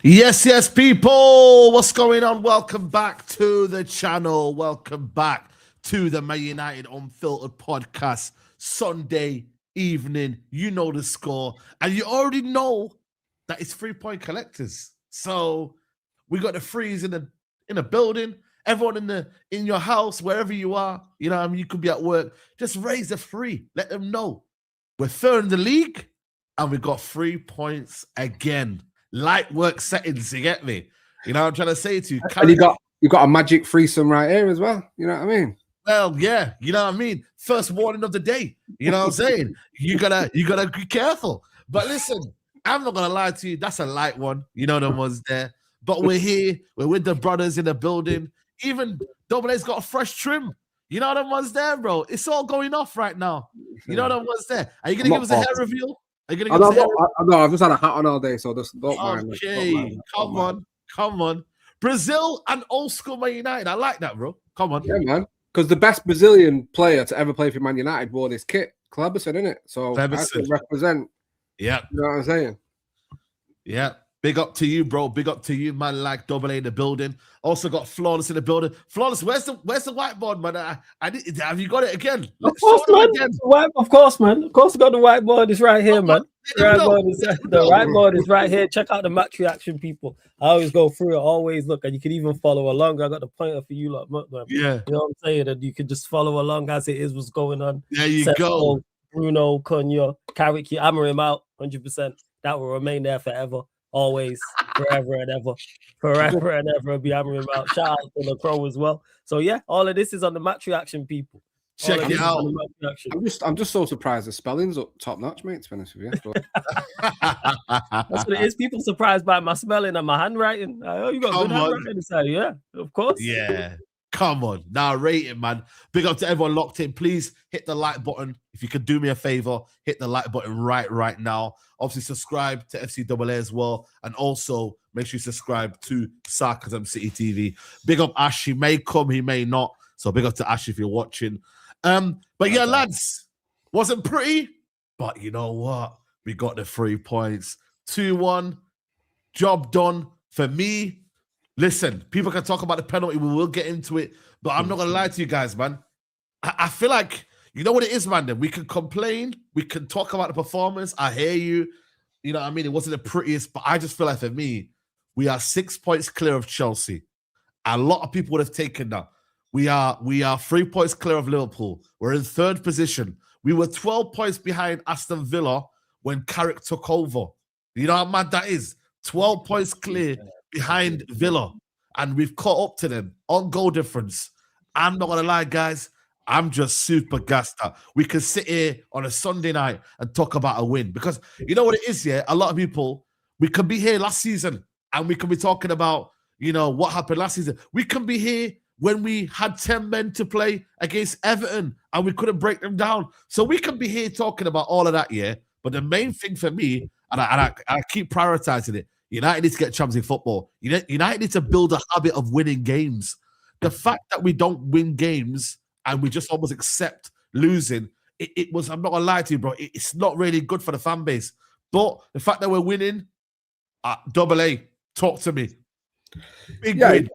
Yes, people. What's going on? Welcome back to the channel. Welcome back to the Man United Unfiltered podcast. Sunday evening. You know the score. And you already know that it's 3-point collectors. So we got the threes in the building. Everyone in your house, wherever you are, you know what I mean? You could be at work. Just raise the free. Let them know. We're third in the league and we got 3 points again. Light work settings, you get me? You know what I'm trying to say to you? And you got a magic threesome right here as well. You know what I mean? Well, yeah, you know what I mean? First warning of the day. You know what I'm saying? You gotta be careful. But listen, I'm not gonna lie to you, that's a light one. You know them ones there. But we're here, we're with the brothers in the building. Even Double A's got a fresh trim. You know them ones there, bro. It's all going off right now. You know them ones there. Are you gonna give us a hair reveal? Are you gonna give us a hair reveal? No, I've just had a hat on all day, so just don't mind. Okay, come on. Brazil and old school Man United. I like that, bro. Come on. Yeah, man. Because the best Brazilian player to ever play for Man United wore this kit. Cleberson, innit? So I can represent. Yeah. You know what I'm saying? Yeah. Big up to you, bro. Big up to you, man. Like Double A in the building. Also got Flawless in the building. Flawless, where's the whiteboard, man? Have you got it again? Of course, man. Of course, man. Of course, I got the whiteboard. It's right here, man. The whiteboard is right here. Check out the match reaction, people. I always go through it. Always look, and you can even follow along. I got the pointer for you, lot. Yeah. You know what I'm saying? And you can just follow along as it is. What's going on? There you Sesko, go. Bruno, Cunha, Carrick. You hammer him out 100%. That will remain there forever. Always, forever and ever, be hammering him out. Shout out to the Crow as well. So yeah, all of this is on the match reaction, people. Check it out. I'm just so surprised the spelling's up top notch, mate. To be honest with you, that's what it is. People surprised by my spelling and my handwriting. Oh, you got good handwriting inside, yeah, of course. Yeah, Come on, now rate it, man. Big up to everyone locked in. Please hit the like button. If you could do me a favor, hit the like button right now. Obviously, subscribe to FCAA as well. And also, make sure you subscribe to Sarcasm City TV. Big up Ash. He may come, he may not. So big up to Ash if you're watching. But yeah, lads, wasn't pretty. But you know what? We got the 3 points. 2-1. Job done for me. Listen, people can talk about the penalty. We will get into it. But I'm not going to lie to you guys, man. I feel like, you know what it is, man? Then we can complain. We can talk about the performance. I hear you. You know what I mean? It wasn't the prettiest. But I just feel like for me, we are 6 points clear of Chelsea. A lot of people would have taken that. We are 3 points clear of Liverpool. We're in 3rd position. We were 12 points behind Aston Villa when Carrick took over. You know how mad that is? 12 points clear behind Villa, and we've caught up to them on goal difference. I'm not gonna lie, guys. I'm just super gassed up. We can sit here on a Sunday night and talk about a win because you know what it is, yeah? A lot of people, we could be here last season and we could be talking about, you know, what happened last season. We can be here when we had 10 men to play against Everton and we couldn't break them down. So we can be here talking about all of that, yeah? But the main thing for me, and I keep prioritizing it, United needs to get Champions League football. United needs to build a habit of winning games. The fact that we don't win games and we just almost accept losing, it was, I'm not going to lie to you, bro, it's not really good for the fan base. But the fact that we're winning, double A, talk to me. Big win.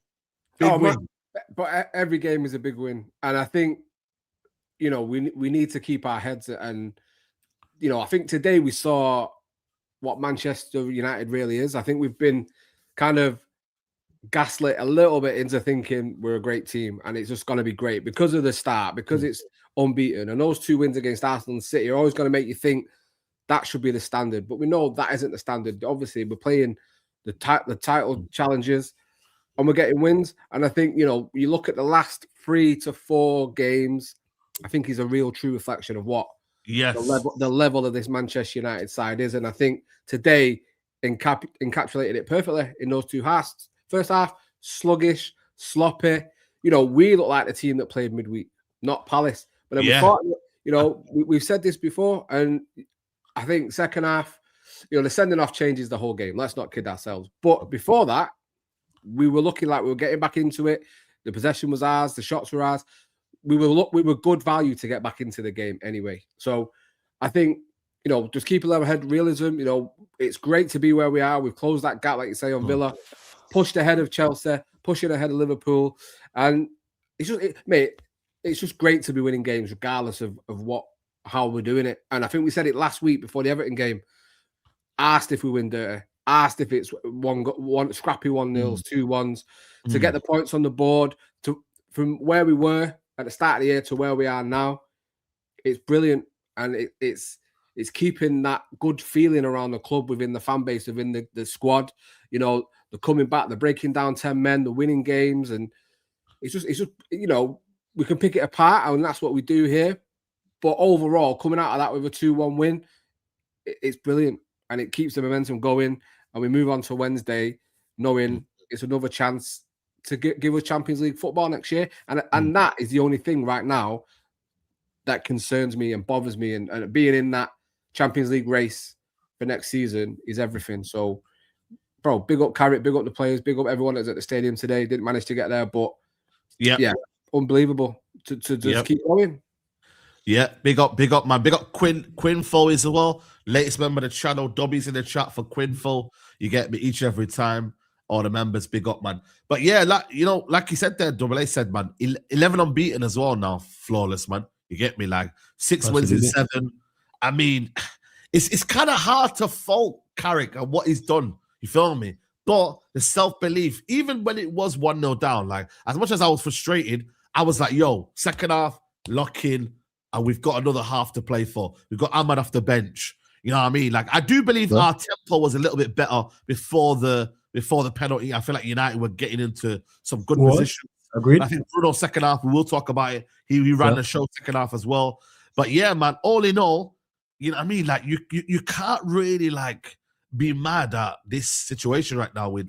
Big win. Man, but every game is a big win. And I think, you know, we need to keep our heads. And, you know, I think today we saw what Manchester United really is. I think we've been kind of gaslit a little bit into thinking we're a great team and it's just going to be great because of the start, because it's unbeaten. And those 2 wins against Arsenal and City are always going to make you think that should be the standard. But we know that isn't the standard. Obviously, we're playing the title challenges and we're getting wins. And I think, you know, you look at the last 3 to 4 games, I think is a real true reflection of what the level of this Manchester United side is. And I think today encapsulated it perfectly in those 2 halves. First half, sluggish, sloppy. You know, we look like the team that played midweek, not Palace. But then we thought, you know, we've said this before, and I think second half, you know, the sending off changes the whole game. Let's not kid ourselves. But before that, we were looking like we were getting back into it. The possession was ours. The shots were ours. We were good value to get back into the game anyway. So I think, you know, just keep a level head realism. You know, it's great to be where we are. We've closed that gap, like you say, on Villa, pushed ahead of Chelsea, pushing ahead of Liverpool. And it's just, it's just great to be winning games regardless of how we're doing it. And I think we said it last week before the Everton game, asked if we win dirty, asked if it's one scrappy 1-0s, 2-1s, to get the points on the board from where we were at the start of the year to where we are now. It's brilliant. And it's keeping that good feeling around the club, within the fan base, within the squad. You know, they're coming back, they're breaking down 10 men, they're winning games. And it's just, you know, we can pick it apart, and that's what we do here. But overall, coming out of that with a 2-1 win, it's brilliant. And it keeps the momentum going. And we move on to Wednesday, knowing it's another chance to give us Champions League football next year. And that is the only thing right now that concerns me and bothers me. And being in that Champions League race for next season is everything. So, bro, big up Carrick, big up the players, big up everyone that's at the stadium today. Didn't manage to get there, but yeah, unbelievable to just keep going. Yeah, big up, man. Big up Quinfo as well. Latest member of the channel. Dobby's in the chat for Quinfo. You get me each and every time. All the members, big up, man. But yeah, like you said there, Double A said, man, 11 unbeaten as well now. Flawless, man. You get me? Like 6 wins in 7. I mean, it's kind of hard to fault Carrick and what he's done. You feel me? But the self-belief, even when it was 1-0 down, like as much as I was frustrated, I was like, yo, second half, lock in, and we've got another half to play for. We've got Ahmad off the bench. You know what I mean? Like, I do believe our tempo was a little bit better before the penalty. I feel like United were getting into some good positions. Agreed. I think Bruno second half, we will talk about it. He ran the show second half as well. But yeah, man, all in all, you know what I mean? Like, you can't really like be mad at this situation right now with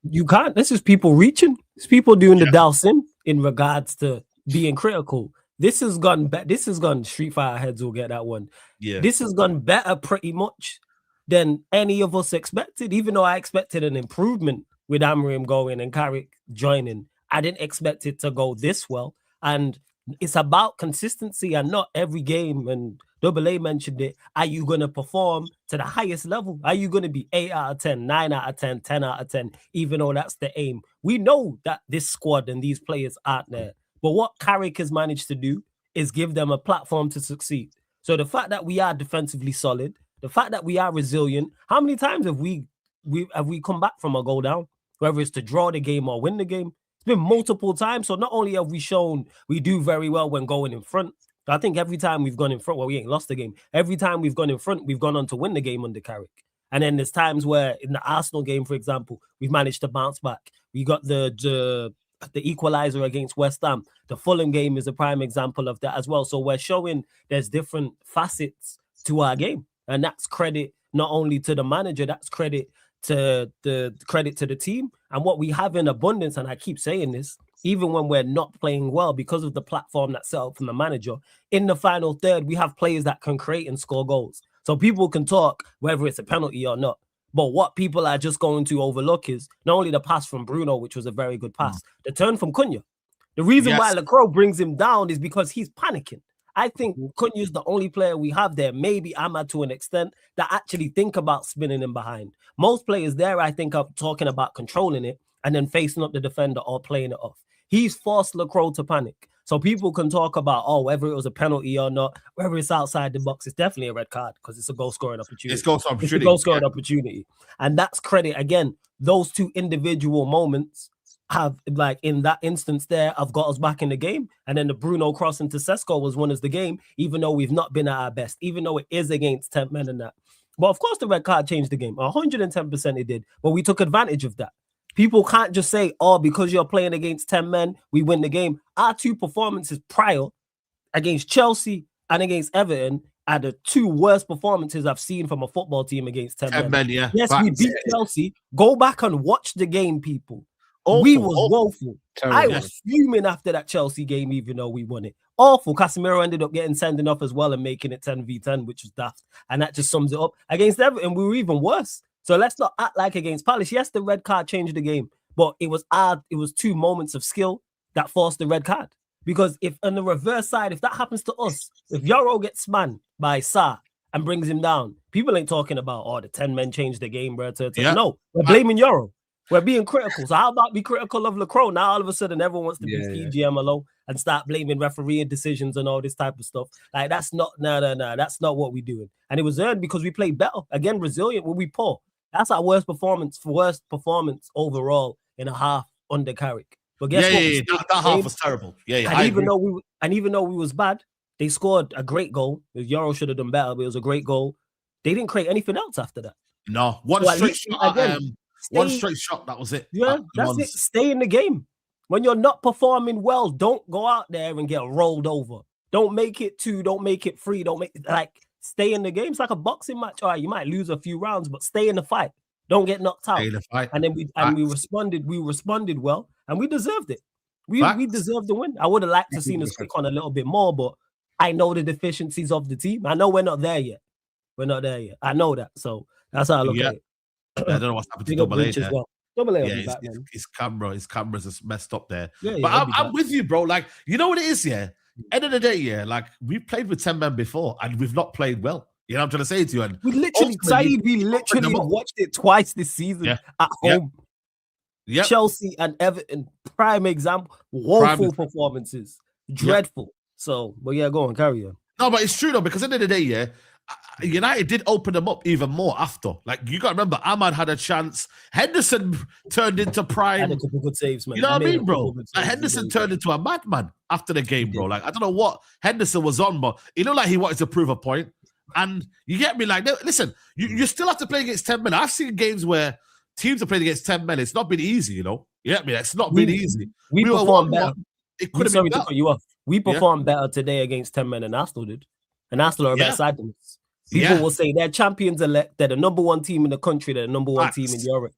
you can't. This is people reaching. It's people doing the dousing. in regards to being critical. This has gone Street Fighter Heads will get that one. Yeah. This has gone better pretty much than any of us expected, even though I expected an improvement with Amorim going and Carrick joining. I didn't expect it to go this well. And it's about consistency and not every game. And Double A mentioned it. Are you going to perform to the highest level? Are you going to be 8 out of 10, 9 out of 10, 10 out of 10, even though that's the aim? We know that this squad and these players aren't there. But what Carrick has managed to do is give them a platform to succeed. So the fact that we are defensively solid, the fact that we are resilient, how many times have we come back from a goal down, whether it's to draw the game or win the game? It's been multiple times. So not only have we shown we do very well when going in front, I think every time we've gone in front, well, we ain't lost the game. Every time we've gone in front, we've gone on to win the game under Carrick. And then there's times where in the Arsenal game, for example, we've managed to bounce back. We got the equalizer against West Ham. The Fulham game is a prime example of that as well. So we're showing there's different facets to our game. And that's credit not only to the manager, that's credit to the team. And what we have in abundance, and I keep saying this, even when we're not playing well, because of the platform that's set up from the manager, in the final third, we have players that can create and score goals. So people can talk whether it's a penalty or not. But what people are just going to overlook is not only the pass from Bruno, which was a very good pass, the turn from Cunha. The reason why Lacroix brings him down is because he's panicking. I think Cunha is the only player we have there, maybe Ahmad to an extent, that actually think about spinning him behind. Most players there, I think, are talking about controlling it and then facing up the defender or playing it off. He's forced Lacroix to panic. So people can talk about, whether it was a penalty or not, whether it's outside the box, it's definitely a red card because it's a goal-scoring opportunity. It's a goal-scoring opportunity. And that's credit. Again, those two individual moments have, like in that instance there, have got us back in the game. And then the Bruno cross into Sesko was won as the game, even though we've not been at our best, even though it is against 10 men and that. But of course, the red card changed the game. 110% it did. But we took advantage of that. People can't just say, because you're playing against 10 men, we win the game. Our two performances prior against Chelsea and against Everton are the two worst performances I've seen from a football team against 10 men. Yeah. Yes, we beat Chelsea. Go back and watch the game, people. We was woeful. I was fuming after that Chelsea game, even though we won it. Awful. Casemiro ended up getting sending off as well and making it 10v10, which was daft. And that just sums it up. Against Everton, we were even worse. So let's not act like against Palace. Yes, the red card changed the game, but it was 2 moments of skill that forced the red card. Because if on the reverse side, if that happens to us, if Yoro gets man by Sa and brings him down, people ain't talking about, the 10 men changed the game, bro. No, we're blaming Yoro. We're being critical. So how about be critical of Lacroix? Now all of a sudden everyone wants to be EGM alone and start blaming refereeing decisions and all this type of stuff. Like that's not that's not what we're doing. And it was earned because we played better. Again, resilient when we poor. That's our worst performance overall in a half under Carrick. But guess what? That half was terrible. And even though we was bad, they scored a great goal. Euro should have done better, but it was a great goal. They didn't create anything else after that. No, one straight shot. That was it. Yeah, that's it. Stay in the game. When you're not performing well, don't go out there and get rolled over. Don't make it 2. Don't make it 3. Don't make stay in the game. It's like a boxing match. All right, you might lose a few rounds, but stay in the fight. Don't get knocked out. And then we responded. We responded well, and we deserved it. We deserved the win. I would have liked to seen us click on a little bit more, but I know the deficiencies of the team. I know we're not there yet. I know that. So that's how I look at it. I don't know what's happened to Double A there. Double A his camera's just messed up there. But I'm with you, bro. Like, you know what it is, End of the day, like we played with 10 men before and we've not played well. You know what I'm trying to say to you? And we literally watched it twice this season at home. Yeah. Chelsea and Everton, prime example, woeful performances. Dreadful. So, but go on, carry on. No, but it's true though, because at the end of the day, United did open them up even more after. Like, you got to remember, Ahmad had a chance. Henderson turned into prime. Had a couple good saves, man. You know what I mean, bro? Like, Henderson turned into a madman after the game, bro. Like, I don't know what Henderson was on, but it looked like he wanted to prove a point. And you get me? Like, listen, you still have to play against 10 men. I've seen games where teams are playing against 10 men. It's not been easy, you know? You get me? It's not been easy. We performed better. It could have been better. To cut you off. We performed better today against 10 men than Arsenal did. And Arsenal are a better side than us. People will say they're champions elect. They're the number one team in the country. They're the number one team in Europe.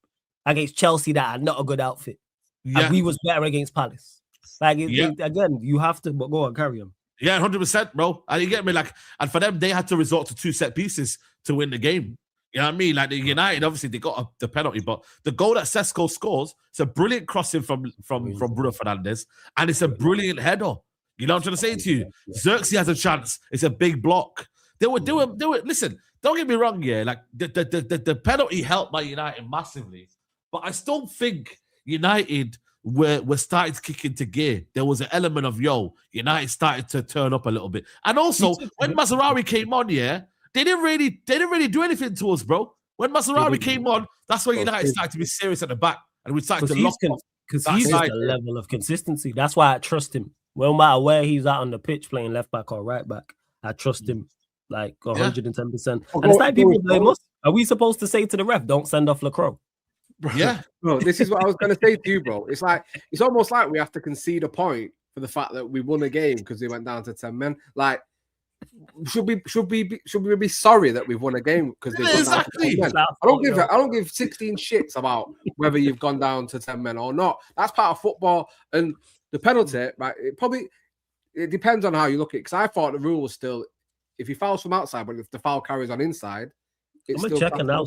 Against Chelsea, that are not a good outfit. And we was better against Palace. Like Yeah. again, you have to. But go on, carry on. Yeah, 100%, bro. And you get me, like, and for them, they had to resort to 2 set pieces to win the game. You know what I mean? Like the United, obviously, they got the penalty, but the goal that Sesko scores, it's a brilliant crossing from Bruno Fernandes, and it's a brilliant header. You know what I'm trying to say to you? Xerxes has a chance. It's a big block. They were. Listen, don't get me wrong, yeah. Like the penalty helped by United massively, but I still think United were starting to kick into gear. There was an element of United started to turn up a little bit, and also when Mazraoui came on, they didn't really do anything to us, bro. When Mazraoui came on, that's when United started to be serious at the back, and we started to lock up. Because he's just a level of consistency. That's why I trust him. No matter where he's out on the pitch, playing left back or right back, I trust him like 110%. And it's like people blame us. Are we supposed to say to the ref, "Don't send off Lacroix"? Yeah, bro. This is what I was going to say to you, bro. It's like it's almost like we have to concede a point for the fact that we won a game because they went down to 10 men. Like, should we be sorry that we've won a game because they went down to 10 men? I don't give 16 shits about whether you've gone down to 10 men or not. That's part of football, and the penalty, right? It depends on how you look at it. Because I thought the rule was still if he fouls from outside, but if the foul carries on inside. I'm gonna check and now.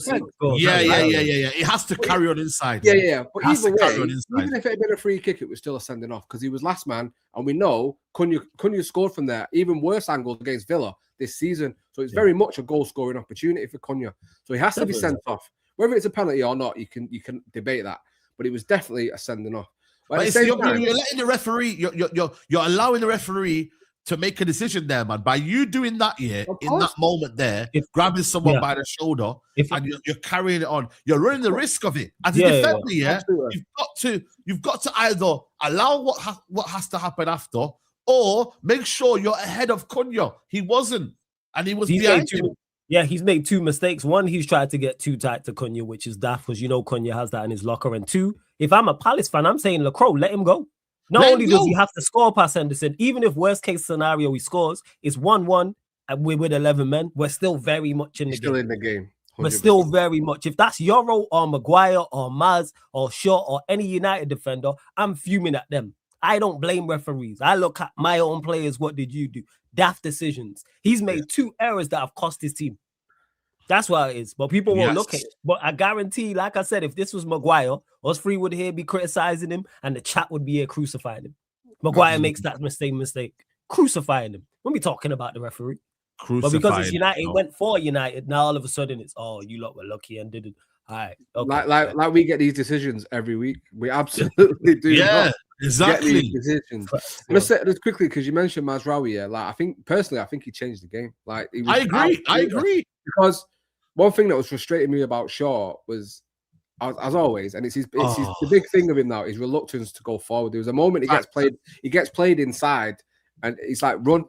Yeah. It has to carry on inside. Yeah. But either way, even if it had been a free kick, it was still a sending off because he was last man, and we know Cunha scored from there. Even worse angles against Villa this season, so it's very much a goal scoring opportunity for Cunha. So he has to be sent off. Whether it's a penalty or not, you can debate that. But it was definitely a sending off. But you're letting the referee. You're allowing the referee to make a decision there, man. By you doing that, in that moment there, grabbing someone by the shoulder, and you're carrying it on, you're running the risk of it. As a defender, you've got to either allow what has to happen after, or make sure you're ahead of Cunha. He wasn't, and he was behind him. Yeah, he's made 2 mistakes. One, he's tried to get too tight to Cunha, which is daft, because Cunha has that in his locker. And 2, if I'm a Palace fan, I'm saying Lacroix, let him go. Not only does he have to score past Henderson, even if worst case scenario he scores, it's 1-1 and we're with 11 men, we're still very much in the game. 100%. We're still very much. If that's Euro or Maguire or Maz or Shaw or any United defender, I'm fuming at them. I don't blame referees. I look at my own players. What did you do? Daft decisions. He's made 2 errors that have cost his team. That's what it is. But people won't look at it. But I guarantee, like I said, if this was Maguire, us 3 would here be criticizing him and the chat would be here crucifying him. Maguire makes that mistake. Crucifying him. When we talking about the referee. But because it's United, went for United, now all of a sudden it's, you lot were lucky and didn't. All right. Okay. Like we get these decisions every week. We absolutely do. Yeah, exactly. Get these decisions. Let's say this quickly because you mentioned Mazraoui. Like I think he changed the game. Like I agree. Because one thing that was frustrating me about Shaw was, as always, and it's the big thing of him now, his reluctance to go forward. There was a moment he gets played inside, and he's like run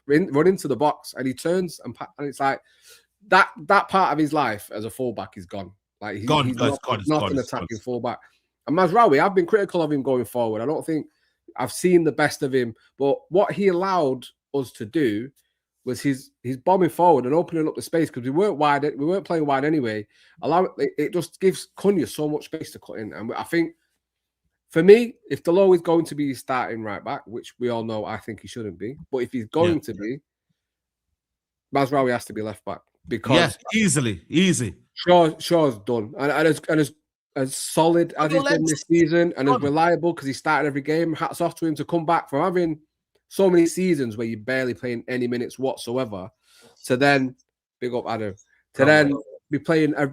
into the box, and he turns and it's like that part of his life as a fullback is gone. Like he's not an attacking fullback. And Mazraoui, I've been critical of him going forward. I don't think I've seen the best of him, but what he allowed us to do was he's bombing forward and opening up the space because we weren't playing wide anyway. It just gives Cunha so much space to cut in. And I think for me, if Delo is going to be starting right back, which we all know I think he shouldn't be, but if he's going to be, Mazraoui has to be left back because easy. Shaw's done and as solid as he's been this season and as reliable because he started every game. Hats off to him to come back from having so many seasons where you're barely playing any minutes whatsoever, to then big up Adam, to then be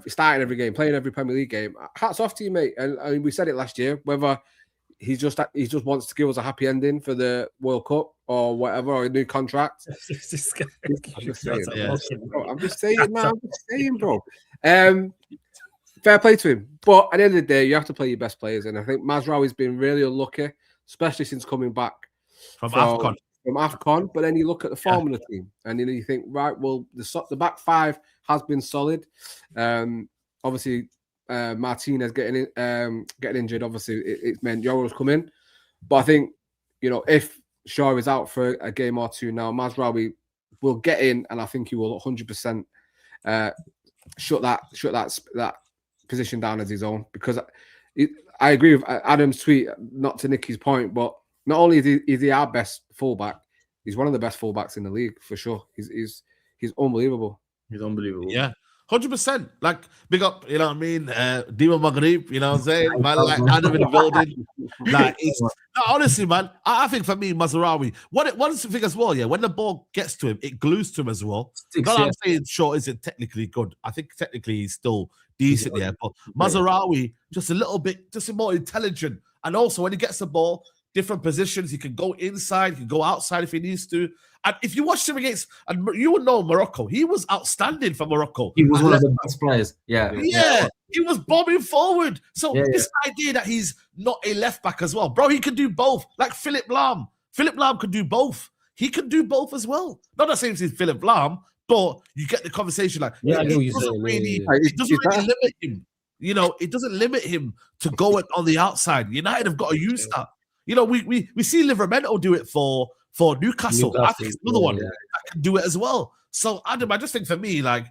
starting every game, playing every Premier League game. Hats off to you, mate. And we said it last year, whether he just wants to give us a happy ending for the World Cup or whatever, or a new contract. I'm just saying, bro. Fair play to him. But at the end of the day, you have to play your best players. And I think Mazraoui's been really unlucky, especially since coming back from AFCON, but then you look at the form of the team, and then you think, right, well, the back 5 has been solid. Obviously, Martinez getting injured. Obviously, it meant Yoro's come in, but I think if Shaw is out for a game or 2 now, Mazraoui will get in, and I think he will 100% shut that position down as his own. Because I agree with Adam's tweet, not to Nicky's point, but Not only is he our best fullback, he's one of the best fullbacks in the league for sure. He's unbelievable. He's unbelievable. Yeah. 100%. Like, big up, you know what I mean? Dima Maghrib, you know what I'm saying? Man, like, Adam in the building. Like, it's, no, honestly, man, I think for me, Mazraoui, one thing as well, yeah, when the ball gets to him, it glues to him as well. Not I'm saying Shaw isn't technically good. I think technically he's still decent, yeah. But Mazraoui, just a little bit, just more intelligent. And also, when he gets the ball, different positions, he can go inside, he can go outside if he needs to. And if you watched him against, and you would know Morocco, he was outstanding for Morocco. He was one of the best players. Yeah. He was bombing forward. So this idea that he's not a left back as well, bro, he can do both. Like Philip Lahm. Philip Lahm could do both. He can do both as well. Not the same as Philip Lahm, but you get the conversation like, it doesn't really limit him. You know, it doesn't limit him to go on the outside. United have got to use that. You know, we see Livramento do it for Newcastle. I think it's another one that can do it as well. So, Adam, I just think for me, like,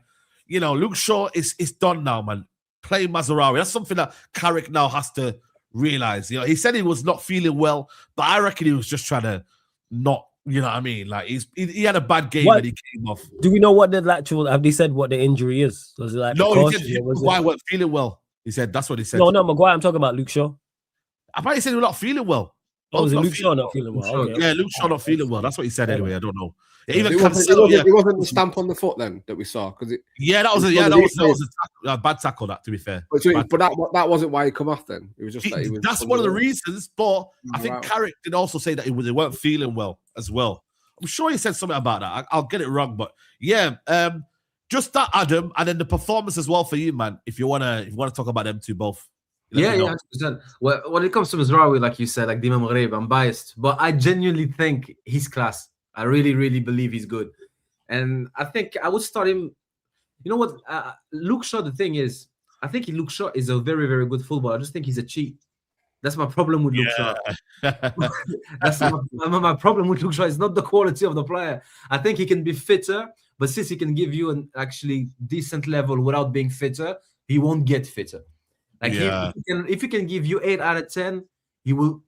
you know, Luke Shaw is done now, man. Play Mazraoui. That's something that Carrick now has to realize. You know, he said he was not feeling well, but I reckon he was just trying to not, you know what I mean? Like, he had a bad game when he came off. Do we know what the actual, have they said what the injury is? Was it like no, he said Maguire wasn't feeling well. He said, that's what he said. No, Maguire, I'm talking about Luke Shaw. I thought he said he was not feeling well. Oh, was it Luke Shaw not feeling well? Okay. Yeah, Luke Shaw not feeling well. That's what he said anyway. I don't know. It wasn't the stamp on the foot then that we saw because that was a bad tackle. That, to be fair, but that wasn't why he come off. Then it was just that's one of the reasons. But I think Carrick did also say that they weren't feeling well as well. I'm sure he said something about that. I'll get it wrong, but yeah, just that, Adam, and then the performance as well for you, man. If you wanna talk about them two both. Yeah, 100%. Well, when it comes to Mazraoui, like you said, like Dima Maghrib, I'm biased, but I genuinely think he's class. I really, really believe he's good. And I think I would start him. You know what? Luke Shaw, the thing is, I think Luke Shaw is a very, very good footballer. I just think he's a cheat. That's my problem with Luke Shaw. That's my problem with Luke Shaw. It's not the quality of the player. I think he can be fitter, but since he can give you an actually decent level without being fitter, he won't get fitter. Like if he can give you 8 out of 10, he will.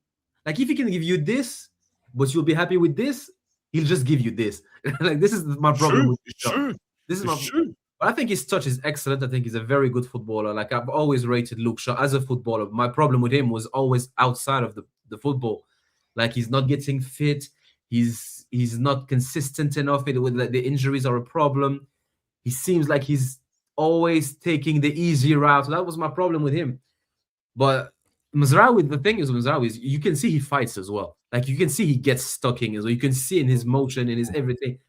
Like if he can give you this, but you'll be happy with this, he'll just give you this. Like this is my problem with Shaw. This is my. But I think his touch is excellent. I think he's a very good footballer. Like I've always rated Luke Shaw as a footballer. My problem with him was always outside of the football. Like he's not getting fit. He's not consistent enough. The injuries are a problem. He seems like he's always taking the easy route. So that was my problem with him. But Mazraoui, the thing is with Mazraoui is you can see he fights as well. Like you can see he gets stuck in as well. You can see in his motion, in his everything.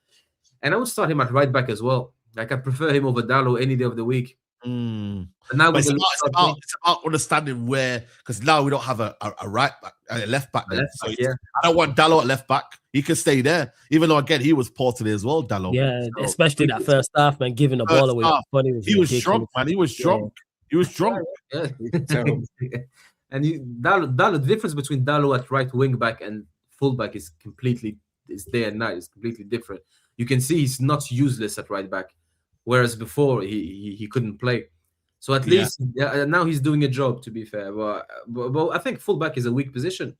And I would start him at right back as well. Like I prefer him over Dalot any day of the week. And now it's about understanding where, because now we don't have a right back, a left back. I don't want Dalot at left back. He can stay there, even though again he was poor today as well. Dalot, especially that first half, man, giving the ball away. He was drunk, man. He was drunk. He was drunk. Yeah. And Dalot, the difference between Dalot at right wing back and fullback is day and night. It's completely different. You can see he's not useless at right back, whereas before he couldn't play. So at least now he's doing a job, to be fair. But I think fullback is a weak position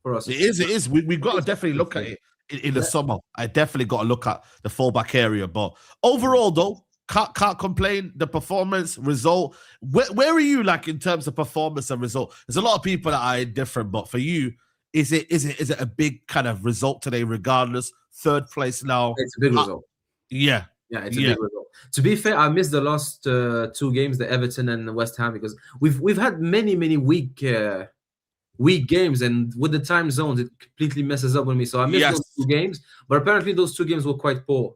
for us. It is. We've got to definitely look at it in the summer. I definitely got to look at the fullback area. But overall, though, can't complain. The performance, result. Where are you like in terms of performance and result? There's a lot of people that are indifferent, but for you, is it a big kind of result today? Regardless, third place now. It's a big result. Yeah, it's a big result. To be fair, I missed the last 2 games, the Everton and West Ham, because we've had many weak games, and with the time zones, it completely messes up with me. So I missed those 2 games, but apparently those 2 games were quite poor.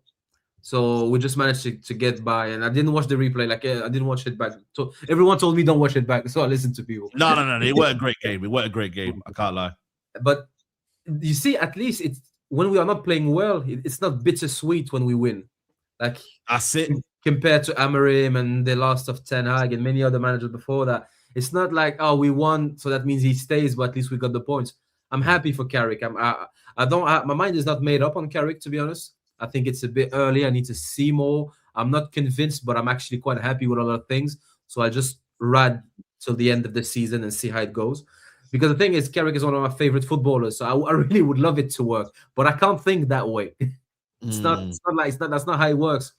So we just managed to get by, and I didn't watch the replay. Like I didn't watch it back. So everyone told me don't watch it back, so I listened to people. No. It wasn't a great game. It wasn't a great game. I can't lie. But you see, at least it's when we are not playing well, it's not bittersweet when we win. Like that's it. Compared to Amorim and the last of Ten Hag and many other managers before that, it's not like we won, so that means he stays, but at least we got the points. I'm happy for Carrick. My mind is not made up on Carrick, to be honest. I think it's a bit early. I need to see more. I'm not convinced, but I'm actually quite happy with a lot of things. So I just ride till the end of the season and see how it goes. Because the thing is, Carrick is one of my favorite footballers, so I really would love it to work, but I can't think that way. It's not that's not how it works.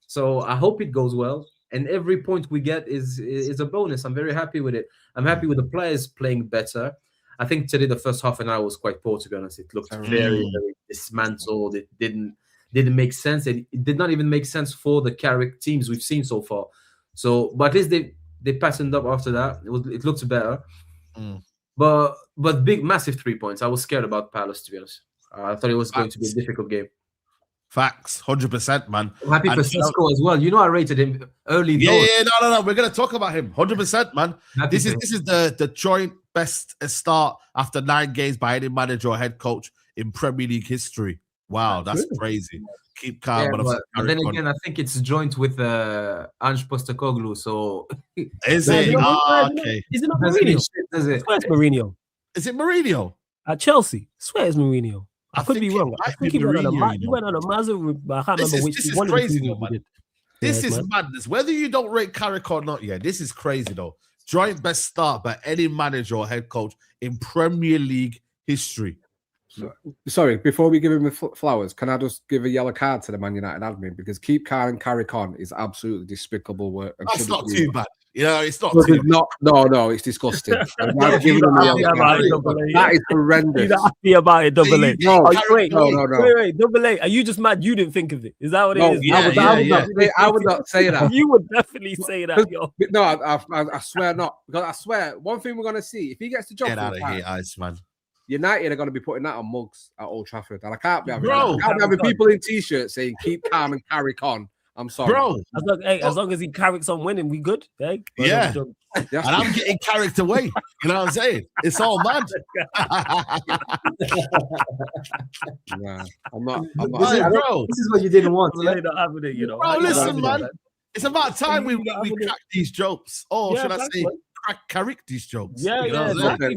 So I hope it goes well, and every point we get is a bonus. I'm very happy with it. I'm happy with the players playing better. I think today the first half an hour was quite poor, to be honest. It looked very dismantled. It didn't make sense. It did not even make sense for the Carrick teams we've seen so far. So, but at least they patterned up after that. It looked better. But big, massive 3 points. I was scared about Palace, to be honest. I thought it was going to be a difficult game. Facts, 100%, man. I'm happy for Sesko as well. You know, I rated him early. Yeah, no. We're gonna talk about him, 100%, man. This is the joint best start after 9 games by any manager or head coach in Premier League history. Wow, that's crazy. Keep calm. But then again, I think it's joint with Ange Postecoglou. So is it? Okay. Is it not Mourinho? Where's Mourinho? Is it Mourinho at Chelsea? I swear it's Mourinho. I could be wrong. I think he went on a Mazda. I can't remember which one. This is crazy, though, man. This is madness. Whether you don't rate Carrick or not, this is crazy, though. Joint best start by any manager or head coach in Premier League history. Sorry, before we give him the flowers, can I just give a yellow card to the Man United admin? Because keep calm and carry on is absolutely despicable work. That's not too bad. It's not too bad. No, it's disgusting. That is horrendous. You're not happy about it, Double A. No, wait, Double A. Are you just mad you didn't think of it? Is that what it is? I would not say that. You would definitely say that, yo. No, I swear not. Because I swear, one thing we're going to see, if he gets the job, get out of here, Iceman. United are going to be putting that on mugs at Old Trafford. And I can't be having people in T-shirts saying, keep calm and carry on. I'm sorry. Bro. As long as he carries on winning, we good. Hey? Yeah. And I'm getting carried away. You know what I'm saying? It's all mad. I'm not. Bro. This is what you didn't want. Not having it, you know. Bro, listen, man. It's about time we crack these jokes. Or should I say, crack Carrick these jokes? Yeah, exactly.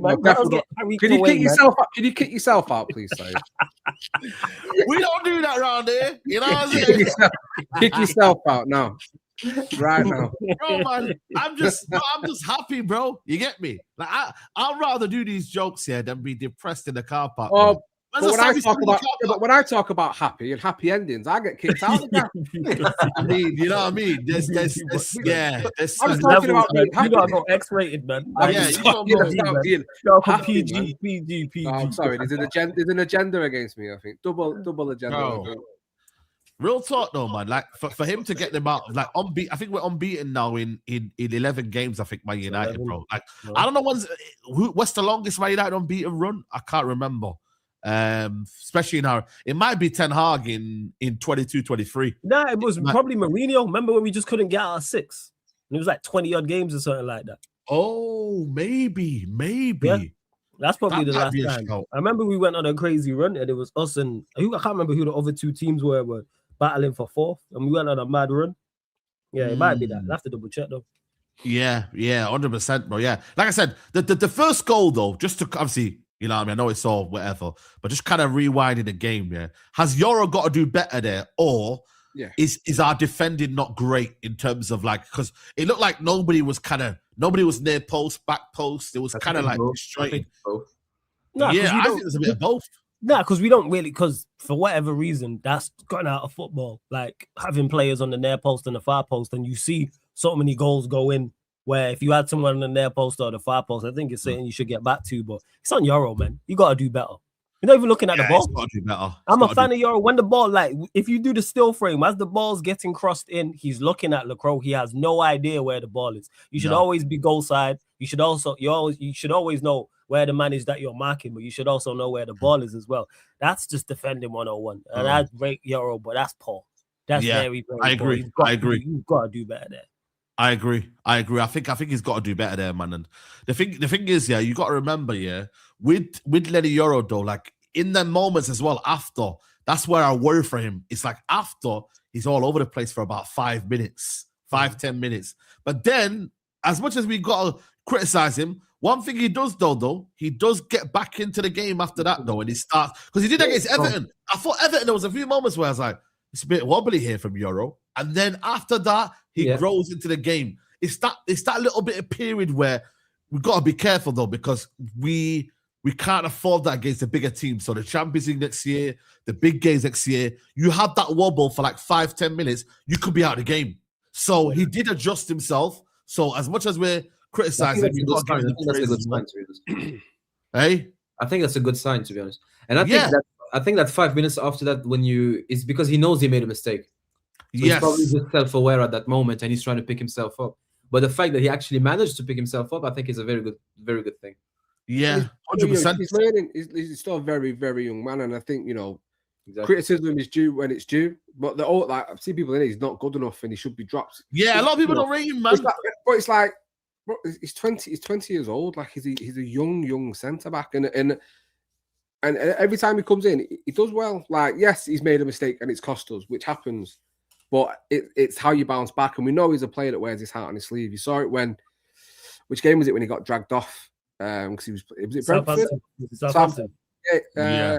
Can you kick yourself out? Can you kick yourself out, please, Saeed? We don't do that around here. You know what I'm saying? Kick yourself out now. Right now. Bro, man, I'm just happy, bro. You get me? Like I'd rather do these jokes here than be depressed in the car park. Oh, but when I talk about happy and happy endings, I get kicked out of that. I mean, you know what I mean? There's I'm talking about being happy. You gotta go X-rated, man. PG. I'm sorry. There's an agenda against me. I think double agenda. Bro. Real talk though, man. Like for him to get them out, like unbeaten. I think we're unbeaten now in 11 games. I think Man United, bro. Like I don't know what's the longest Man United unbeaten run. I can't remember. Especially now, it might be Ten Hag in 22-23. Nah, it was probably Mourinho. Remember when we just couldn't get out of 6? And it was like 20 odd games or something like that. Oh, maybe. Yeah. That's probably the last time. I remember we went on a crazy run, and it was us and I can't remember who the other 2 teams were battling for 4th, and we went on a mad run. Yeah, it might be that. I have to double check though. Yeah, 100%, bro. Yeah, like I said, the first goal though, just to obviously. You know what I mean? I know it's all whatever, but just kind of rewinding the game, yeah. Has Yoro got to do better there? Or is our defending not great in terms of like, because it looked like nobody was near post, back post. It was kind of like straight. I think there's a bit of both. Because we don't really, because for whatever reason, that's gotten out of football. Like having players on the near post and the far post, and you see so many goals go in. Where if you had someone on the near post or the far post, I think it's something you should get back to. But it's on Euro, man. You got to do better. You're not even looking at the ball. Got to do better. I'm a fan of Euro. When the ball, like, if you do the still frame, as the ball's getting crossed in, he's looking at Lacroix. He has no idea where the ball is. You should always be goal side. You should always know where the man is that you're marking, but you should also know where the ball is as well. That's just defending 101. And I rate Euro, but that's poor. That's very, very I agree. I agree. You've got to do better there. I agree. I think he's got to do better there, man. And the thing is, you got to remember, with Lenny Euro though, like in the moments as well after, that's where I worry for him. It's like after he's all over the place for about 5 minutes, 5-10 minutes. But then, as much as we got to criticize him, one thing he does though, he does get back into the game after that though, and he starts because he did that against Everton. I thought Everton, there was a few moments where I was like, it's a bit wobbly here from Euro. And then after that, he grows into the game. It's that little bit of period where we've got to be careful though, because we can't afford that against the bigger teams. So the Champions League next year, the big games next year, you have that wobble for like 5-10 minutes, you could be out of the game. So he did adjust himself. So as much as we're criticizing, we've got to give him the praise as well. Hey, I think that's a good sign, to be honest. And I think that 5 minutes after that, it's because he knows he made a mistake. So he's probably just self-aware at that moment, and he's trying to pick himself up. But the fact that he actually managed to pick himself up, I think, is a very good thing. Yeah, 100%. He's learning. He's still a very, very young man, and I think criticism is due when it's due. But I've seen people in it. He's not good enough, and he should be dropped. Yeah, a lot of people don't rate him, man. It's like, bro, he's 20. He's 20 years old. Like he's a young centre back, and every time he comes in, he does well. Like, yes, he's made a mistake, and it's cost us, which happens. But it's how you bounce back, and we know he's a player that wears his heart on his sleeve. You saw it which game was it when he got dragged off? Because was it Brentford? Southampton. Yeah.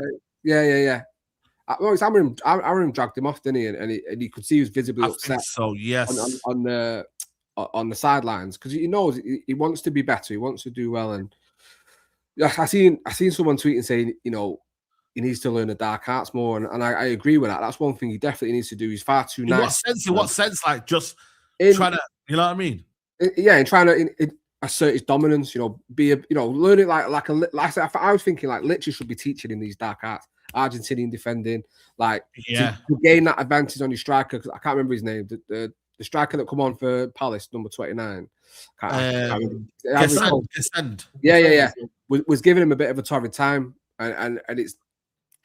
Well, it's Amorim dragged him off, didn't he? And he could see he was visibly upset. So yes, on the sidelines, because he knows he wants to be better. He wants to do well. And I seen someone tweeting saying, he needs to learn the dark arts more, and I agree with that. That's one thing he definitely needs to do. He's far too nice. In what sense? Like just trying to, you know what I mean? And trying to assert his dominance. Be learn it like I was thinking like literally should be teaching in these dark arts. Argentinian defending, like to gain that advantage on your striker. Because I can't remember his name. The striker that come on for Palace, number 29. Descend. Yeah. Was giving him a bit of a torrid time, and it's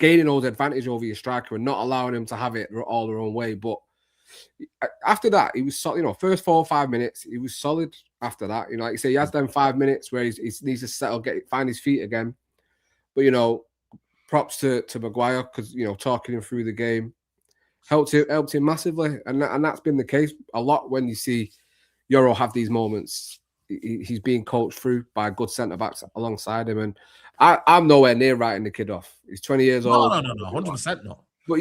gaining all the advantage over your striker and not allowing him to have it all their own way. But after that, he was solid. First 4 or 5 minutes, he was solid. After that, like you say, he has done 5 minutes where he needs to settle, find his feet again. But props to Maguire because talking him through the game helped him massively, and that's been the case a lot when you see Euro have these moments. He's being coached through by good centre backs alongside him, and I'm nowhere near writing the kid off. He's 20 years old. No, 100% not. But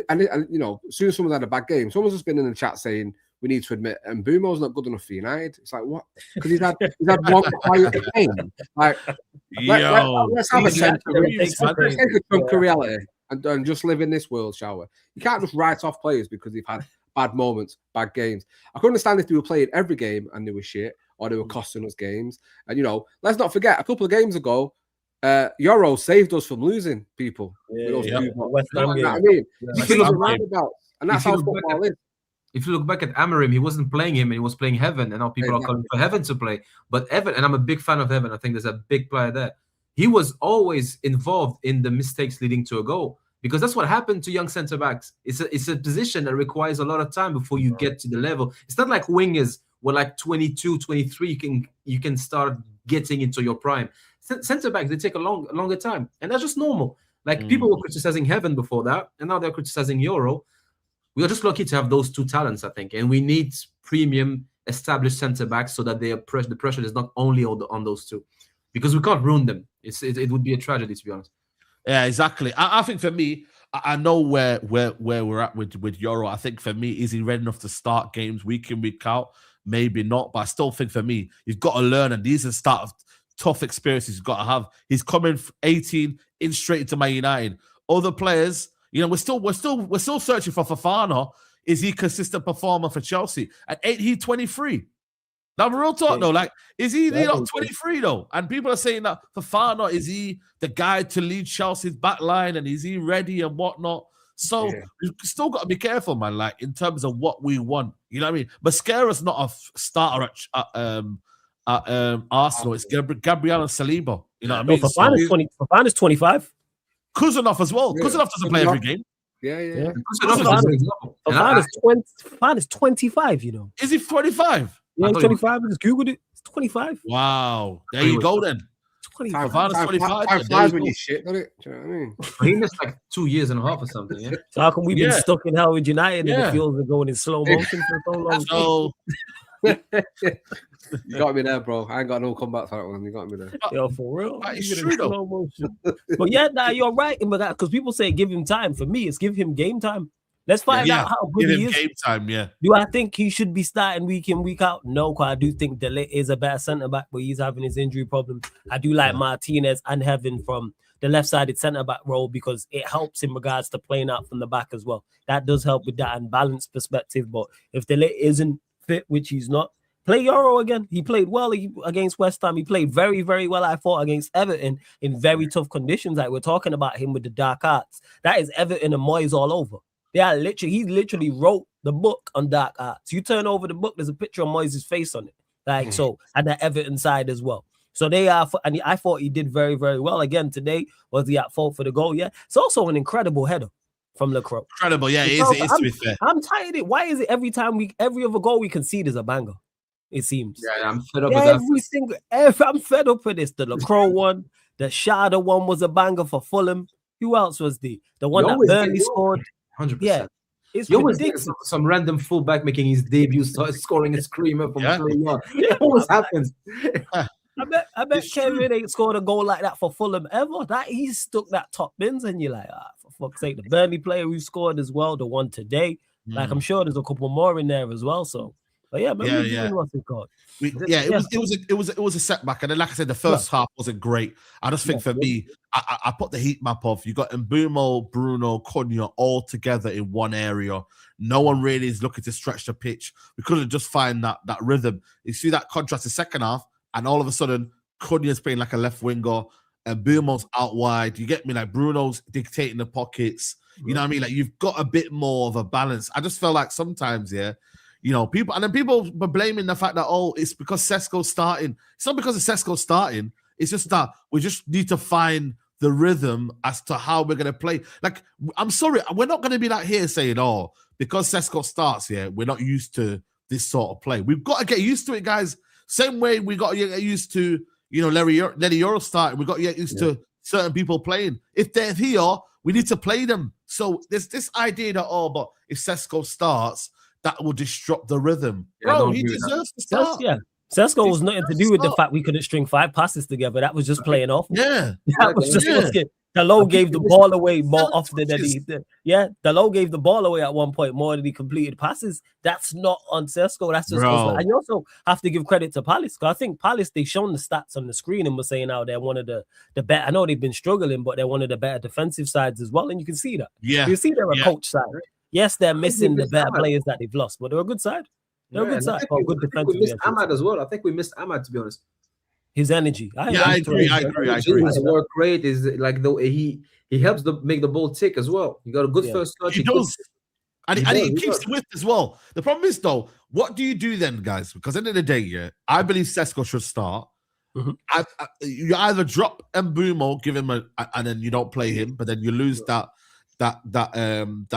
as soon as someone's had a bad game, someone's just been in the chat saying we need to admit Mbeumo's not good enough for United. It's like what? Because he's had one quiet game. Like, let's have a sense. Let's take a chunk of reality and just live in this world, shall we? You can't just write off players because they've had bad moments, bad games. I could understand if they were playing every game and they were shit or they were costing us games. And let's not forget a couple of games ago, Euro saved us from losing people. West Ham game. I mean, and that's how football is. If you look back at Amorim, he wasn't playing him and he was playing Heaven, and now people are calling for Heaven to play. But Evan, and I'm a big fan of Heaven, I think there's a big player there. He was always involved in the mistakes leading to a goal, because that's what happened to young centre backs. It's a position that requires a lot of time before you get to the level. It's not like wingers where like 22, 23 you can start getting into your prime. Centre backs, they take a longer time, and that's just normal. Like people were criticizing Heaven before that, and now they're criticizing Euro. We are just lucky to have those two talents, I think, and we need premium established centre backs so that the pressure is not only on those two, because we can't ruin them. It would be a tragedy, to be honest. Yeah, exactly. I think for me, I know where we're at with Euro. I think for me, is he ready enough to start games week in, week out? Maybe not, but I still think for me, he's got to learn, and these are the start of tough experiences he's got to have. He's coming 18 in straight into Man United. Other players, we're still searching for Fofana. Is he a consistent performer for Chelsea? And ain't he 23? Now, real talk though, like, is he not 23 though? And people are saying that Fofana, is he the guy to lead Chelsea's back line, and is he ready and whatnot? So we've still got to be careful, man. Like in terms of what we want, you know what I mean? Mascara's not a starter at Arsenal. It's Gabriel and Saliba. You know what I mean? Fofana's 25. Kuzanov as well. Kuzanov doesn't play every game. Yeah. Fofana's 25. Is he 25? Yeah, 25. I just googled it. It's 25. Wow. There you go then. 25. Fofana's 25. Time flies when you shit, doesn't it? Do you know what I mean? He missed like 2 years and a half or something. Yeah. So how come we've been stuck in hell with United and the fields are going in slow motion for so long? So you got me there, bro. I ain't got no comeback for that one. You got me there. Yo, for real. It's true though. Slow motion. But yeah, you're right. Because people say give him time. For me, it's give him game time. Let's find out how good give he him is. game time. Yeah, Do I think he should be starting week in, week out? No, because I do think De Ligt is a better centre back, but he's having his injury problems. I do like Martinez and Heaven from the left-sided centre back role because it helps in regards to playing out from the back as well. That does help with that and balance perspective. But if De Ligt isn't fit, which he's not, play Euro again. He played well against West Ham. He played very, very well, I thought, against Everton in very tough conditions. Like we're talking about him with the dark arts. That is Everton and Moyes all over. He literally wrote the book on dark arts. You turn over the book, there's a picture of Moyes' face on it. Like so, and the Everton side as well. So they are, and I thought he did very, very well. Again, today, was he at fault for the goal? Yeah. It's also an incredible header from Lecroix. Incredible, yeah, it is to be fair. I'm tired of it. Why is it every other goal we concede is a banger? It seems. Yeah, I'm fed up with that. I'm fed up with this. The Lecroix one, the Shada one was a banger for Fulham. Who else was the one that Burnley scored? 100%. Yeah, it's you always ridiculous. get some random fullback making his debut, scoring a screamer from 3 yards. It always happens. I bet Kevin ain't scored a goal like that for Fulham ever. That he's stuck that top bins, and you're like, for fuck's sake, the Burnley player who scored as well, the one today. Like I'm sure there's a couple more in there as well. So, but yeah, what's it called? It was a setback, and then like I said, the first half wasn't great. I just think for me, I put the heat map of you got Mbeumo, Bruno, Cunha all together in one area. No one really is looking to stretch the pitch. We couldn't just find that rhythm. You see that contrast in second half, and all of a sudden Cunha's playing like a left winger, and Mbeumo's out wide. You get me? Like Bruno's dictating the pockets. You know what I mean? Like you've got a bit more of a balance. I just felt like sometimes, people were blaming the fact that, it's because Sesko's starting. It's not because of Sesko starting. It's just that we just need to find the rhythm as to how we're going to play. Like, I'm sorry, we're not going to be like here saying, because Sesko starts, we're not used to this sort of play. We've got to get used to it, guys. Same way we got to get used to, Lenny Euro starting. We've got to get used to certain people playing. If they're here, we need to play them. So there's this idea that, but if Sesko starts, that will disrupt the rhythm. Bro, he deserves to start. Sesko was nothing to do with the fact we couldn't string 5 passes together. That was just playing off. Yeah. That was just looking. Delo gave the ball away more often than he did. Yeah, Delo gave the ball away at one point more than he completed passes. That's not on Sesko. That's just and you also have to give credit to Palace. Because I think Palace, they've shown the stats on the screen and were saying how they're one of the better. I know they've been struggling, but they're one of the better defensive sides as well. And you can see that. Yeah. You see they're a coach side. Yes, they're missing the better players that they've lost, but they're a good side. They're a good side. Good defensive. We missed Ahmad as well. I think we missed Ahmad, to be honest. His energy. I agree. His work rate is like he helps make the ball tick as well. You got a good first touch. He does. And he keeps the width as well. The problem is, though, what do you do then, guys? Because at the end of the day, I believe Sesko should start. You either drop Mbeumo, give him and then you don't play him, but then you lose that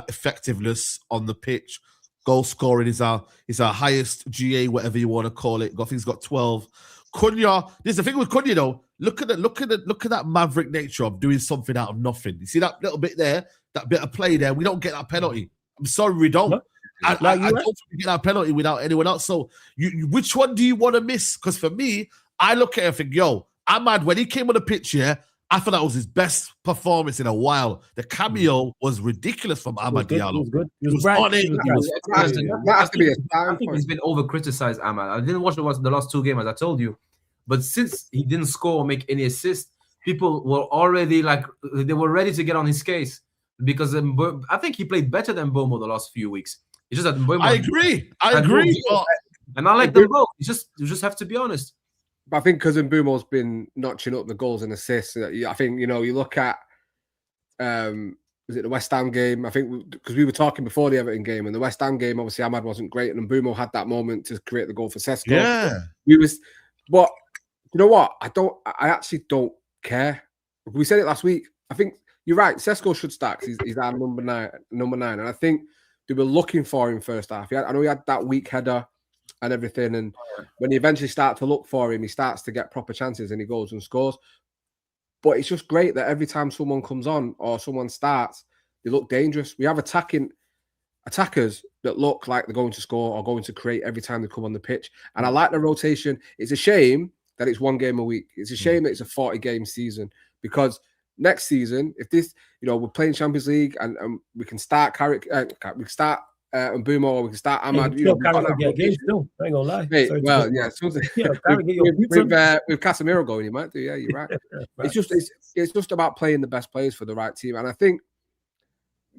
effectiveness on the pitch. Goal scoring is our highest GA, whatever you want to call it. I think he's got 12. Cunha, there's the thing with Cunha though. Look at that maverick nature of doing something out of nothing. You see that little bit there, that bit of play there. We don't get that penalty. I'm sorry, we don't. No. I don't think we get that penalty without anyone else. So which one do you want to miss? Because for me, I look at it and think, Ahmad, when he came on the pitch here, I thought that was his best performance in a while. The cameo was ridiculous from Ahmad Diallo. It was good. It was on it. I think he's been over-criticized, Ahmad. I didn't watch the last 2 games, as I told you. But since he didn't score or make any assists, people were already they were ready to get on his case. Because I think he played better than Mbeumo the last few weeks. It's just that Mbeumo... I agree. And I like them both. You just have to be honest. But I think because Mbeumo's been notching up the goals and assists, I think, you look at, was it the West Ham game? I think because we were talking before the Everton game, and the West Ham game, obviously Ahmad wasn't great, and Mbeumo had that moment to create the goal for Sesko. Yeah. But you know what? I actually don't care. We said it last week. I think you're right. Sesko should start because he's our number nine. And I think they were looking for him first half. I know he had that weak header and everything. And when you eventually start to look for him, he starts to get proper chances and he goes and scores. But it's just great that every time someone comes on or someone starts, they look dangerous. We have attackers that look like they're going to score or going to create every time they come on the pitch. And I like the rotation. It's a shame that it's 1 game a week. It's a shame that it's a 40-game season because next season, if this, we're playing Champions League and we can start Carrick, we can start Mbumo, or we can start Ahmad. Carrick could get games still. I ain't gonna lie. Mate, well, yeah, Carrick get your boots on. with Casemiro going, you might do. Yeah, you're right. It's just about playing the best players for the right team, and I think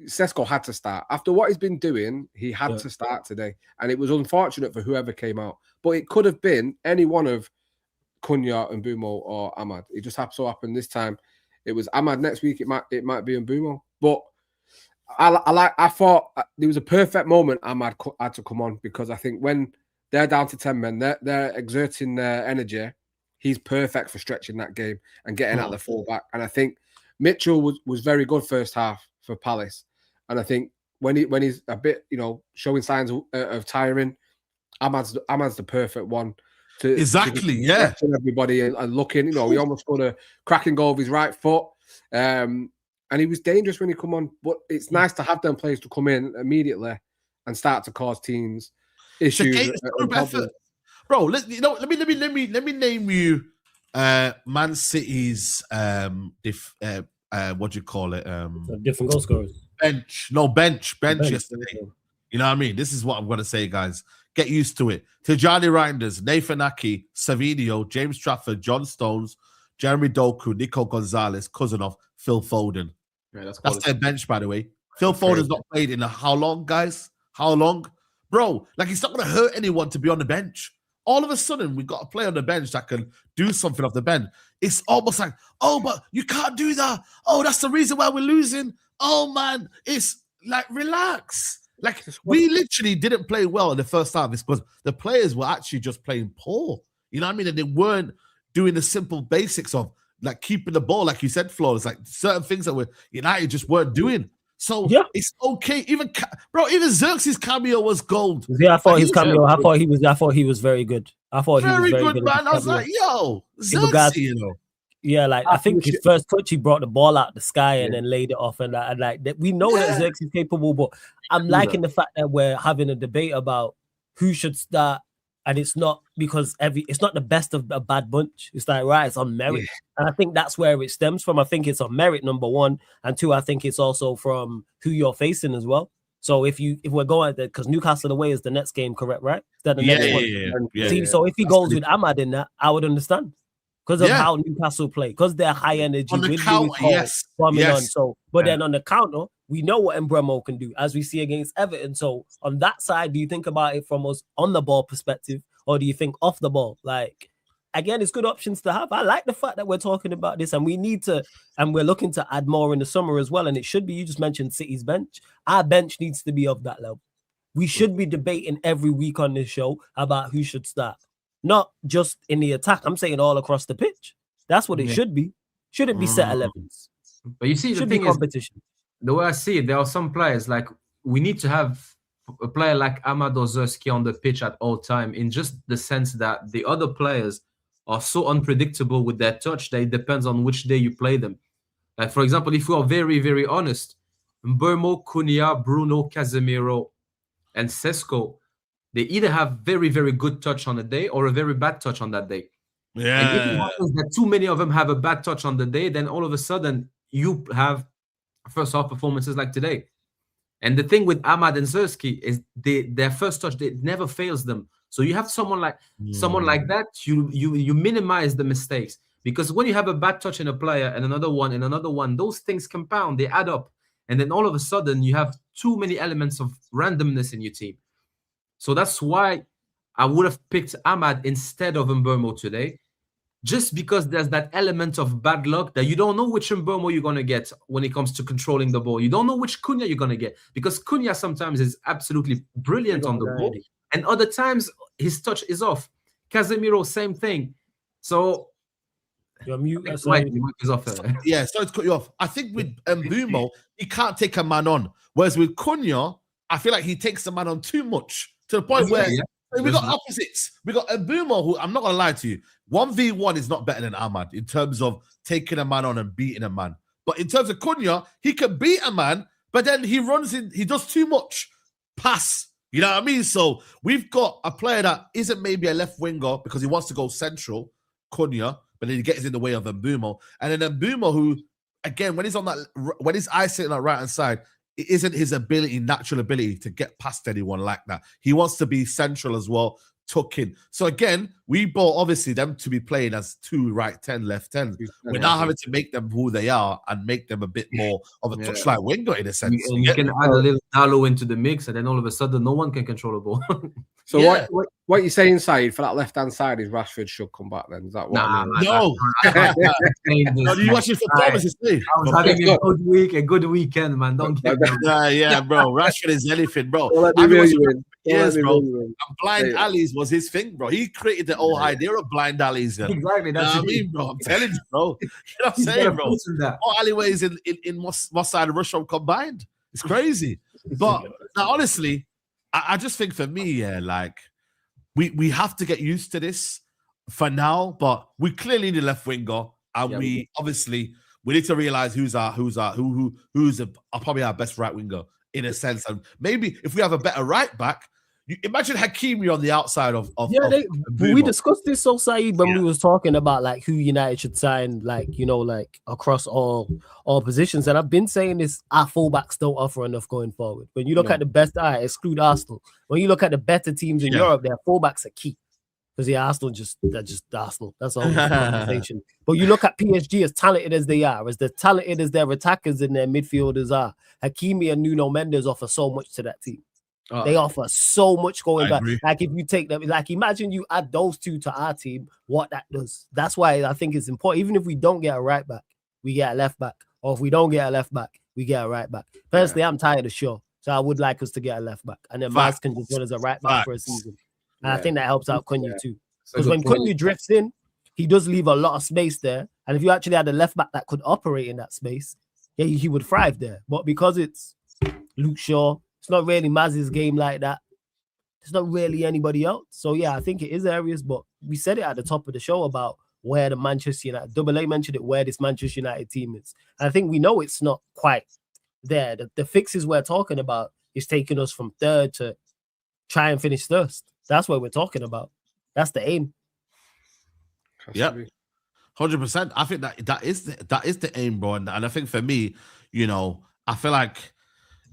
Sesko had to start after what he's been doing. He had to start today, and it was unfortunate for whoever came out. But it could have been any one of Cunha, Mbumo, or Ahmad. It just so happened this time it was Ahmad. Next week it might be Mbumo. But I thought there was a perfect moment Ahmad had to come on, because I think when they're down to 10 men, they're exerting their energy. He's perfect for stretching that game and getting out the fullback. And I think Mitchell was very good first half for Palace. And I think when he's a bit, showing signs of tiring, Ahmad's the perfect one to everybody and looking. He almost got a cracking goal with his right foot. And he was dangerous when he come on. But it's nice to have them players to come in immediately and start to cause teams issues. Bro, let me name you Man City's what do you call it? Different goal scorers. Bench yesterday. You know what I mean? This is what I'm gonna say, guys. Get used to it. Tijani Reinders, Nathan Aki, Savinio, James Trafford, John Stones, Jeremy Doku, Nico Gonzalez, Cousinov, Phil Foden. Yeah, that's their bench, by the way. Phil Foden's not played in how long, guys? How long? Bro, it's not going to hurt anyone to be on the bench. All of a sudden, we got a player on the bench that can do something off the bench. It's almost like, oh, but you can't do that. Oh, that's the reason why we're losing. Oh, man, it's like, relax. We literally didn't play well in the first half. It's because the players were actually just playing poor. You know what I mean? And they weren't doing the simple basics of keeping the ball, like you said, Flo. It's like certain things that United just weren't doing. So it's okay. Even Xerxes' cameo was gold. Yeah, I thought his cameo. I thought he was very good. I thought he was very good, man. I was like, yo, Xerxes, Yeah, I think his first touch, he brought the ball out the sky and then laid it off, and we know that Xerxes is capable. But I'm liking the fact that we're having a debate about who should start. And it's not because it's not the best of a bad bunch. It's it's on merit. And I think that's where it stems from. I think it's on merit, number one. And two, I think it's also from who you're facing as well. So if we're going there, because Newcastle away is the next game, correct, right? Is that the next one? So if he goes with Ahmad in that, I would understand. Because of how Newcastle play, because they're high energy. On the counter, on. So, but then on the counter, we know what Mbeumo can do, as we see against Everton. So on that side, do you think about it from us on the ball perspective, or do you think off the ball? Again, it's good options to have. I like the fact that we're talking about this, and we need to, and we're looking to add more in the summer as well. And it should be, you just mentioned City's bench. Our bench needs to be of that level. We should be debating every week on this show about who should start. Not just in the attack. I'm saying all across the pitch. That's what it should be. Shouldn't be set 11s. But you see, the thing is, the way I see it, there are some players we need to have a player like Ahmad or Zerski on the pitch at all time, in just the sense that the other players are so unpredictable with their touch that it depends on which day you play them. For example, if we are very, very honest, Mbeumo, Cunha, Bruno, Casemiro, and Sesko, they either have very, very good touch on the day or a very bad touch on that day. Yeah. And if it happens that too many of them have a bad touch on the day, then all of a sudden you have first half performances like today. And the thing with Ahmad and Zerski is their first touch, it never fails them. So you have someone like that, you minimize the mistakes. Because when you have a bad touch in a player and another one, those things compound, they add up. And then all of a sudden you have too many elements of randomness in your team. So that's why I would have picked Ahmad instead of Mbeumo today, just because there's that element of bad luck that you don't know which Mbeumo you're going to get when it comes to controlling the ball. You don't know which Cunha you're going to get, because Cunha sometimes is absolutely brilliant on the ball, and other times his touch is off. Casemiro, same thing. So your mute is off there. Yeah, sorry to cut you off. I think with Mbeumo, he can't take a man on, whereas with Cunha, I feel like he takes the man on too much, to the point where we got opposites. We got Mbeumo, who, I'm not going to lie to you, 1v1 is not better than Ahmad in terms of taking a man on and beating a man. But in terms of Cunha, he can beat a man, but then he runs in, he does too much pass. You know what I mean? So we've got a player that isn't maybe a left winger because he wants to go central, Cunha, but then he gets in the way of Mbeumo. And then Mbeumo, who again, when he's isolating that right hand side, it isn't his natural ability to get past anyone like that. He wants to be central as well, tuck in. So again, we bought obviously them to be playing as 2 right 10, left 10. We're now having to make them who they are and make them a bit more of a touchline winger in a sense. And you can add a little Dalo into the mix, and then all of a sudden, no one can control the ball. So what you're saying, Saeed, for that left-hand side is Rashford should come back then? Is that what I mean? No. Do you watch his performances, Steve? I was having a good week, a good weekend, man. Don't get me. Yeah, bro. Rashford is anything, bro. Yes, bro. And blind alleys was his thing, bro. He created the whole idea of blind alleys. Exactly. That's what I mean, bro. I'm telling you, bro. You know what I'm saying, bro? More alleyways in Moss side of Russia combined. It's crazy. But now, honestly, I just think for me, like we have to get used to this for now. But we clearly need a left winger, and we obviously we need to realize who's probably our best right winger in a sense. And maybe if we have a better right back, you imagine Hakimi on the outside of we discussed this, so Saeed, when we was talking about like who United should sign, like, you know, like across all positions. And I've been saying this, our fullbacks don't offer enough going forward. When you look at the best, exclude Arsenal. When you look at the better teams in Europe, their fullbacks are key. Because Arsenal they're just Arsenal. That's all conversation. But you look at PSG, as talented as they are, as talented as their attackers and their midfielders are, Hakimi and Nuno Mendes offer so much to that team. They offer so much going back. Like if you take them, like imagine you add those two to our team, what that does. That's why I think it's important. Even if we don't get a right back, we get a left back. Or if we don't get a left back, we get a right back. Personally, I'm tired of Shaw. So I would like us to get a left back. And then Miles can just run as a right back for a season. And I think that helps out Cunha too. Because when Cunha drifts in, he does leave a lot of space there. And if you actually had a left back that could operate in that space, he would thrive there. But because it's Luke Shaw, it's not really Maz's game like that. There's not really anybody else. So, I think it is areas, but we said it at the top of the show about where the Manchester United, Double A mentioned it, where this Manchester United team is. And I think we know it's not quite there. The fixes we're talking about is taking us from third to try and finish first. That's what we're talking about. That's the aim. Yep. 100%. I think that is the aim, bro. And I think for me, you know, I feel like,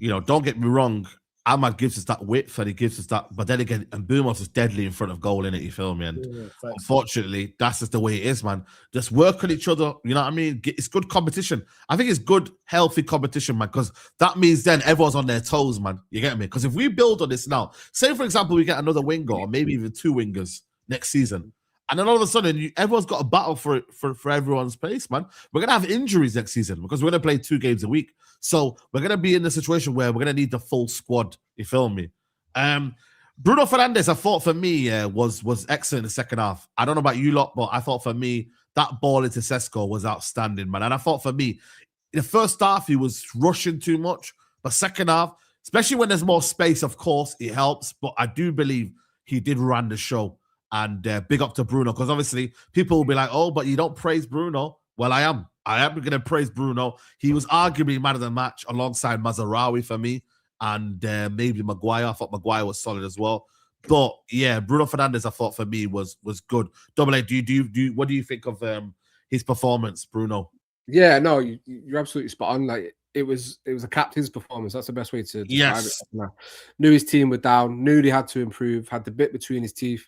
you know, don't get me wrong, Ahmad gives us that width and he gives us that, but then again, and Boumos is deadly in front of goal, innit? You feel me? And unfortunately, that's just the way it is, man. Just work on each other, you know what I mean? It's good competition. I think it's good, healthy competition, man, because that means then everyone's on their toes, man. You get me? Because if we build on this now, say for example, we get another winger or maybe even 2 wingers next season, and then all of a sudden, everyone's got a battle for everyone's place, man. We're going to have injuries next season because we're going to play 2 games a week. So we're going to be in a situation where we're going to need the full squad. You feel me? Bruno Fernandes, I thought for me, was excellent in the second half. I don't know about you lot, but I thought for me, that ball into Sesko was outstanding, man. And I thought for me, in the first half, he was rushing too much. But second half, especially when there's more space, of course, it helps. But I do believe he did run the show. And big up to Bruno, because obviously people will be like, oh, but you don't praise Bruno. Well, I am going to praise Bruno. He was arguably man of the match alongside Mazraoui for me, and maybe Maguire. I thought Maguire was solid as well. But yeah, Bruno Fernandes, I thought for me was good. Double A, what do you think of his performance, Bruno? Yeah, no, you're absolutely spot on. Like it was a captain's performance. That's the best way to describe it. Knew his team were down, knew he had to improve, had the bit between his teeth.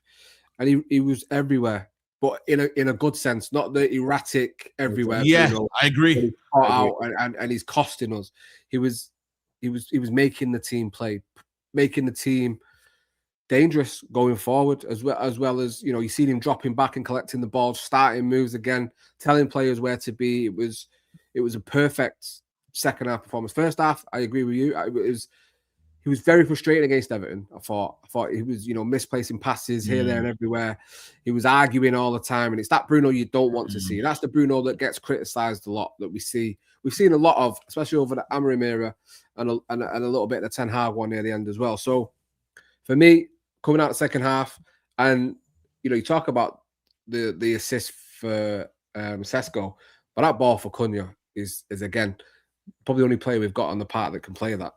And he was everywhere, but in a good sense, not the erratic everywhere. Yeah, Bruno, I agree. Out and he's costing us. He was making the team play, making the team dangerous going forward, as well as you know, you see him dropping back and collecting the ball, starting moves again, telling players where to be. It was a perfect second half performance. First half, I agree with you. He was very frustrating against Everton. I thought he was, you know, misplacing passes here, there, and everywhere. He was arguing all the time, and it's that Bruno you don't want to see. That's the Bruno that gets criticised a lot. That we see, we've seen a lot of, especially over the Amorim era, and a little bit of the Ten Hag one near the end as well. So, for me, coming out the second half, and you know, you talk about the assist for Sesko, but that ball for Cunha is again probably the only player we've got on the park that can play that.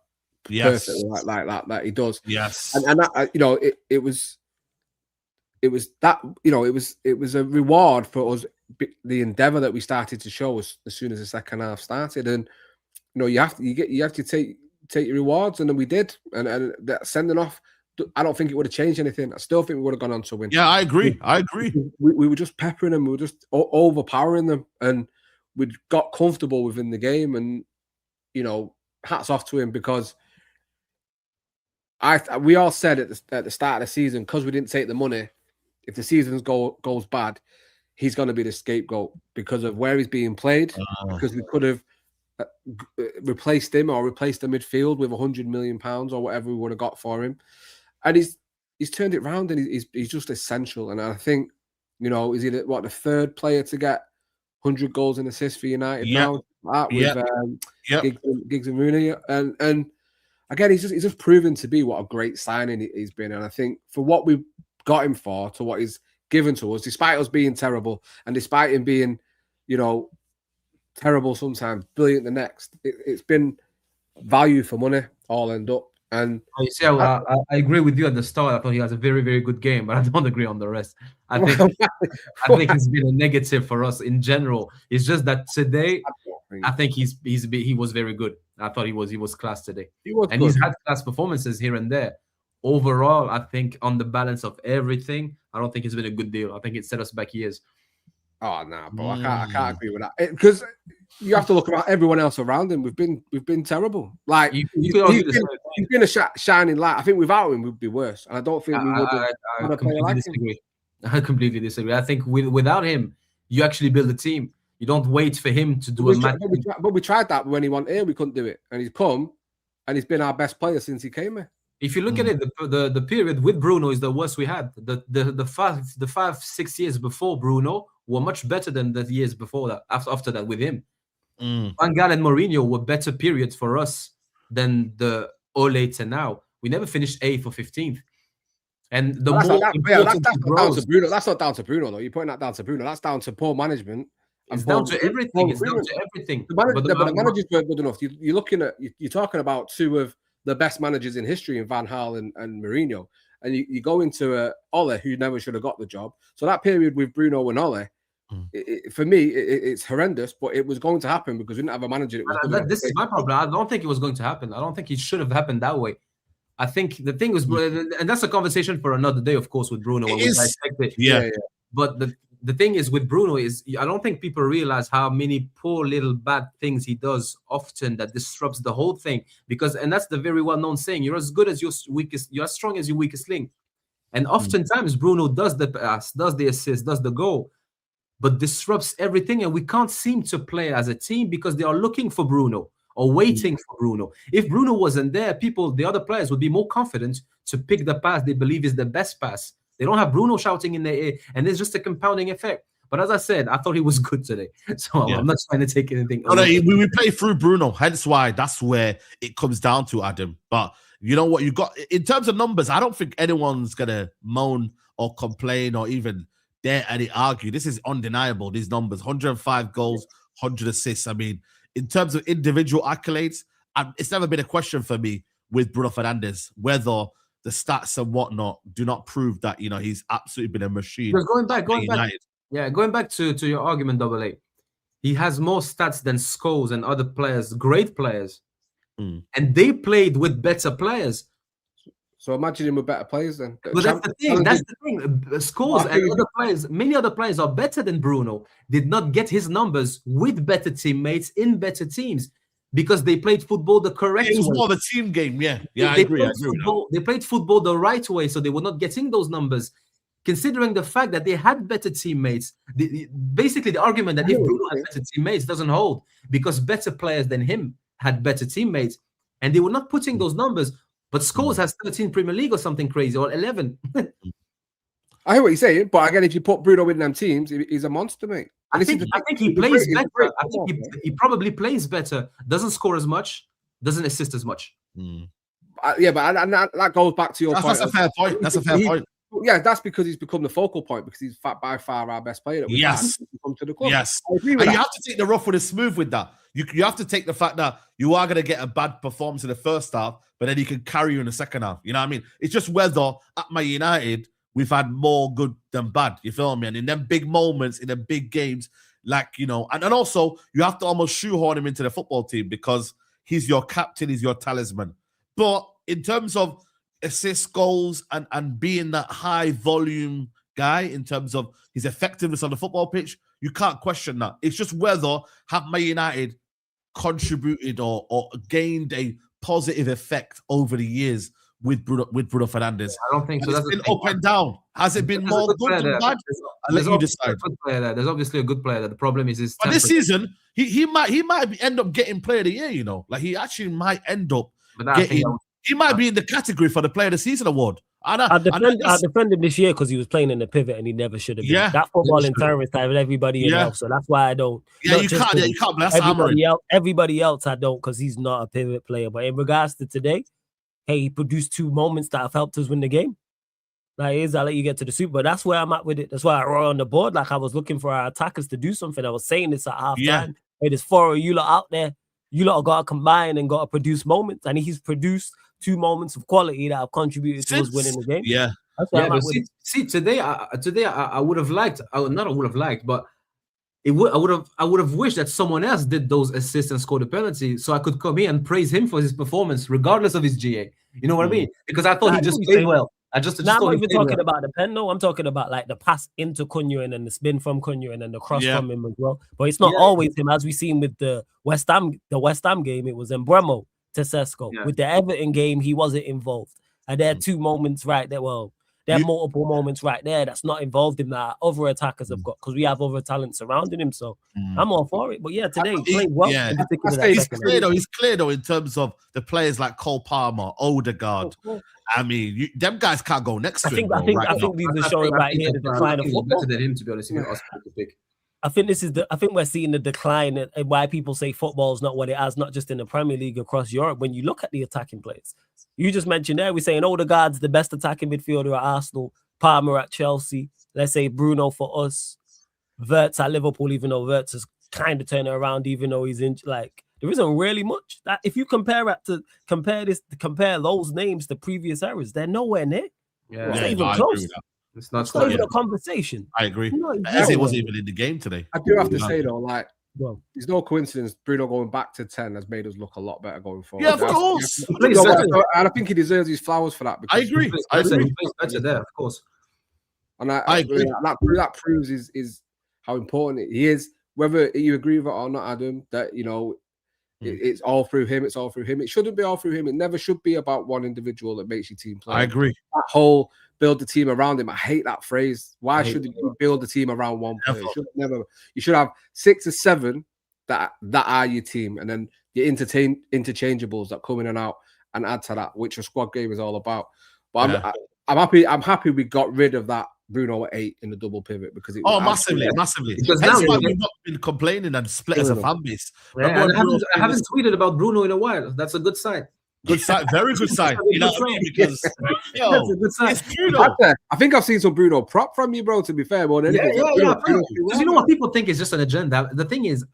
Yes, perfectly like that he does. Yes, and that, you know, it was it was that, you know, it was a reward for us, the endeavor that we started to show as soon as the second half started. And you know, you have to take your rewards, and then we did. And that sending off, I don't think it would have changed anything. I still think we would have gone on to win. Yeah, I agree. We were just peppering them, we were just overpowering them, and we got comfortable within the game. And you know, hats off to him, because we all said at the start of the season, because we didn't take the money, if the season goes bad, he's going to be the scapegoat because of where he's being played. Because we could have replaced him, or replaced the midfield with £100 million or whatever we would have got for him. And he's turned it around, and he's just essential. And I think, you know, is he the third player to get 100 goals and assists for United now? With Giggs and Rooney. And again, he's just proven to be what a great signing he's been. And I think for what we got him for, to what he's given to us, despite us being terrible, and despite him being, you know, terrible sometimes, brilliant the next, it's been value for money all end up. And you see, I agree with you at the start. I thought he has a very, very good game, but I don't agree on the rest. I think it's been a negative for us in general. It's just that today, I think he was very good. I thought he was class today. He's had class performances here and there. Overall, I think on the balance of everything, I don't think it's been a good deal. I think it set us back years. Oh no, bro, I can't agree with that, because you have to look at everyone else around him. We've been terrible. Like he's been a shining light. I think without him we'd be worse, and I don't think we would have. I completely disagree. I completely disagree. I think without him, you actually build a team. You don't wait for him to do a match. But we tried that when he went here. We couldn't do it, and he's come, and he's been our best player since he came here. If you look at it, the period with Bruno is the worst we had. The 5-6 years before Bruno were much better than the years before that. After that, with him, Van Gaal and Mourinho were better periods for us than the Ole to now. We never finished 8th or 15th. And that's not down to Bruno. That's not down to Bruno, though. You're putting that down to Bruno. That's down to poor management. It's down to everything. It's down to everything. The managers weren't good enough. You're talking about two of the best managers in history in Van Gaal and Mourinho, and you go into Ole, who never should have got the job. So that period with Bruno and Ole, for me, it's horrendous, but it was going to happen because we didn't have a manager. This is my problem. I don't think it was going to happen. I don't think it should have happened that way. I think the thing was, and that's a conversation for another day, of course, with Bruno. But the thing is with Bruno is, I don't think people realize how many poor little bad things he does often that disrupts the whole thing. And that's the very well-known saying: you're as good as your weakest, you're as strong as your weakest link. And oftentimes Bruno does the pass, does the assist, does the goal, but disrupts everything. And we can't seem to play as a team because they are looking for Bruno or waiting for Bruno. If Bruno wasn't there, the other players would be more confident to pick the pass they believe is the best pass. They don't have Bruno shouting in their ear, and it's just a compounding effect. But as I said, I thought he was good today. So I'm not trying to take anything. No, we play through Bruno, hence why that's where it comes down to, Adam. But you know what you got in terms of numbers, I don't think anyone's gonna moan or complain or even dare any argue. This is undeniable, these numbers: 105 goals, 100 assists. I mean, in terms of individual accolades, it's never been a question for me with Bruno Fernandes whether the stats and whatnot do not prove that, you know, he's absolutely been a machine. Because going back to your argument, Double A, he has more stats than Scholes and other players, great players, and they played with better players. So imagine him with better players then. But that's the thing. Scholes and other players, many other players are better than Bruno, did not get his numbers with better teammates in better teams, because they played football the correct way. It was more the team game, I agree. They played football the right way, so they were not getting those numbers. Considering the fact that they had better teammates, basically the argument that if Bruno had better teammates doesn't hold, because better players than him had better teammates, and they were not putting those numbers. But Scholes has 13 Premier League or something crazy, or 11. I hear what you're saying, but again, if you put Bruno in them teams, he's a monster, mate. I think he plays better. I think he probably plays better. Doesn't score as much. Doesn't assist as much. But that goes back to your point. That's a fair point. That's a fair point. Yeah, that's because he's become the focal point, because he's by far our best player. That we've had come to the club. Yes, and you have to take the rough with the smooth with that. You have to take the fact that you are going to get a bad performance in the first half, but then he can carry you in the second half. You know what I mean? It's just whether at Man United we've had more good than bad. You feel me? And in them big moments, in the big games, like, you know, and also you have to almost shoehorn him into the football team because he's your captain, he's your talisman. But in terms of assists, goals, and being that high volume guy in terms of his effectiveness on the football pitch, you can't question that. It's just whether have Man United contributed or gained a positive effect over the years with Bruno Fernandes. I don't think so. It's been up and down. Has it been more good than bad? I'll let you decide. There's obviously a good player there. The problem is his. But this season, he might end up getting Player of the Year. You know, like he actually might end up getting. He might be in the category for the Player of the Season award. I defend him this year because he was playing in the pivot and he never should have been. Yeah, that footballing terrorist type with everybody else. So that's why I don't. Yeah, you can't bless everybody else. I don't because he's not a pivot player. But in regards to today, hey, he produced 2 moments that have helped us win the game. Like, I'll let you get to the super, but that's where I'm at with it. That's why I wrote on the board. Like, I was looking for our attackers to do something. I was saying this at half time. Hey, there's 4 of you lot out there. You lot got to combine and got to produce moments. And he's produced 2 moments of quality that have contributed to us winning the game. Yeah. That's why today I would have liked, but I would have wished that someone else did those assists and scored a penalty so I could come here and praise him for his performance, regardless of his GA. You know what I mean? Because I thought he just played well. I'm not even talking about the pen, though. I'm talking about like the pass into Cunha and then the spin from Cunha and then the cross from him as well. But it's not always him, as we seen with the West Ham game. It was Embremo to Sesko. With the Everton game, he wasn't involved. And there are 2 moments right there. Well, there are multiple moments right there that's not involved in that other attackers have got because we have other talent surrounding him. So I'm all for it. But yeah, today he played well. Yeah, he's clear though in terms of the players like Cole Palmer, Odegaard. I mean, them guys can't go next to him. I think these are showing right here the decline of football. Better than him, to be honest. I think we're seeing the decline and why people say football is not what it has, not just in the Premier League across Europe. When you look at the attacking players, you just mentioned there, we're saying Odegaard's the best attacking midfielder at Arsenal, Palmer at Chelsea, let's say Bruno for us, Wirtz at Liverpool, even though Wirtz is kind of turning around, even though he's in like there isn't really much that if you compare those names to previous eras, they're nowhere near. It's not even close. It's not even a conversation. I agree. Eze wasn't even in the game today. I do have to say though, like, there's no coincidence Bruno going back to 10 has made us look a lot better going forward. Yeah, of course. And I think he deserves his flowers for that. I agree. Better there, of course. And I agree. That proves is how important he is. Whether you agree with it or not, Adam, that you know it's all through him. It's all through him. It shouldn't be all through him. It never should be about one individual that makes your team play. I agree. That whole build the team around him. I hate that phrase. Why should you build the team around one player? You should have 6 or 7 that are your team, and then your interchangeables that come in and out and add to that, which a squad game is all about. But I'm happy. I'm happy we got rid of that Bruno at 8 in the double pivot because it massively. Because now we've not been complaining and split as a fan base. I haven't tweeted about Bruno in a while. That's a good sign. Good sign, very good sign. You know what I mean? Because that's a good sign. I think I've seen some Bruno prop from you, bro. To be fair, more than anything. Because you know what people think is just an agenda. The thing is,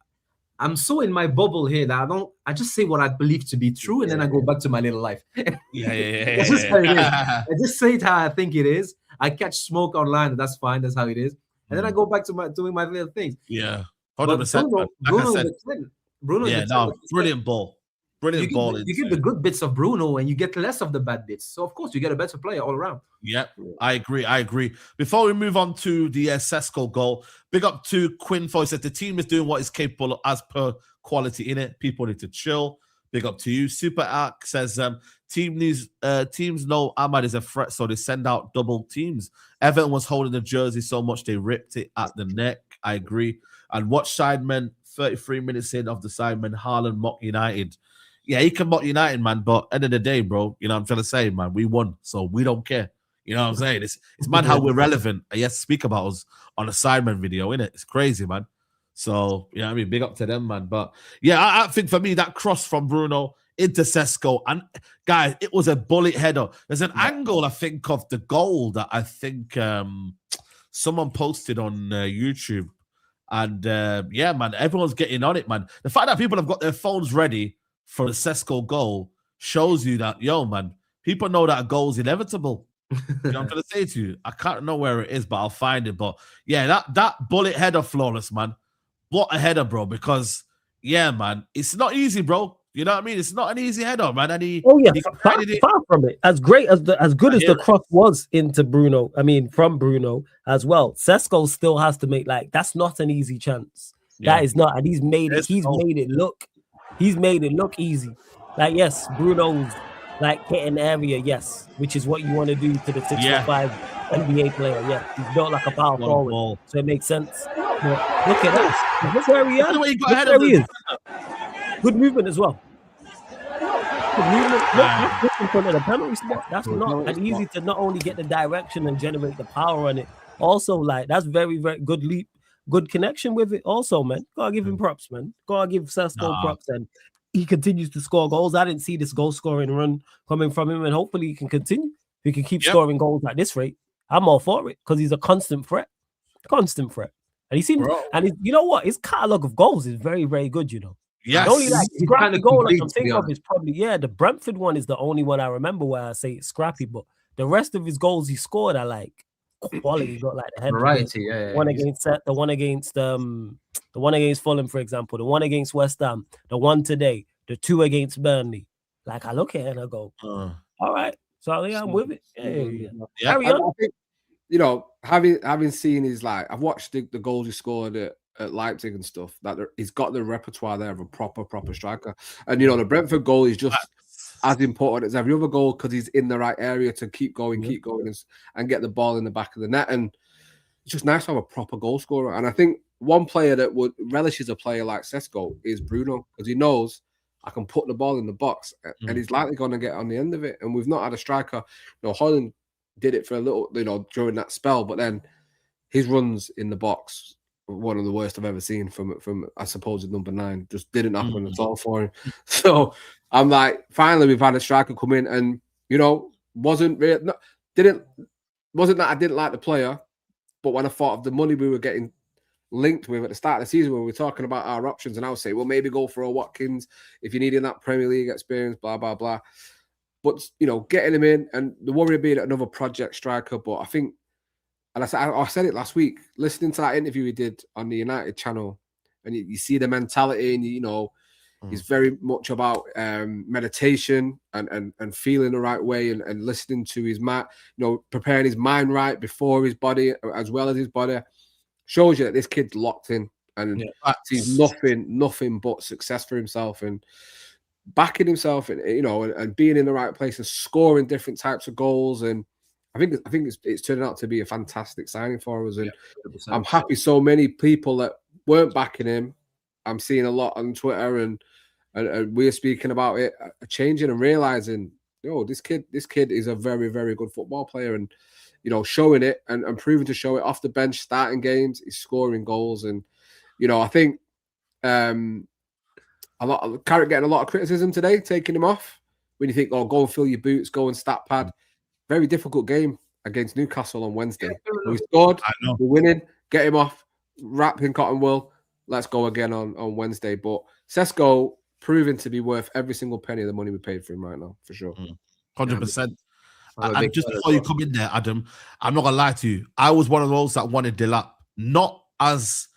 I'm so in my bubble here that I just say what I believe to be true, and then I go back to my little life. That's just how it is. I just say it how I think it is. I catch smoke online, and that's fine. That's how it is. And then I go back to doing my little things. Yeah, 100%. Bruno, brilliant ball. Brilliant ball. You get the good bits of Bruno and you get less of the bad bits. So, of course, you get a better player all around. Yeah, I agree. Before we move on to the Sesko goal, big up to Quinn for said the team is doing what is capable of as per quality in it. People need to chill. Big up to you. Super Arc says teams know Ahmad is a threat, so they send out double teams. Everton was holding the jersey so much they ripped it at the neck. I agree. And watch Sidemen 33 minutes in of the Sidemen, Haaland mock United. Yeah, he can mock United, man, but end of the day, bro, you know what I'm trying to say, man, we won, so we don't care. You know what I'm saying? It's mad how we're relevant. And yes, speak about us on a Simon video, innit? It's crazy, man. So, you know what I mean? Big up to them, man. But yeah, I think for me, that cross from Bruno into Sesko, and guys, it was a bullet header. There's an angle, I think, of the goal that I think someone posted on YouTube. And yeah, man, everyone's getting on it, man. The fact that people have got their phones ready for the Sesko goal shows you that, yo, man, people know that a goal is inevitable. You know, I'm trying to say to you, I can't know where it is, but I'll find it. But yeah, that bullet header flawless, man. What a header, bro. Because yeah, man, it's not easy, bro. You know what I mean? It's not an easy header, man. And he far from it. As good as the cross was into Bruno, from Bruno as well. Sesko still has to make that's not an easy chance. Yeah. That is not, and he's made it look easy. Like, yes, Bruno's hitting area, yes, which is what you want to do to the 6'5" NBA player. Yeah, he's built like a power forward, so it makes sense. But look at that. Look where he is. Look where he is. Good movement as well. Good movement. Look in front of the penalty spot. That's not and easy to not only get the direction and generate the power on it. Also, that's very, very good leap, good connection with it. Also, man, gotta give him props, man. Gotta give Sesko props, and he continues to score goals. I didn't see this goal scoring run coming from him, and hopefully he can continue. He can keep scoring goals at this rate. I'm all for it because he's a constant threat. Constant threat. And he seems, you know what? His catalog of goals is very, very good, you know. Yes. The only scrappy goal I can think of is probably, the Brentford one is the only one I remember where I say it's scrappy, but the rest of his goals he scored are quality. Got the head variety, the one against Fulham, for example, the one against West Ham, the one today, the two against Burnley. I look at it and I go, all right. So I'm with it. Yeah. Carry on. I think, you know, having seen his I've watched the goals he scored at Leipzig and stuff. He's got the repertoire there of a proper striker. And you know, the Brentford goal is just as important as every other goal because he's in the right area to keep going and get the ball in the back of the net. And it's just nice to have a proper goal scorer. And I think one player that would relishes a player like Sesko is Bruno, because he knows I can put the ball in the box and he's likely going to get on the end of it. And we've not had a striker. You know, Holland did it for a little, you know, during that spell, but then his runs in the box, one of the worst I've ever seen from I suppose number 9, just didn't happen at all for him. So I'm finally we've had a striker come in, and you know, wasn't that I didn't like the player, but when I thought of the money we were getting linked with at the start of the season when we were talking about our options, and I would say, well, maybe go for a Watkins if you're needing that Premier League experience, blah blah blah. But you know, getting him in, and the worry being another project striker. But I think, and I said it last week, listening to that interview he did on the United channel, and you see the mentality, and you know, he's very much about meditation and feeling the right way and listening to his you know, preparing his mind right before his body as well as his body. Shows you that this kid's locked in and sees nothing but success for himself and backing himself, and you know, and being in the right place and scoring different types of goals. And I think it's turning out to be a fantastic signing for us. And I'm happy so many people that weren't backing him, I'm seeing a lot on Twitter and we're speaking about it, changing and realizing, this kid is a very, very good football player, and you know, showing it and proving to show it off the bench, starting games, he's scoring goals. And you know, I think Carrick getting a lot of criticism today, taking him off. When you think, go and fill your boots, go and stat pad. Very difficult game against Newcastle on Wednesday. We scored, we're winning, get him off, wrap in cotton wool. Let's go again on Wednesday. But Sesko proving to be worth every single penny of the money we paid for him right now, for sure. 100%. And just before you come in there, Adam, I'm not gonna lie to you. I was one of those that wanted Delap, not as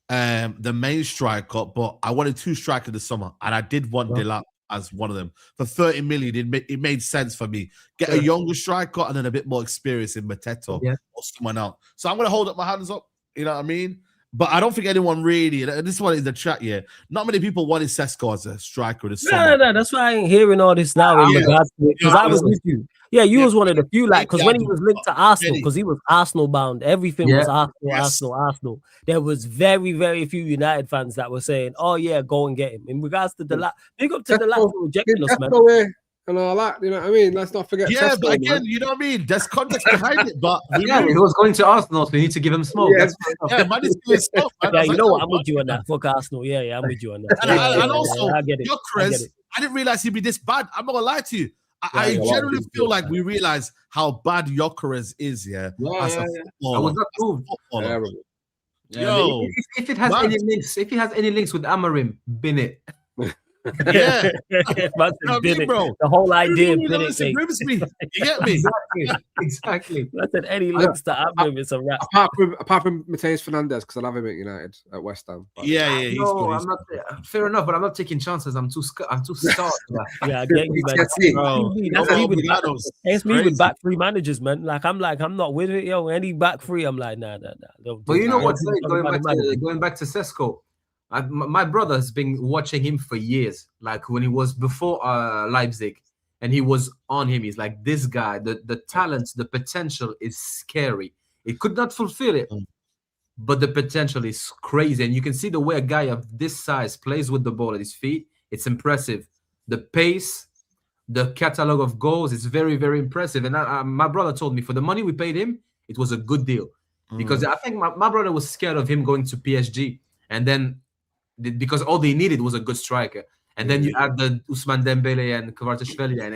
the main striker, but I wanted 2 strikers this summer, and I did want Delap as one of them. For 30 million, it made sense for me. Get a younger striker and then a bit more experience in Mateto or someone else. So I'm gonna hold up my hands up. You know what I mean? But I don't think anyone really, this one is the chat here, not many people wanted Sesko as a striker this summer. No, that's why I ain't hearing all this now in regards to it, because I was with you. Yeah, you was one of the few, because when he was linked to Arsenal, because he was Arsenal bound, everything was Arsenal. There was very, very few United fans that were saying, oh yeah, go and get him. In regards to Delap, big up to Delap for rejecting us, man. And all that, you know what I mean? Let's not forget. Yeah, Sesko, but again, man. you know what I mean? There's context behind it, but he was going to Arsenal, so we need to give him smoke. Man is doing smoke, man. Yeah, you know what? I'm with you on that. Fuck Arsenal. Yeah, I'm with you on that. And also, I didn't realize he'd be this bad. I'm not gonna lie to you. I generally feel like we realize how bad Gyökeres is. I was not proved. Yo, if it has any links, with Amarim, bin it. Yeah. Man You know what I said, mean, "Bin it." bro? The whole idea, You know, bin it, listen, mate. Grimsby. You get me? Exactly. I said, any links to Abram, it's a wrap. Apart from Mateus Fernandez, because I love him at United at West Ham. But Yeah, he's No, good. I'm not. Fair enough, but I'm not taking chances. I'm too scared for that. Yeah, I get you, man. Bro, That's me with back, Obligados. it's me Crazy. with back three managers, man. I'm not with it, yo. Any back three, I'm like, nah. Don't But do you know that. what? Don't Going back to Sesko, my brother has been watching him for years. Like when he was before Leipzig, and he was on him. He's like, this guy, the talent, the potential is scary. It could not fulfill it, but the potential is crazy. And you can see the way a guy of this size plays with the ball at his feet. It's impressive. The pace, the catalog of goals is very, very impressive. And my brother told me for the money we paid him, it was a good deal. Because I think my brother was scared of him going to PSG. And then because all they needed was a good striker. And then you add the Ousmane Dembele and Kvaratskhelia, and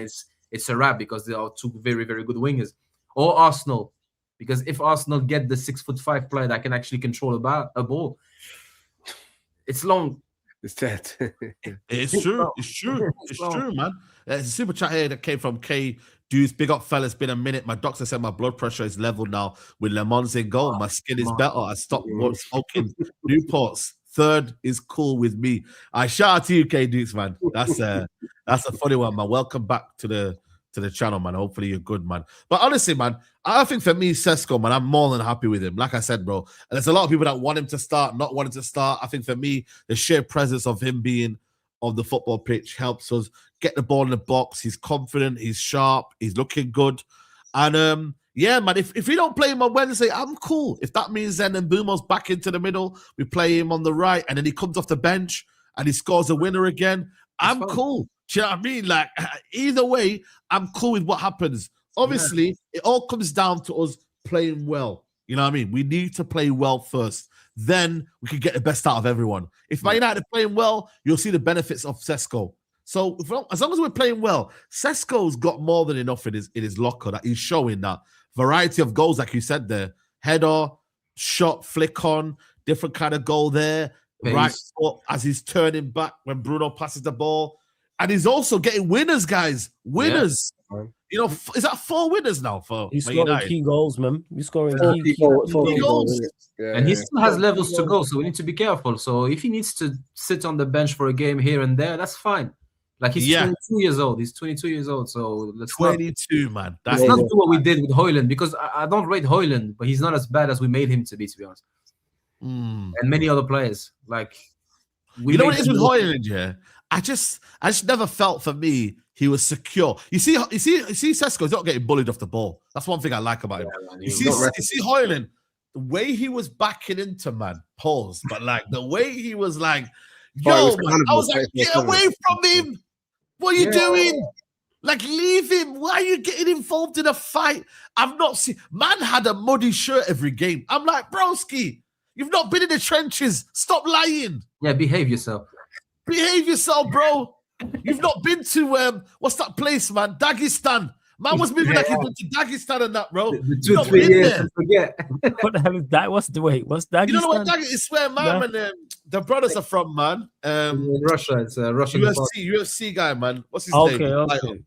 it's a wrap because they are two very, very good wingers. Or Arsenal, because if Arsenal get the 6'5" player that can actually control a ball, it's long. it's dead. It's true. It's true. It's true, man. There's a super chat here that came from K. Dudes, big up, fellas. Been a minute. My doctor said my blood pressure is level now with Le Mans in goal. My skin is better. I stopped smoking Newports. Third is cool with me. I shout out to you, K Dukes, man. That's a funny one, man. Welcome back to the channel, man. Hopefully you're good, man. But honestly, man, I think for me, Sesko, man, I'm more than happy with him. Like I said, bro, and there's a lot of people that want him to start, not wanting to start. I think for me, the sheer presence of him being on the football pitch helps us get the ball in the box. He's confident, he's sharp, he's looking good. And yeah, man, if we don't play him on Wednesday, I'm cool. If that means then Mbumo's back into the middle, we play him on the right, and then he comes off the bench and he scores a winner again, I'm cool. Do you know what I mean? Like, either way, I'm cool with what happens. Obviously, it all comes down to us playing well. You know what I mean? We need to play well first. Then we can get the best out of everyone. If Man United are playing well, you'll see the benefits of Sesko. So as long as we're playing well, Sesko's got more than enough in his locker that he's showing that variety of goals, like you said there. Header, shot, flick on, different kind of goal there. Pace. Right foot as he's turning back when Bruno passes the ball. And he's also getting winners, guys. Winners. Yeah. You know, is that 4 winners now for He's Man scoring United? key goals, man. He's scoring key goals. And he still has levels to go, so we need to be careful. So if he needs to sit on the bench for a game here and there, that's fine. Like he's 22 years old. He's 22 years old. So let's 22, man. Let's not do what we did with Højlund, because I don't rate Højlund, but he's not as bad as we made him to be honest. And many other players. Like you know what it is with Højlund, yeah? I just never felt, for me, he was secure. You see Sesko, he's not getting bullied off the ball. That's one thing I like about him. Man, you see Højlund, the way he was backing into, man, pause, but like the way he was like, yo, man, I was like, get away from him. What are you doing? Like, leave him. Why are you getting involved in a fight? I've not seen. Man had a muddy shirt every game. I'm like, broski, you've not been in the trenches. Stop lying. Yeah, behave yourself. Behave yourself, bro. You've not been to what's that place, man? Dagestan. Man was moving like he's been to Dagestan and that, bro. The 2-3 years. Forget. What the hell is that? What's Dagestan? You don't know what Dagestan is? Where man and the brothers are from, man. In Russia, it's a Russian UFC guy, man. What's his name? Okay.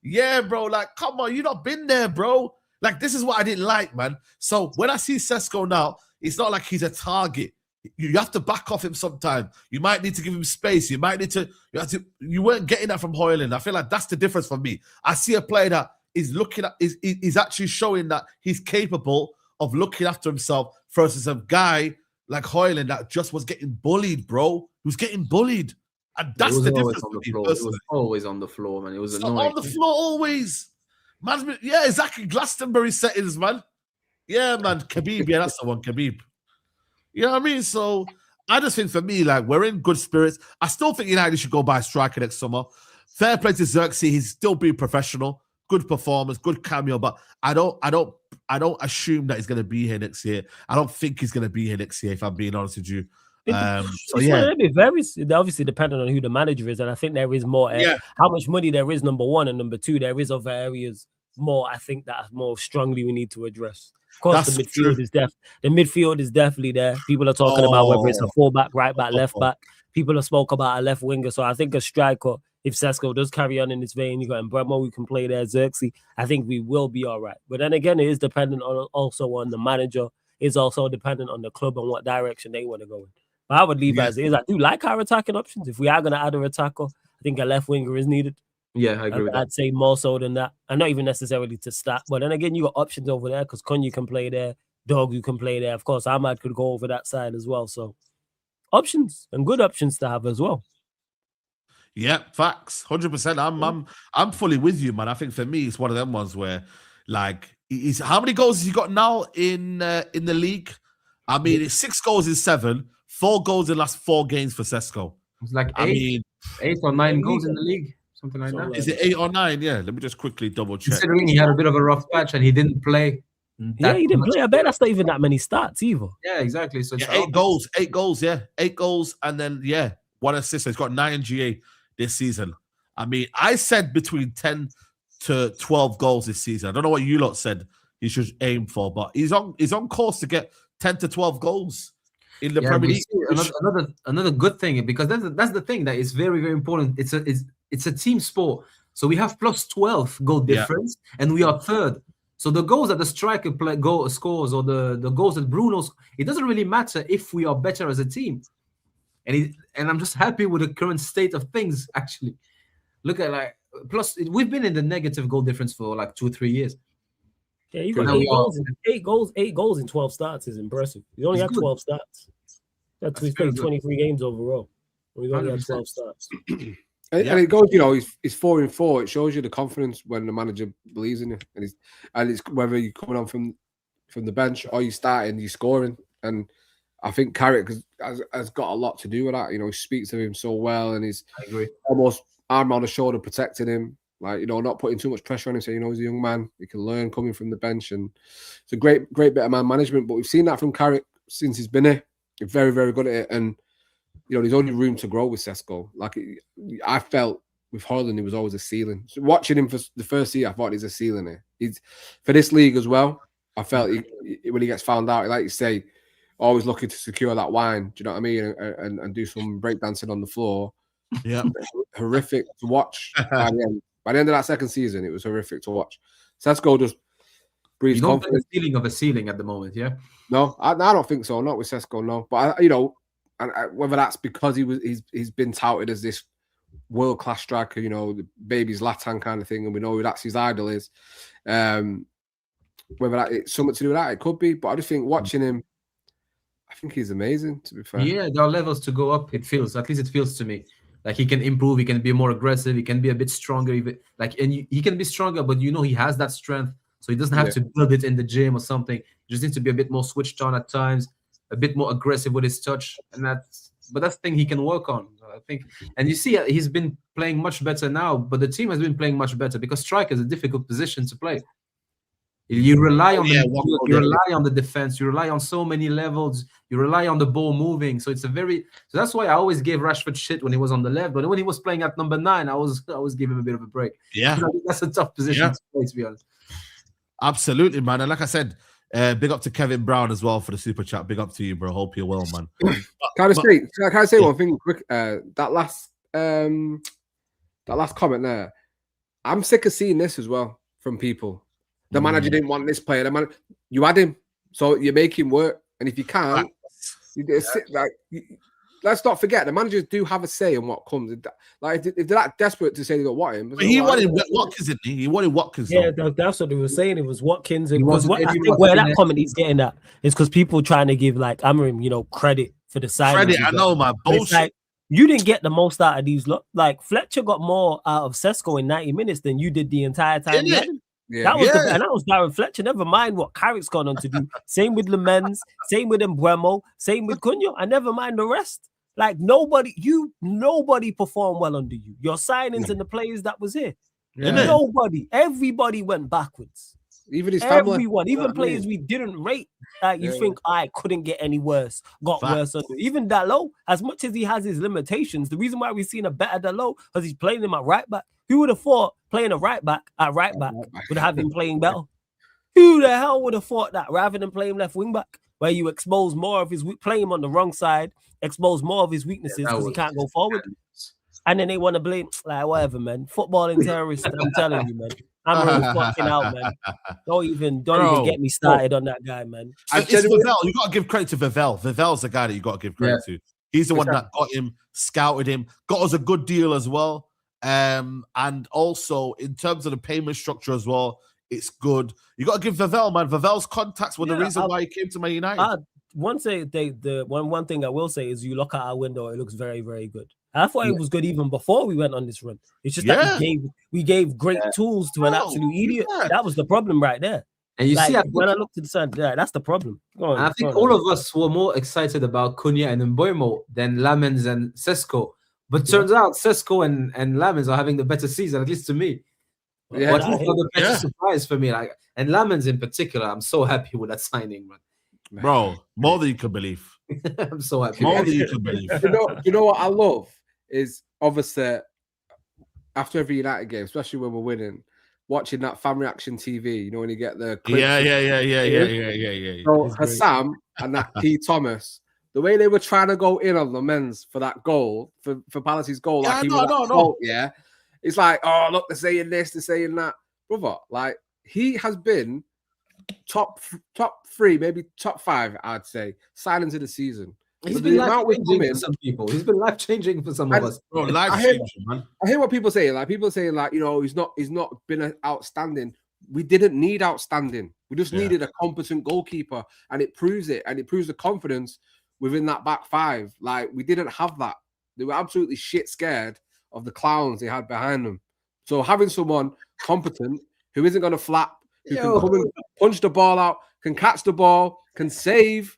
Yeah, bro. Like, come on, you not been there, bro. Like, this is what I didn't like, man. So when I see Sesko now, it's not like he's a target. You have to back off him sometime. You might need to give him space. You might need to. You weren't getting that from Højlund. I feel like that's the difference for me. I see a player that is looking at is actually showing that he's capable of looking after himself versus a guy like Højlund that just was getting bullied, bro. He was getting bullied, and that's the difference. It was always on the floor, man. It was annoying. On the floor always. Man, yeah, exactly. Glastonbury settings, man. Yeah, man. Khabib, yeah, that's the one. Khabib. You know what I mean? So I just think for me, like, we're in good spirits. I still think United should go buy a striker next summer. Fair play to Xerxes. He's still being professional. Good performance, good cameo, but I don't assume that he's going to be here next year. I don't think he's going to be here next year, if I'm being honest with you. So yeah, it varies. Obviously, depending on who the manager is, and I think there is more. How much money there is, number one, and number two, there is other areas more. I think that more strongly we need to address. Of course, the midfield is definitely there. People are talking about whether it's a fullback, right back, left back. people have spoke about a left winger. So I think a striker, if Sesko does carry on in this vein, you got Bremo who can play there, Xerxes, I think we will be all right. But then again, it is dependent on also on the manager. It's also dependent on the club and what direction they want to go in. But I would leave it as it is. I do like our attacking options. If we are going to add a attacker, I think a left winger is needed. Yeah, I agree with that. I'd say more so than that. And not even necessarily to start. But then again, you got options over there because Cunha can play there. Dog, you can play there. Of course, Ahmad could go over that side as well. So options and good options to have as well. Yeah, facts, 100%. I'm fully with you, man. I think for me, it's one of them ones where, like, he's how many goals has he got now in the league? I mean, it's 6 goals in 7, 4 goals in the last 4 games for Sesko. It's like 8 or 9 goals in the league, something like that. Is it 8 or 9? Yeah, let me just quickly double check. Considering he had a bit of a rough patch and he didn't play. Yeah, he didn't play. I bet that's not even that many starts either. Yeah, exactly. So it's 8 goals. 8 goals. Yeah, 8 goals, and then 1 assist. So he's got 9 GA this season. I mean, I said between 10 to 12 goals this season. I don't know what you lot said he should aim for, but he's on course to get 10 to 12 goals in the Premier League. Another good thing, because that's the thing that is very, very important. It's a team sport. So we have plus 12 goal difference, and we are third. So the goals that the striker scores or the goals that Bruno, it doesn't really matter if we are better as a team. And I'm just happy with the current state of things, actually. Look at we've been in the negative goal difference for like 2 or 3 years. Yeah, you got 8 goals in 12 starts is impressive. You only have 12 starts. That's we played 23 games overall. We only have 12 starts. And it goes, he's 4 in 4. It shows you the confidence when the manager believes in you, and it's whether you're coming on from the bench or you're starting, you're scoring. And I think Carrick has got a lot to do with that. He speaks to him so well, and he's almost arm on the shoulder protecting him, like not putting too much pressure on him. Saying he's a young man, he can learn coming from the bench, and it's a great bit of man management. But we've seen that from Carrick since he's been here. He's very, very good at it, and there's only room to grow with Sesko. Like I felt with Haaland, he was always a ceiling. So watching him for the first year, I thought he's a ceiling here. He's for this league as well. I felt when he gets found out, like you say, always looking to secure that wine. Do you know what I mean? And do some breakdancing on the floor. Yeah, horrific to watch. By the end of that second season, it was horrific to watch. Sesko just breathes confidence. The feeling of a ceiling at the moment, yeah. No, I don't think so. Not with Sesko, no. But whether that's because he's been touted as this world-class striker, the baby's Zlatan kind of thing, and we know that's his idol is. Whether that it's something to do with that, it could be. But I just think watching him, I think he's amazing, to be fair. Yeah, there are levels to go up. At least it feels to me. Like he can improve, he can be more aggressive, he can be a bit stronger, he can be stronger, but he has that strength, so he doesn't have to build it in the gym or something. He just needs to be a bit more switched on at times, a bit more aggressive with his touch, that's the thing he can work on, I think. And you see, he's been playing much better now, but the team has been playing much better because striker is a difficult position to play. You rely on you rely on the defense, you rely on so many levels, you rely on the ball moving. So that's why I always gave Rashford shit when he was on the left, but when he was playing at number 9, I was giving him a bit of a break. Yeah, that's a tough position to play, to be honest. Absolutely, man. And like I said, big up to Kevin Brown as well for the super chat. Big up to you, bro. Hope you're well, man. Can I say one thing quick? That last comment there, I'm sick of seeing this as well from people. The manager didn't want this player. You had him, so you make him work. And if you can't, let's not forget the managers do have a say in what comes. Like if they're that desperate to say they don't want him, but he wanted Watkins, didn't he? He wanted Watkins. Yeah, that's what they were saying. It was Watkins. I think where that comment he's getting at is because people trying to give like Amorim, credit for the signing. Credit, I know, man. Bullshit. Like, you didn't get the most out of these. Like Fletcher got more out of Sesko in 90 minutes than you did the entire time. Yeah. That was Darren Fletcher. Never mind what Carrick's gone on to do. Same with Lemens, same with Mbeumo, same with Cunha, and never mind the rest. Like nobody performed well under you. Your signings and the players that was here. Nobody. Everybody went backwards. Even his family. Everyone, even players we didn't rate. You think I couldn't get any worse. Got worse under. Even Dalot, as much as he has his limitations, the reason why we've seen a better Dalot because he's playing him at right back. Who would have thought playing a right back would have him playing better? Who the hell would have thought that rather than playing left wing back, where you expose more of his play him on the wrong side, expose more of his weaknesses because he was- can't go forward. And then they want to blame, like, whatever, man. Footballing terrorists, I'm telling you, man. I'm really fucking out, man. Don't even get me started on that guy, man. It's Vivell. You got to give credit to Vivell. Vivell's the guy that you got to give credit to. He's the one that got him, scouted him, got us a good deal as well. And also, in terms of the payment structure as well, it's good. You got to give Vivell, man. Vivell's contacts were the reason why he came to Man United. One thing I will say is you look at our window, it looks very, very good. I thought it was good even before we went on this run. It's just that we gave great tools to an absolute idiot. That was the problem right there. And you see, when I looked to the side, that's the problem. I think all of us were more excited about Cunha and Mbeumo than Lamens and Sesko. But turns out Sesko and Lamens are having the better season, at least to me. Yeah, What the better surprise for me, like, and Lamens in particular, I'm so happy with that signing, man. Bro, more than you can believe. I'm so happy. More than you can believe. You know what I love is obviously after every United game, especially when we're winning, watching that fan reaction TV. You know when you get the clips Yeah. So Hassam and that P Thomas, the way they were trying to go in on the men's for that goal for Palace's goal, yeah. It's like, oh look, they're saying this, they're saying that, brother. Like he has been top 3, maybe top 5, I'd say, signings of the season. He's been life-changing for some people. He's been life-changing for some of us. Bro, life-changing, man. I hear what people say. Like people saying, like, you know, he's not been outstanding. We didn't need outstanding. We just needed a competent goalkeeper, and it proves it. And it proves the confidence within that back 5. Like we didn't have that. They were absolutely shit scared of the clowns they had behind them. So having someone competent who isn't going to flap, who can come and punch the ball out, can catch the ball, can save.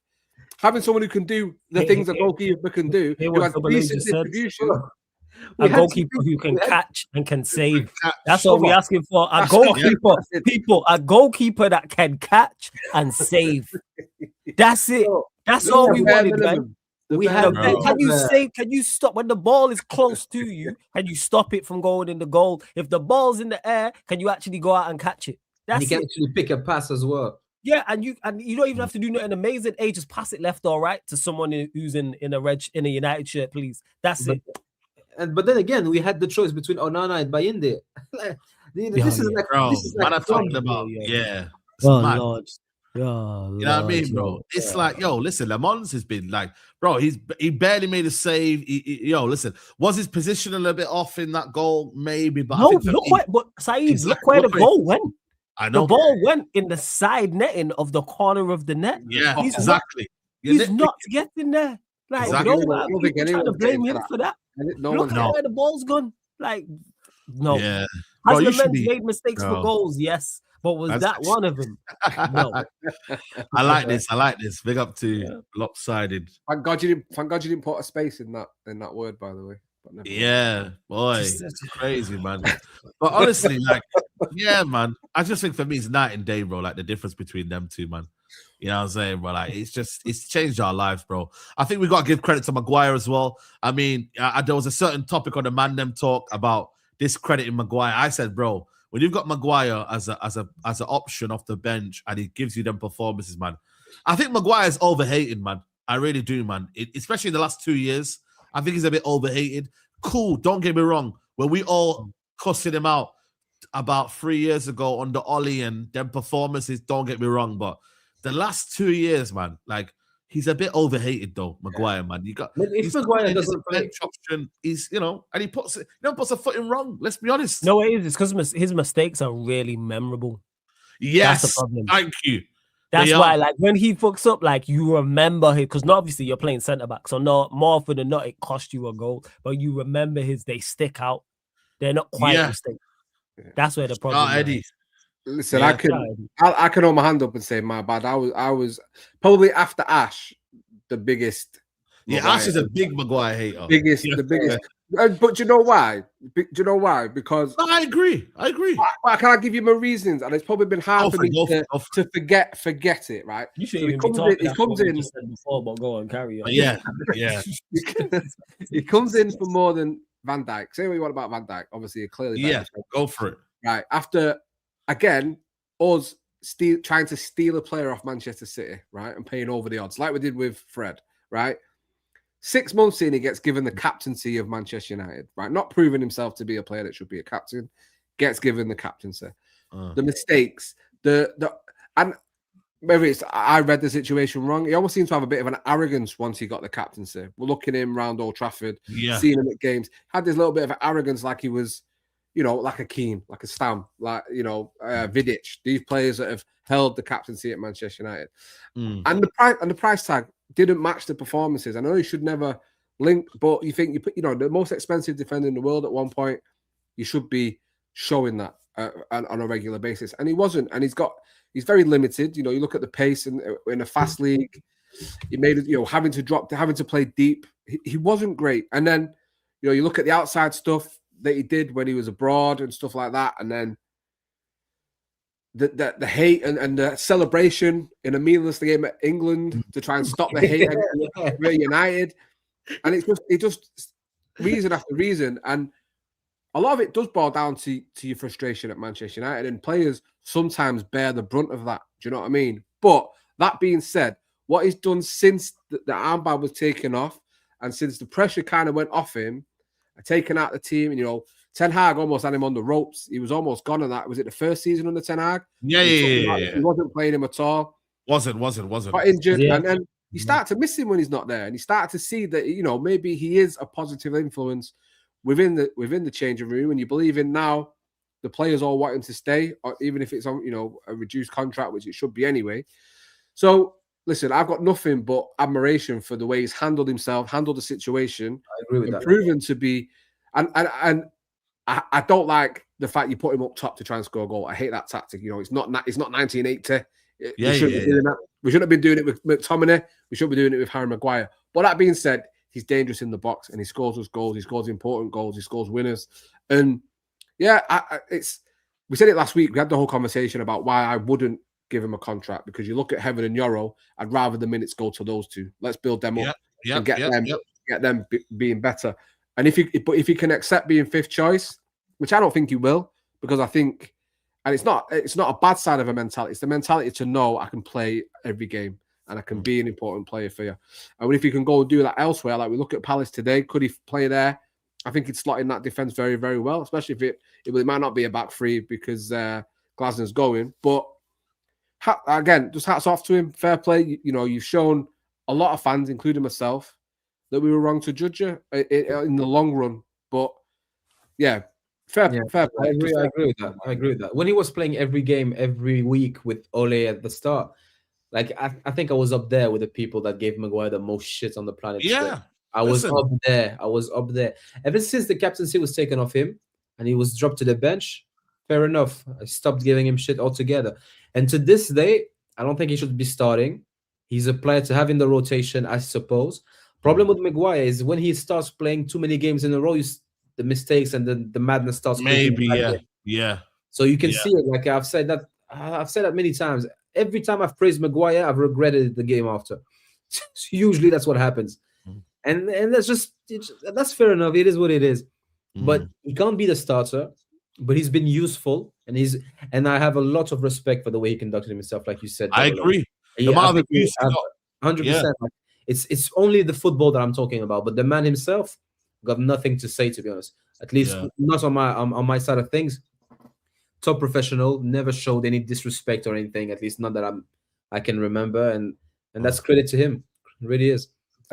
Having someone who can do the things a goalkeeper can do, who has decent distribution. A goalkeeper who can catch and can save. That's what we're asking for. A goalkeeper that can catch and save. That's it. That's all we wanted, man. We had can you save? Can you stop when the ball is close to you? Can you stop it from going in the goal? If the ball's in the air, can you actually go out and catch it? And you can actually pick a pass as well. Yeah, and you don't even have to do nothing amazing. Just pass it left or right to someone who's in a United shirt, please. That's it. But then again, we had the choice between Onana and Bayinde. This is like talking about Lord. You know what I mean, bro? It's like, listen, Lamons has been like, bro, he barely made a save. Listen, was his position a little bit off in that goal? Maybe, but Saeed, look where the goal went. I know the ball went in the side netting of the corner of the net. Yeah, exactly. He's not getting there. Like, people trying to blame him for that. Look at where the ball's gone. Like, no. Yeah. Has Lamens made mistakes for goals? Yes. But was that one of them? No. I like this. Big up to Lopsided. Thank God you didn't put a space in that word, by the way. Yeah, boy, it's crazy, man. But honestly, like, man, I just think for me it's night and day, bro. Like the difference between them two, man. You know what I'm saying, bro? Like it's changed our lives, bro. I think we got to give credit to Maguire as well. I mean, there was a certain topic on the Man Them Talk about discrediting Maguire. I said, bro, when you've got Maguire as an option off the bench and he gives you them performances, man, I think Maguire's overhated, man. I really do, man. Especially in the last 2 years. I think he's a bit overhated. Cool, don't get me wrong. When we all cussing him out about 3 years ago on the Ollie and them performances, don't get me wrong. But the last 2 years, man, like he's a bit overhated though, Maguire, man. If Maguire doesn't play option, he's and he puts a foot in wrong. Let's be honest. No, it is. It's because his mistakes are really memorable. Yes, that's the problem. Thank you. That's why, like, when he fucks up, like, you remember him, because obviously you're playing centre back, so more often than not, it cost you a goal. But you remember they stick out. They're not quite mistakes. That's where the problem is. Eddie. Listen, I can hold my hand up and say my bad. I was probably after Ash the biggest. Yeah, Ash is a big Maguire hater. The biggest. But do you know why? Because I agree. I can't give you my reasons, and it's probably been hard for me to forget it. Right? You should even be talking. He comes in before, but go on, carry on. Yeah. He comes in for more than Van Dijk. Say what you want about Van Dijk. Obviously, clearly. Go for it. Right after again us trying to steal a player off Manchester City, right, and paying over the odds like we did with Fred, right. 6 months in, he gets given the captaincy of Manchester United, right? Not proving himself to be a player that should be a captain, gets given the captaincy. The mistakes, and maybe it's I read the situation wrong. He almost seems to have a bit of an arrogance once he got the captaincy. We're looking at him around Old Trafford, seeing him at games, had this little bit of arrogance, like he was, like a Keane, like a Stam, like Vidic. These players that have held the captaincy at Manchester United, and the price tag didn't match the performances. I know you should never link, but you think you put, the most expensive defender in the world at one point, you should be showing that on a regular basis, and he wasn't. And he's very limited. You look at the pace in a fast league. He made it, having to play deep. He wasn't great. And then, you look at the outside stuff that he did when he was abroad and stuff like that, and then the hate and the celebration in a meaningless game at England to try and stop the hate at United, and it just reason after reason, and a lot of it does boil down to your frustration at Manchester United, and players sometimes bear the brunt of that. Do you know what I mean? But that being said, what he's done since the armband was taken off, and since the pressure kind of went off him, taken out the team, and Ten Hag almost had him on the ropes. He was almost gone on that. Was it the first season under Ten Hag? Yeah. He wasn't playing him at all. Wasn't. Got injured, and then you start to miss him when he's not there, and you start to see that maybe he is a positive influence within the changing room, and you believe in now the players all wanting to stay, or even if it's on a reduced contract, which it should be anyway. So listen, I've got nothing but admiration for the way he's handled himself, handled the situation. I agree with that. Proven to be, and I don't like the fact you put him up top to try and score a goal. I hate that tactic. It's not 1980. We shouldn't have been doing it with McTominay. We shouldn't be doing it with Harry Maguire. But that being said, he's dangerous in the box, and he scores us goals. He scores important goals. He scores winners. And yeah, we said it last week. We had the whole conversation about why I wouldn't give him a contract, because you look at Heaven and Yoro, I'd rather the minutes go to those two. Let's build them up and get them being better. And if he can accept being fifth choice, which I don't think he will, because I think, and it's not a bad side of a mentality. It's the mentality to know I can play every game and I can be an important player for you. And if he can go and do that elsewhere, like we look at Palace today, could he play there? I think he'd slot in that defense very, very well, especially if it might not be a back three because Glasner's going. But again, just hats off to him. Fair play. You've shown a lot of fans, including myself, that we were wrong to judge you in the long run. But yeah, fair play. I agree with that. When he was playing every game, every week with Ole at the start, like I think I was up there with the people that gave Maguire the most shit on the planet. Yeah. I was up there. Ever since the captaincy was taken off him and he was dropped to the bench, fair enough. I stopped giving him shit altogether. And to this day, I don't think he should be starting. He's a player to have in the rotation, I suppose. Problem with Maguire is when he starts playing too many games in a row, the mistakes and the madness starts. Maybe, yeah. So you can see it. Like I've said that many times. Every time I've praised Maguire, I've regretted the game after. So usually that's what happens. And that's fair enough. It is what it is. But he can't be the starter. But he's been useful, and I have a lot of respect for the way he conducted himself, like you said. I agree. 100%. It's only the football that I'm talking about, but the man himself got nothing to say, to be honest. At least not on my side of things. Top professional, never showed any disrespect or anything. At least not that I can remember, and that's credit to him. It really is.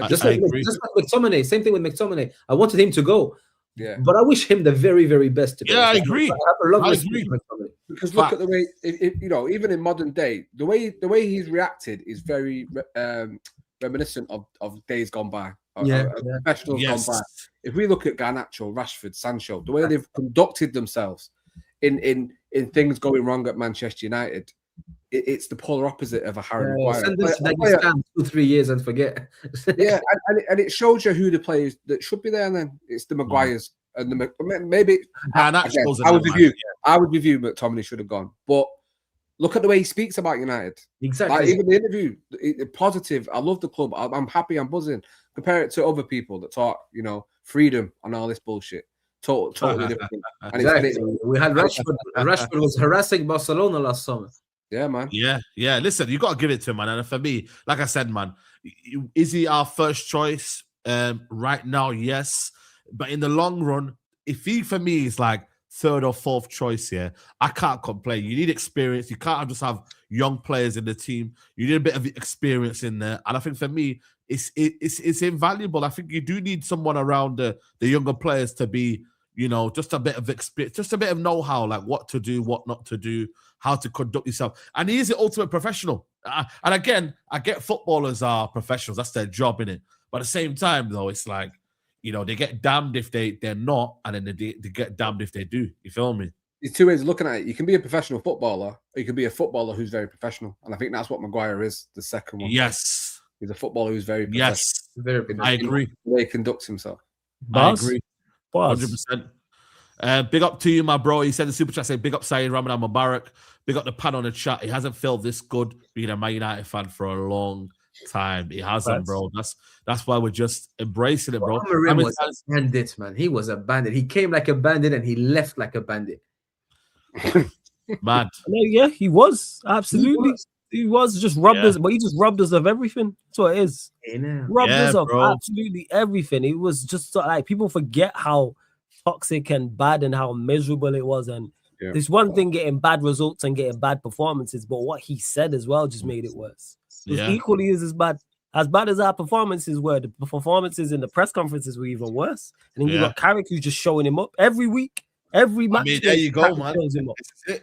Just like McTominay, same thing with McTominay. I wanted him to go. Yeah, but I wish him the very, very best. I agree. I agree. Because look at the way, even in modern day, the way he's reacted is very reminiscent of days gone by. Professionals gone by. If we look at Garnacho, Rashford, Sancho, the way they've conducted themselves in things going wrong at Manchester United, it's the polar opposite of a Harry Maguire. Send this to Dagestan 2-3 years and forget. and it shows you who the players that should be there. And then it's the Maguires and maybe. I would with you. McTominay should have gone, but look at the way he speaks about United. Exactly. Like, even the interview, positive. I love the club. I'm happy. I'm buzzing. Compare it to other people that talk, freedom and all this bullshit. Totally different. Exactly. We had Rashford. Rashford was harassing Barcelona last summer. Yeah, man. Yeah. Listen, you got to give it to him, man. And for me, like I said, man, is he our first choice? Right now, yes. But in the long run, if he, for me, is like third or fourth choice here, I can't complain. You need experience. You can't just have young players in the team. You need a bit of experience in there. And I think for me, it's invaluable. I think you do need someone around the younger players to be, you know, just a bit of experience, just a bit of know-how, like what to do, what not to do, how to conduct yourself. And he is the ultimate professional. And again, I get footballers are professionals. That's their job, innit? But at the same time, though, it's like, you know, they get damned if they're not, and then they get damned if they do. You feel me? There's two ways of looking at it. You can be a professional footballer, or you can be a footballer who's very professional. And I think that's what Maguire is, the second one. Yes. He's a footballer who's very professional. Yes. Very I agree. The way he conducts himself. I agree. 100%. Big up to you, my bro. He said the super chat saying, big up Saeed Ramadan Mubarak. Big up the pan on the chat. He hasn't felt this good being a Man United fan for a long time. He hasn't, bro. That's why we're just embracing it, bro. Amorim was a bandit, man. He was a bandit. He came like a bandit and he left like a bandit. Mad. Yeah, he was. Absolutely. He was just rubbed us, but he just rubbed us of everything. That's what it is. Rubbed us of absolutely everything. It was just like people forget how toxic and bad and how miserable it was. And there's one thing getting bad results and getting bad performances, but what he said as well just made it worse. It was equally as bad as our performances were. The performances in the press conferences were even worse. And then you got Carrick who's just showing him up every week, every match. I mean, there you go, man.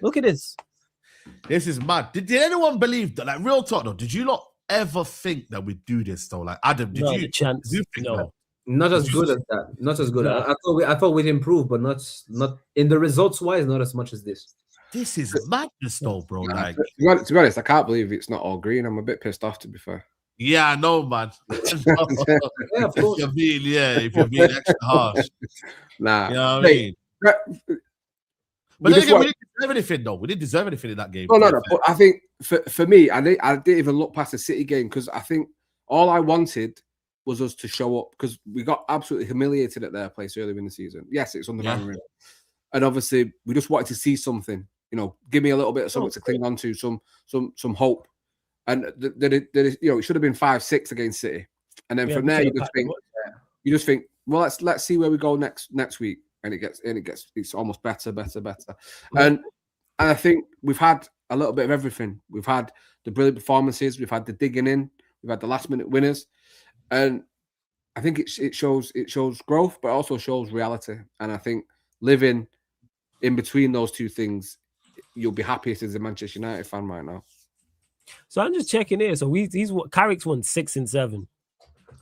Look at this. This is mad. Did anyone believe that? Like, real talk though, did you not ever think that we'd do this though? Like, Adam, did you think that? Not as good as that. Not as good. No. I thought we'd improve, but not in the results wise, not as much as this. This is madness though, bro. Like, to be honest, I can't believe it's not all green. I'm a bit pissed off, to be fair. Yeah, I know, man. Yeah, of course. If you're being extra harsh. Nah. You know what I mean? But then again, we didn't deserve anything, though. We didn't deserve anything in that game. No. But I think for me, I didn't even look past the City game because I think all I wanted was us to show up because we got absolutely humiliated at their place earlier in the season. Yes, it's under Van Ryn. And obviously, we just wanted to see something. You know, give me a little bit of something to cling on to, some hope. And it should have been 5-6 against City. And then from there, you just think, well, let's see where we go next week. And it's almost better. And I think we've had a little bit of everything. We've had the brilliant performances, we've had the digging in, we've had the last minute winners, and I think it shows growth, but also shows reality. And I think living in between those two things, you'll be happiest as a Manchester United fan right now. So I'm just checking here. So Carrick's won 6 and 7.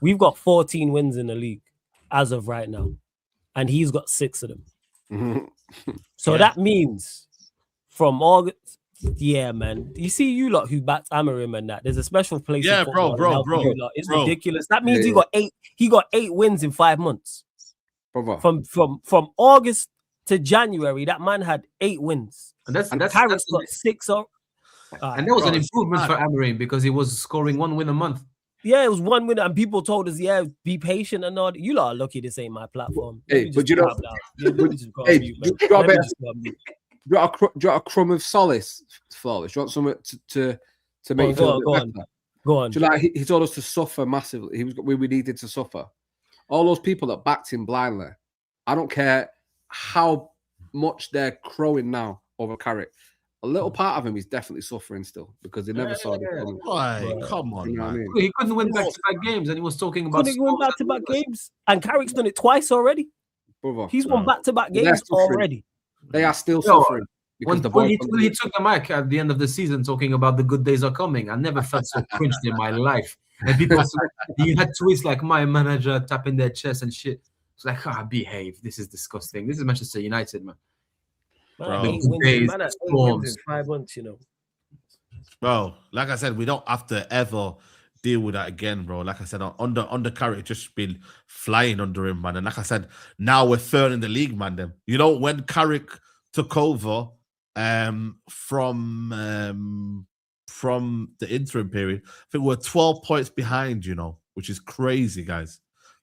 We've got 14 wins in the league as of right now. And he's got 6 of them. So that means from August, man. You see, you lot who backed Amorim and that. There's a special place. Yeah, bro. It's ridiculous. That means he got 8. He got 8 wins in 5 months. Brother. From August to January, that man had 8 wins. And that's Carrick's got 6 up. And that was an improvement for Amorim because he was scoring 1 win a month. Yeah, it was 1 win, and people told us, be patient and all. You lot are lucky this ain't my platform. Hey, but you know, do you want a crumb of solace, Flawless? Do you want something to make you feel better? Go on. Like he told us to suffer massively. We needed to suffer. All those people that backed him blindly, I don't care how much they're crowing now over Carrick. A little part of him is definitely suffering still because they never saw it coming. Come on, you know man. I mean? He couldn't win back-to-back games, and he was talking about win back-to-back games, and Carrick's done it twice already. Brother, he's won back-to-back games already. They are still suffering. When he took the mic at the end of the season talking about the good days are coming, I never felt so cringed in my life. And people, you had tweets like my manager tapping their chest and shit. It's like, behave. This is disgusting. This is Manchester United, man. Man, 8 wins in 5 months, you know. Bro, like I said, we don't have to ever deal with that again, bro. Like I said, under Carrick just been flying under him, man. And like I said, now we're third in the league, man. Them, you know, when Carrick took over from the interim period, I think we're 12 points behind, you know, which is crazy, guys.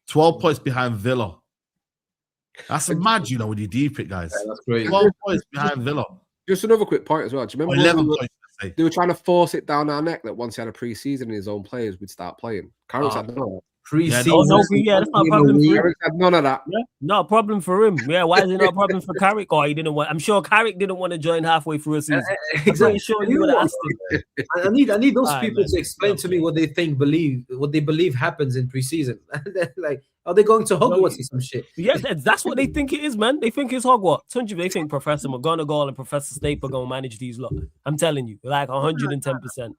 12 points behind Villa. That's mad, you know, when you deep it, guys. Yeah, that's great. 12 points behind Villa. Just another quick point as well. Do you remember 11 points? They were trying to force it down our neck that once he had a pre-season in his own players, we'd start playing. Carrick's like, no, Pre-season. Oh, no, yeah, that's not a problem for him. Carrick had none of that. Yeah, not a problem for him. Yeah, why is it not a problem for Carrick? Or he didn't want. I'm sure Carrick didn't want to join halfway through a season. I'm pretty sure he would have asked him. I need those All right, people man. to explain to me what they believe happens in preseason. Like, are they going to Hogwarts or some shit? Yeah, that's what they think it is, man. They think it's Hogwarts. They think Professor McGonagall and Professor Snape are going to manage these lot. I'm telling you, like 110%.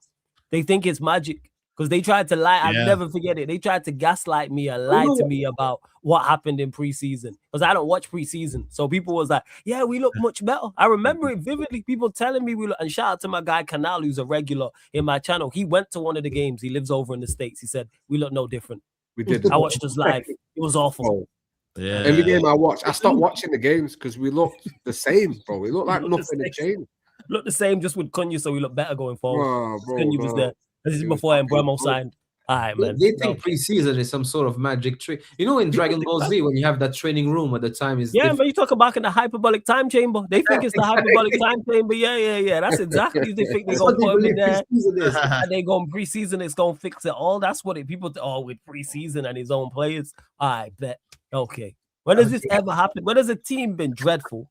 They think it's magic because they tried to lie. I'll never forget it. They tried to gaslight me and lie to me about what happened in preseason because I don't watch preseason. So people was like, yeah, we look much better. I remember it vividly. People telling me we look, and shout out to my guy Canal, who's a regular in my channel. He went to one of the games. He lives over in the States. He said, we look no different. We did. I watched us live. It was awful. Yeah. Every game I watched, I stopped watching the games because we looked the same, bro. We looked like nothing had changed. Look the same, just with Cunha, so we look better going forward. Oh, bro, Cunha was there. This is before Embremo signed. All right, man. They think preseason is some sort of magic trick. You know, in Dragon Ball Z, when you have that training room at the time is but you talk about in the hyperbolic time chamber. They think it's the hyperbolic time chamber. Yeah. That's exactly they think they're gonna put them in there. And they going preseason, it's gonna fix it all. That's what people with preseason and his own players. I bet. Okay. When has this ever happened? When has a team been dreadful?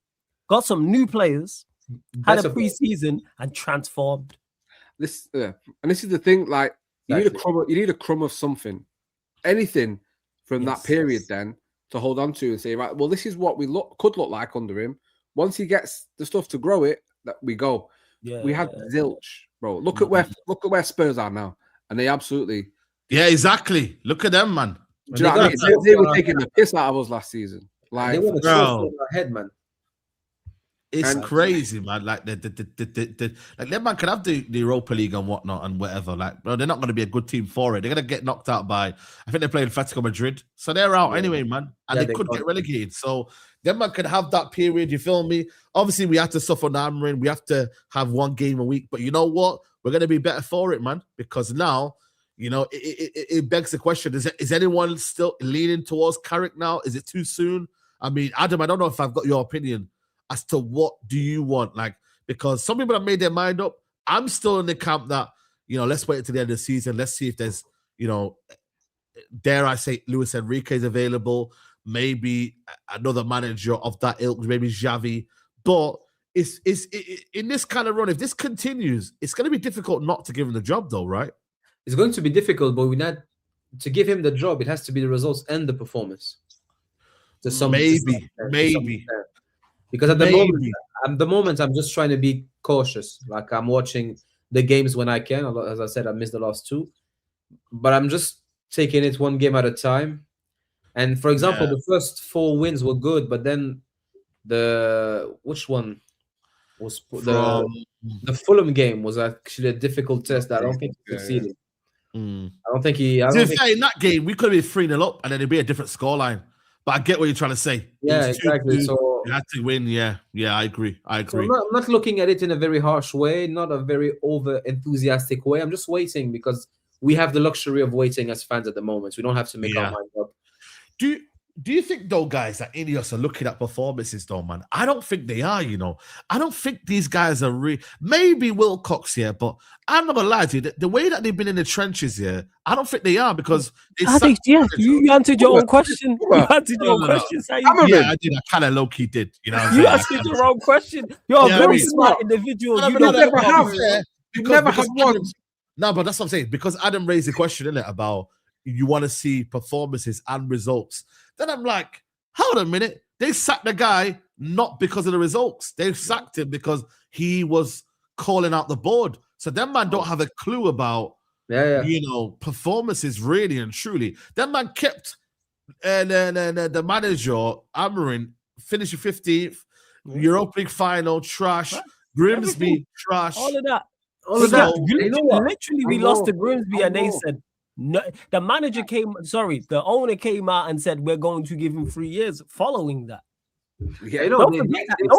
Got some new players, had a preseason and transformed. And this is the thing, like you need a crumb of something, anything from that period then to hold on to and say, right, well, this is what we could look like under him. Once he gets the stuff to grow it, that we go. Yeah, we had zilch, bro. Look at where Spurs are now, and they absolutely. Yeah, exactly. Look at them, man. Do you know what I mean? They were taking the piss out of us last season. Like, they were the head, man. It's crazy, man. Like like that man can have the Europa League and whatnot and whatever. Like, bro, they're not going to be a good team for it. They're going to get knocked out by. I think they played Atletico Madrid, so they're out anyway, man. And they could get relegated. So them man could have that period. You feel me? Obviously, we have to suffer Amrin. We have to have one game a week. But you know what? We're going to be better for it, man. Because now, you know, it begs the question: is anyone still leaning towards Carrick now? Is it too soon? I mean, Adam, I don't know if I've got your opinion as to what do you want, like, because some people have made their mind up. I'm still in the camp that, you know, let's wait until the end of the season. Let's see if there's, you know, dare I say, Luis Enrique is available, maybe another manager of that ilk, maybe Xavi. But it's in this kind of run, if this continues, it's going to be difficult not to give him the job, though, right? It's going to be difficult, but we not to give him the job. It has to be the results and the performance. Maybe. Because at the moment, I'm just trying to be cautious. Like, I'm watching the games when I can. As I said, I missed the last two, but I'm just taking it one game at a time. And for example, the first 4 wins were good, but then which one was the Fulham game was actually a difficult test that I don't think he succeeded. I don't think he. In that game, we could have been 3-0 up, and then it'd be a different scoreline. But I get what you're trying to say. Yeah, exactly. So you had to win. Yeah, I agree. So I'm not looking at it in a very harsh way, not a very over enthusiastic way. I'm just waiting because we have the luxury of waiting as fans at the moment. We don't have to make our mind up. Do you think, though, guys, that Ineos are looking at performances, though, man? I don't think they are, you know. I don't think these guys are maybe Wilcox, but I'm not going to lie to you. The way that they've been in the trenches here, I don't think they are because... you answered your own question. You answered your own question. Yeah, I did. I kind of low-key did. You know what I'm saying? You answered your own question. You're a very smart individual. You never have one. No, but that's what I'm saying. Because Adam raised the question, innit, about you want to see performances and results. Then I'm like, hold on a minute. They sacked the guy not because of the results. They sacked him because he was calling out the board. So them man don't have a clue about, you know, performances really and truly. Them man kept the manager, Amarin, finishing 15th, Europa League final, trash, Grimsby, trash. All of that. Literally, we lost to Grimsby and they said, no, the owner came out and said we're going to give him 3 years following that. Yeah, don't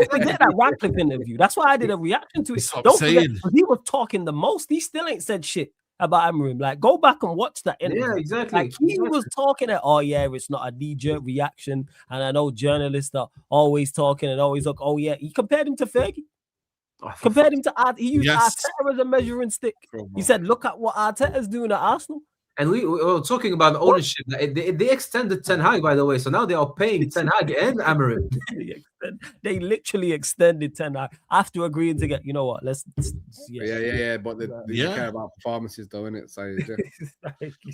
forget that Radcliffe interview. That's why I did a reaction to it. Don't forget, he was talking the most. He still ain't said shit about Amarim. Like, go back and watch that interview. Yeah, exactly. Like, he was talking at, it's not a knee-jerk reaction. And I know journalists are always talking and always look, he compared him to Fergie. Compared him to Arteta. He used Arteta as a measuring stick. He said, look at what Arteta's doing at Arsenal. And we were talking about ownership. They extended Ten Hag, by the way. So now they are paying Ten Hag and Amorim. They literally extended 10 after agreeing to get, you know what, Yeah. But they care about performances, though, innit? So,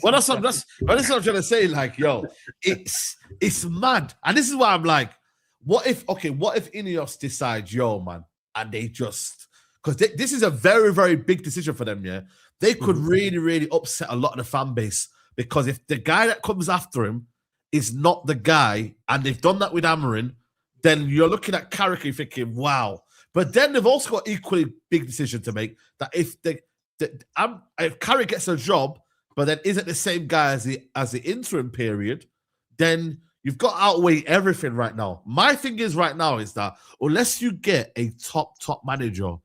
well, that's what I'm trying to say. Like, yo, it's mad. And this is why I'm like, what if Ineos decides, yo, man, and they just, because this is a very, very big decision for them, yeah? They could really, really upset a lot of the fan base, because if the guy that comes after him is not the guy, and they've done that with Amorim, then you're looking at Carrick and thinking, wow. But then they've also got equally big decision to make, that if Carrick gets a job, but then isn't the same guy as the interim period, then you've got to outweigh everything right now. My thing is right now is that unless you get a top manager,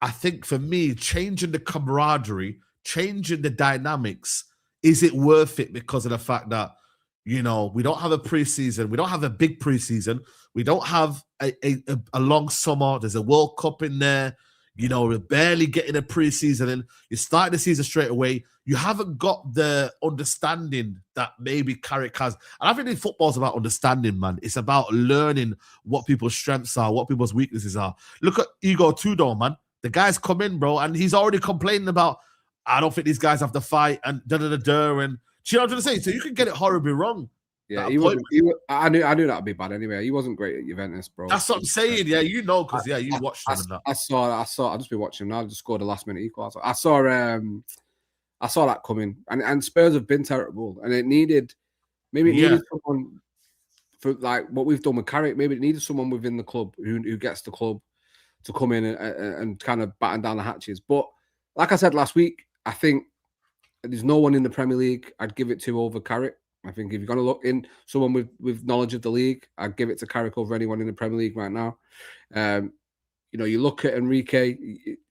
I think for me, changing the camaraderie, changing the dynamics, is it worth it because of the fact that, you know, we don't have a preseason. We don't have a big preseason. We don't have a long summer. There's a World Cup in there. You know, we're barely getting a preseason in. You start the season straight away. You haven't got the understanding that maybe Carrick has. And I think football's about understanding, man. It's about learning what people's strengths are, what people's weaknesses are. Look at Igor Tudor, man. The guy's come in, bro, and he's already complaining about, I don't think these guys have to fight, and da-da-da-da, and you know what I'm trying to say? So you can get it horribly wrong. Yeah, I knew that would be bad anyway. He wasn't great at Juventus, bro. That's what I'm saying. Yeah, you know, because you watched him and that. I saw. I'll just be watching him now. I just scored a last minute equaliser. I saw that coming, and Spurs have been terrible, and it needed someone for like what we've done with Carrick. Maybe it needed someone within the club who gets the club to come in and kind of batten down the hatches. But like I said last week, I think there's no one in the Premier League I'd give it to over Carrick. I think if you're going to look in someone with knowledge of the league, I'd give it to Carrick over anyone in the Premier League right now. You know, you look at Enrique.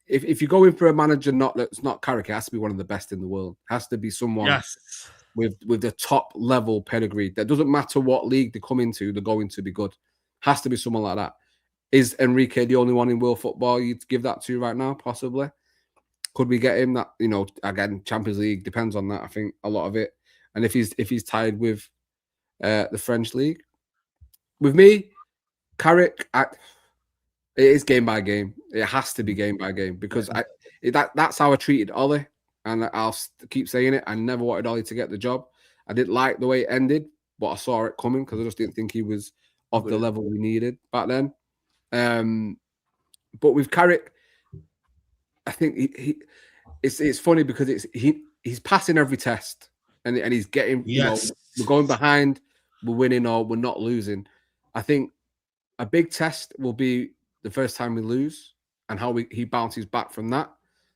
If you go in for a manager that's not Carrick, it has to be one of the best in the world. It has to be someone with the top level pedigree. That doesn't matter what league they come into, they're going to be good. Has to be someone like that. Is Enrique the only one in world football you'd give that to right now? Possibly. Could we get him that? You know, again, Champions League depends on that. I think a lot of it. And if he's tied with the French league, with me, Carrick, it is game by game. It has to be game by game because that's how I treated Ollie, and I'll keep saying it. I never wanted Ollie to get the job. I didn't like the way it ended, but I saw it coming because I just didn't think he was of the level we needed back then. But with Carrick, I think it's funny because he's passing every test. And he's getting, you know, we're going behind, we're winning or we're not losing. I think a big test will be the first time we lose and how he bounces back from that.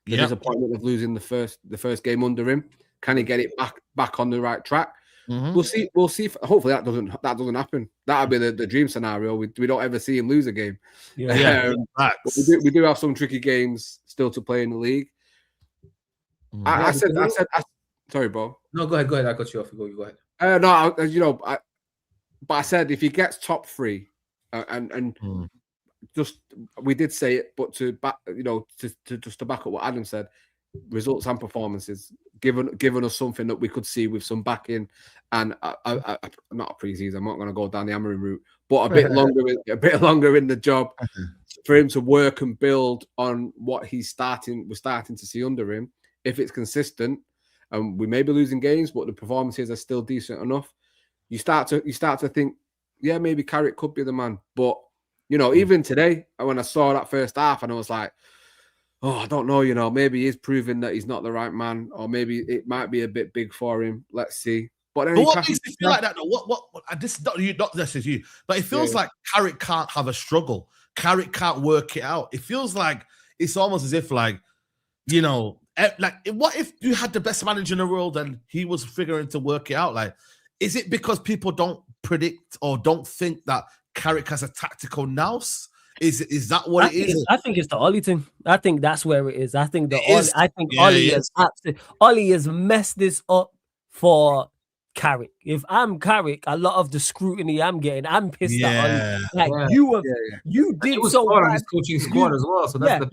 The disappointment of losing the first game under him. Can he get it back on the right track? Mm-hmm. We'll see. Hopefully that doesn't happen. That'll be the dream scenario. We don't ever see him lose a game. But we do have some tricky games still to play in the league. Mm-hmm. I said. Sorry, bro. No, go ahead. I cut you off. Go ahead. But I said if he gets top three, just we did say it, but to back up what Adam said, results and performances, given us something that we could see with some backing and not a preseason. I'm not going to go down the Amorim route, but a bit longer in the job for him to work and build on what we're starting to see under him. If it's consistent. We may be losing games, but the performances are still decent enough. You start to think, yeah, maybe Carrick could be the man. But you know, even today, when I saw that first half, and I was like, oh, I don't know. You know, maybe he's proving that he's not the right man, or maybe it might be a bit big for him. Let's see. But what makes you feel like that? Though? What? This is you, but it feels like Carrick can't have a struggle. Carrick can't work it out. It feels like it's almost as if, like, you know. Like, what if you had the best manager in the world and he was figuring to work it out? Like, is it because people don't predict or don't think that Carrick has a tactical nous? Is that what it is? I think it's the Ollie thing. I think that's where it is. I think Ollie has messed this up for Carrick. If I'm Carrick, a lot of the scrutiny I'm getting, I'm pissed at Ollie. Like you did so bad. His coaching squad as well. So that's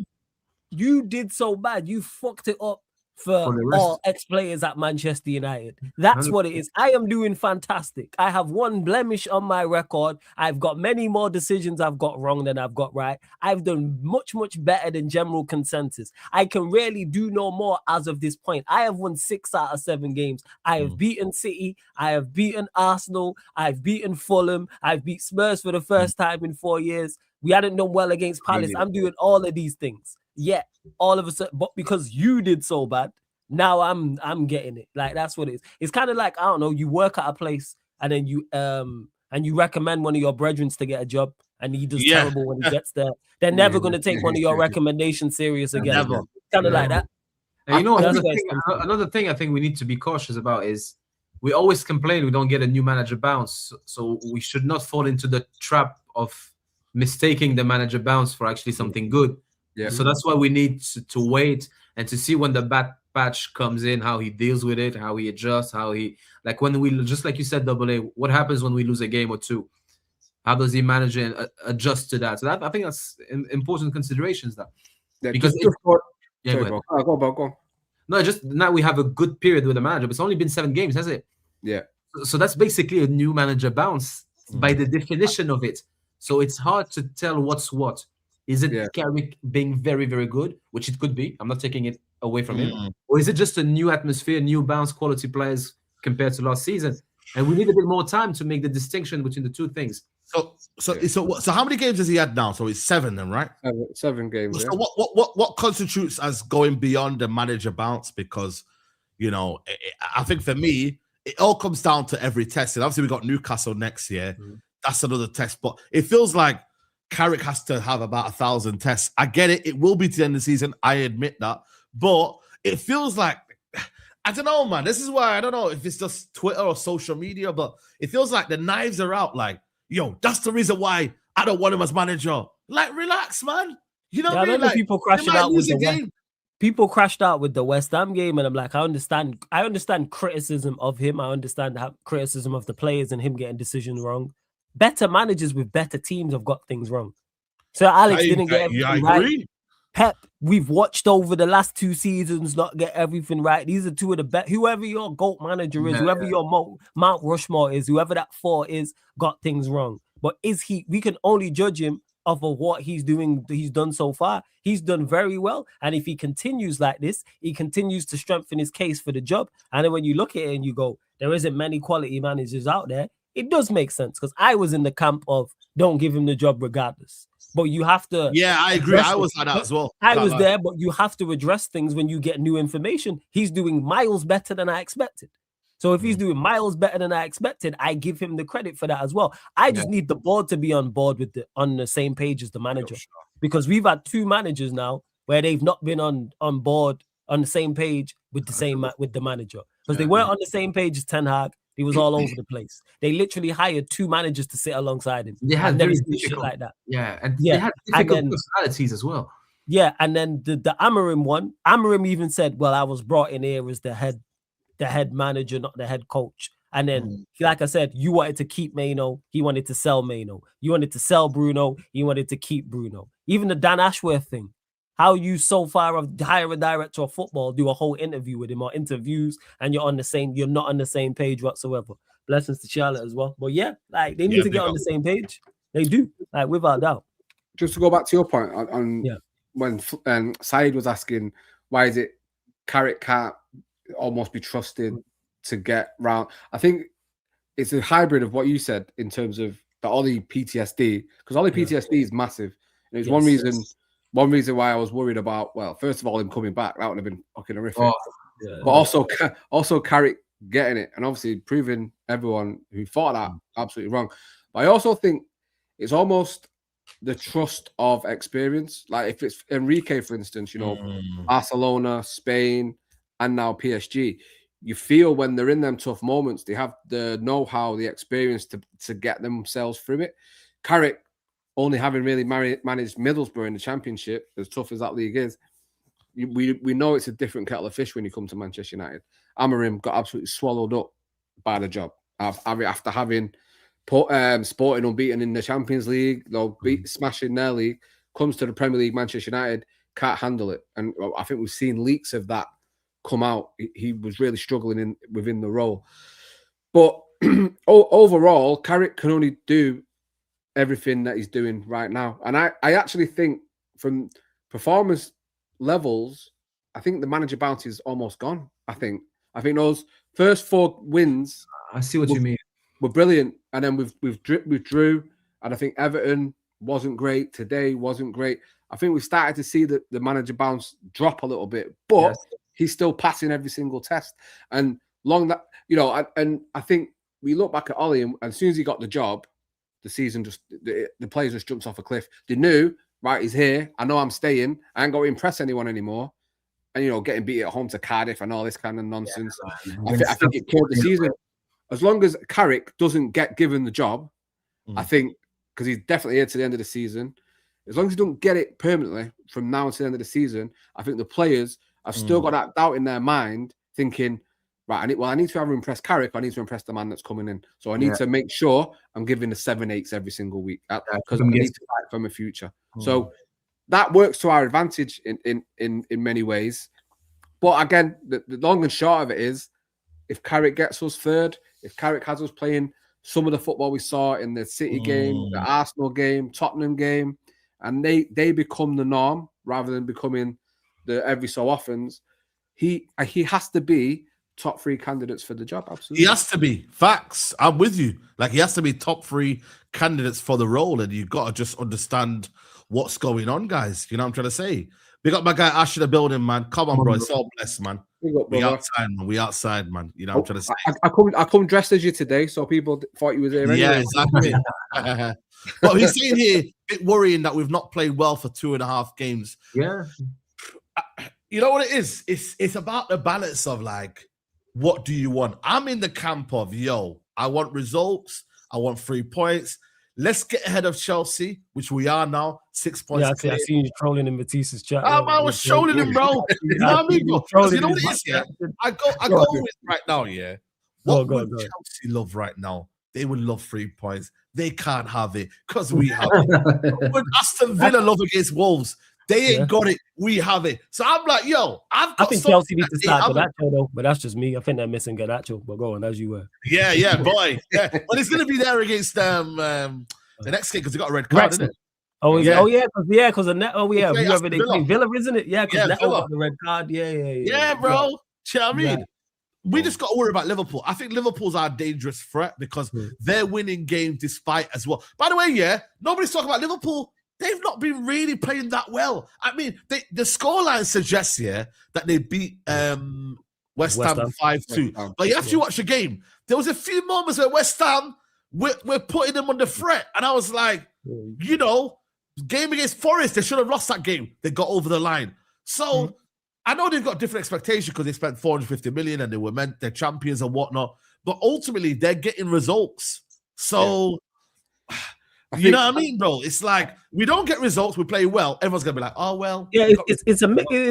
you did so bad. You fucked it up for the rest. all ex-players at Manchester United. That's what it is. I am doing fantastic. I have one blemish on my record. I've got many more decisions I've got wrong than I've got right. I've done much, much better than general consensus. I can really do no more as of this point. I have won 6 out of 7 games. I have beaten City. I have beaten Arsenal. I've beaten Fulham. I've beat Spurs for the first time in 4 years. We hadn't done well against Palace. I'm doing all of these things. Yeah, all of a sudden, but because you did so bad, now I'm getting it. Like, that's what it is. It's kind of like, I don't know, you work at a place and then you recommend one of your brethren to get a job and he does terrible when he gets there. They're never going to take one of your recommendations serious again. Never. Kind of like that. And you know, That's another thing I think we need to be cautious about is we always complain we don't get a new manager bounce. So we should not fall into the trap of mistaking the manager bounce for actually something good. Yeah. So that's why we need to wait and to see when the bad patch comes in, how he deals with it, how he adjusts, how he, like, when we, just like you said, Double A, what happens when we lose a game or two? How does he manage and adjust to that? So that, I think that's important considerations. That because go on. No, just now we have a good period with the manager, but it's only been 7 games, has it? Yeah. So that's basically a new manager bounce by the definition of it. So it's hard to tell what's what. Is it Carrick being very, very good, which it could be? I'm not taking it away from him. Or is it just a new atmosphere, new bounce, quality players compared to last season? And we need a bit more time to make the distinction between the two things. So how many games has he had now? So it's 7 then, right? 7 games. So what constitutes as going beyond the manager bounce? Because, you know, I think for me, it all comes down to every test. And obviously we got Newcastle next year. That's another test. But it feels like Carrick has to have about 1,000 tests. I get it. It will be to the end of the season. I admit that. But it feels like, I don't know, man. This is why I don't know if it's just Twitter or social media, but it feels like the knives are out. Like, yo, that's the reason why I don't want him as manager. Like, relax, man. You know what I mean? Like, people crashing out with the game. People crashed out with the West Ham game, and I'm like, I understand criticism of him. I understand criticism of the players and him getting decisions wrong. Better managers with better teams have got things wrong. So Alex didn't get everything right. Pep, we've watched over the last 2 seasons not get everything right. These are 2 of the best. Whoever your GOAT manager is, whoever your Mount Rushmore is, whoever that 4 is, got things wrong. But we can only judge him off of what he's done so far. He's done very well. And if he continues like this, he continues to strengthen his case for the job. And then when you look at it and you go, there isn't many quality managers out there, it does make sense, because I was in the camp of don't give him the job regardless. But you have to. Yeah, I agree. I was like that as well. I was there, but you have to address things when you get new information. He's doing miles better than I expected. So if he's doing miles better than I expected, I give him the credit for that as well. I just need the board to be on board on the same page as the manager, because we've had 2 managers now where they've not been on board on the same page with the manager, because they weren't on the same page as Ten Hag. He was all over the place. They literally hired 2 managers to sit alongside him. They had very shit like that. Yeah, and they had difficult personalities as well. Yeah, and then the Amorim one, Amorim even said, "Well, I was brought in here as the head manager, not the head coach." And then, like I said, you wanted to keep Maino, he wanted to sell Maino. You wanted to sell Bruno, he wanted to keep Bruno. Even the Dan Ashworth thing. How you so far hire a director of football, do a whole interview with him or interviews, and you're not on the same page whatsoever. Blessings to Charlotte as well. But yeah, like they need to get on the same page. They do, like, without doubt. Just to go back to your point on when Saeed was asking why is it Carrick can't almost be trusted to get round. I think it's a hybrid of what you said in terms of the Ollie PTSD, because Ollie PTSD is massive. And it's one reason why I was worried about, well, first of all, him coming back, that would have been fucking horrific. But also Carrick getting it, and obviously proving everyone who thought that absolutely wrong. But I also think it's almost the trust of experience. Like if it's Enrique, for instance, you know, Barcelona, Spain, and now PSG, you feel when they're in them tough moments, they have the know-how, the experience to get themselves through it. Carrick, only having really managed Middlesbrough in the Championship, as tough as that league is, we know it's a different kettle of fish when you come to Manchester United. Amorim got absolutely swallowed up by the job after having Sporting unbeaten in the Champions League, smashing their league, comes to the Premier League, Manchester United can't handle it. And I think we've seen leaks of that come out, he was really struggling within the role. But overall, Carrick can only do everything that he's doing right now. And I actually think from performance levels, I think the manager bounty is almost gone. I think those first 4 wins, I see what you mean. We're brilliant, and then we've drew, and I think Everton wasn't great today. Wasn't great. I think we started to see the manager bounce drop a little bit, but he's still passing every single test. And and I think we look back at Ollie, and as soon as he got the job, the season the players just jumped off a cliff. They knew, right, he's here. I know I'm staying. I ain't got to impress anyone anymore. And getting beat at home to Cardiff and all this kind of nonsense. I think it killed the season. As long as Carrick doesn't get given the job, I think, because he's definitely here to the end of the season, as long as he don't get it permanently from now to the end of the season, I think the players have still got that doubt in their mind, thinking, right, I need to either impress Carrick or I need to impress the man that's coming in. So I need to make sure I'm giving the 7-8s every single week because I need to fight for my future. So that works to our advantage in many ways. But again, the long and short of it is, if Carrick gets us third, if Carrick has us playing some of the football we saw in the City game, the Arsenal game, Tottenham game, and they become the norm rather than becoming the every so often's, he has to be top 3 candidates for the job. Absolutely, he has to be. Facts. I'm with you. Like, he has to be top 3 candidates for the role, and you've got to just understand what's going on, guys. You know what I'm trying to say? Big up my guy Ash in the building, man. Come on, bro. It's all blessed, man. We outside, man. We outside, man. You know what I'm trying to say? I come dressed as you today, so people thought you was there anyway. Yeah, exactly. But he's saying here, a bit worrying that we've not played well for 2.5 games. Yeah. You know what it is? It's about the balance of, like, what do you want? I'm in the camp of, I want results. I want 3 points. Let's get ahead of Chelsea, which we are now, 6 points. Yeah, I see you trolling in Matisse's chat. Oh, man, I was trolling him, bro. You know what I mean, bro? You know what it is, yeah? I go with right now, yeah? What would Chelsea love right now? They would love 3 points. They can't have it because we have it. When Aston Villa love against Wolves, they ain't got it. We have it. So I'm like, I think Chelsea needs to start Garnacho, though, but that's just me. I think they're missing Garnacho. But go on, as you were. Yeah, boy. Yeah. But it's going to be there against the next game because they got a red card, isn't it? Oh, because the net. Oh, yeah. Whoever they play, Villa, isn't it? Yeah, because Neto got the red card. Yeah, bro. You know what I mean? We just got to worry about Liverpool. I think Liverpool's our dangerous threat because they're winning games despite as well. By the way, nobody's talking about Liverpool. They've not been really playing that well. I mean, the scoreline suggests that they beat West Ham 5-2. But you have to watch the game. There was a few moments where West Ham, we're putting them on the threat. And I was like, game against Forest, they should have lost that game. They got over the line. So I know they've got different expectations because they spent 450 million and they're champions and whatnot. But ultimately, they're getting results. So... You know what I mean, bro? It's like we don't get results, we play well. Everyone's gonna be like, "Oh well." Yeah, it is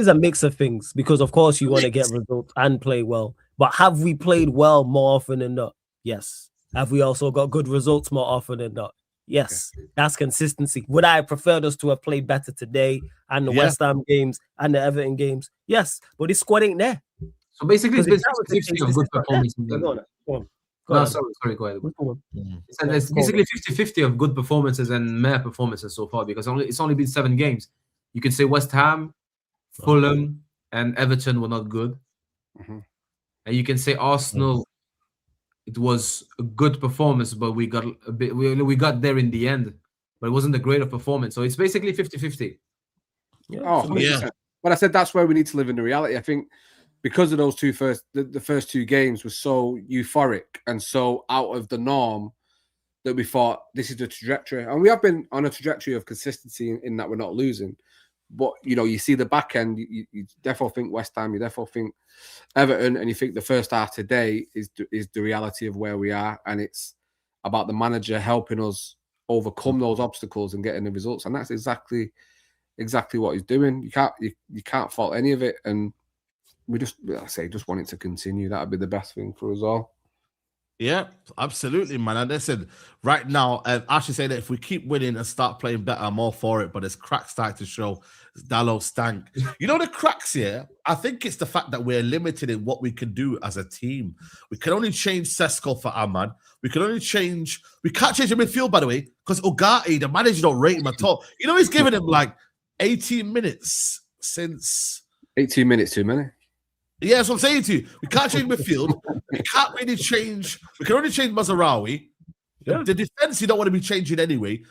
a mix of things because, of course, you want to get results and play well. But have we played well more often than not? Yes. Have we also got good results more often than not? Yes. That's consistency. Would I have preferred us to have played better today and the West Ham games and the Everton games? Yes, but this squad ain't there. So basically, it's been 50-50 of good performance. Go on. Sorry, go ahead. It's basically 50-50 of good performances and mere performances so far because it's only been 7 games. You could say West Ham, Fulham, and Everton were not good. And you can say Arsenal, it was a good performance, but we got a bit. We got there in the end, but it wasn't a great performance. So it's basically 50-50. But I said that's where we need to live in the reality. I think because of those the first 2 games were so euphoric and so out of the norm that we thought this is the trajectory. And we have been on a trajectory of consistency in that we're not losing. But, you see the back end, you definitely think West Ham, you definitely think Everton, and you think the first half today is the reality of where we are. And it's about the manager helping us overcome those obstacles and getting the results. And that's exactly what he's doing. You can't fault any of it. And we just want it to continue. That would be the best thing for us all. Yeah, absolutely, man. And listen, right now, I should say that if we keep winning and start playing better, I'm all for it. But there's cracks starting to show. Dallo stank. You know the cracks here? I think it's the fact that we're limited in what we can do as a team. We can only change Sesko for Ahmad. We can't change the midfield, by the way, because Ugarte, the manager, don't rate him at all. You know, he's given him like 18 minutes since 18 minutes too many. Yeah, that's what I'm saying to you. We can't change midfield. We can't really change. We can only change Mazarawi. Yeah. The defense you don't want to be changing anyway.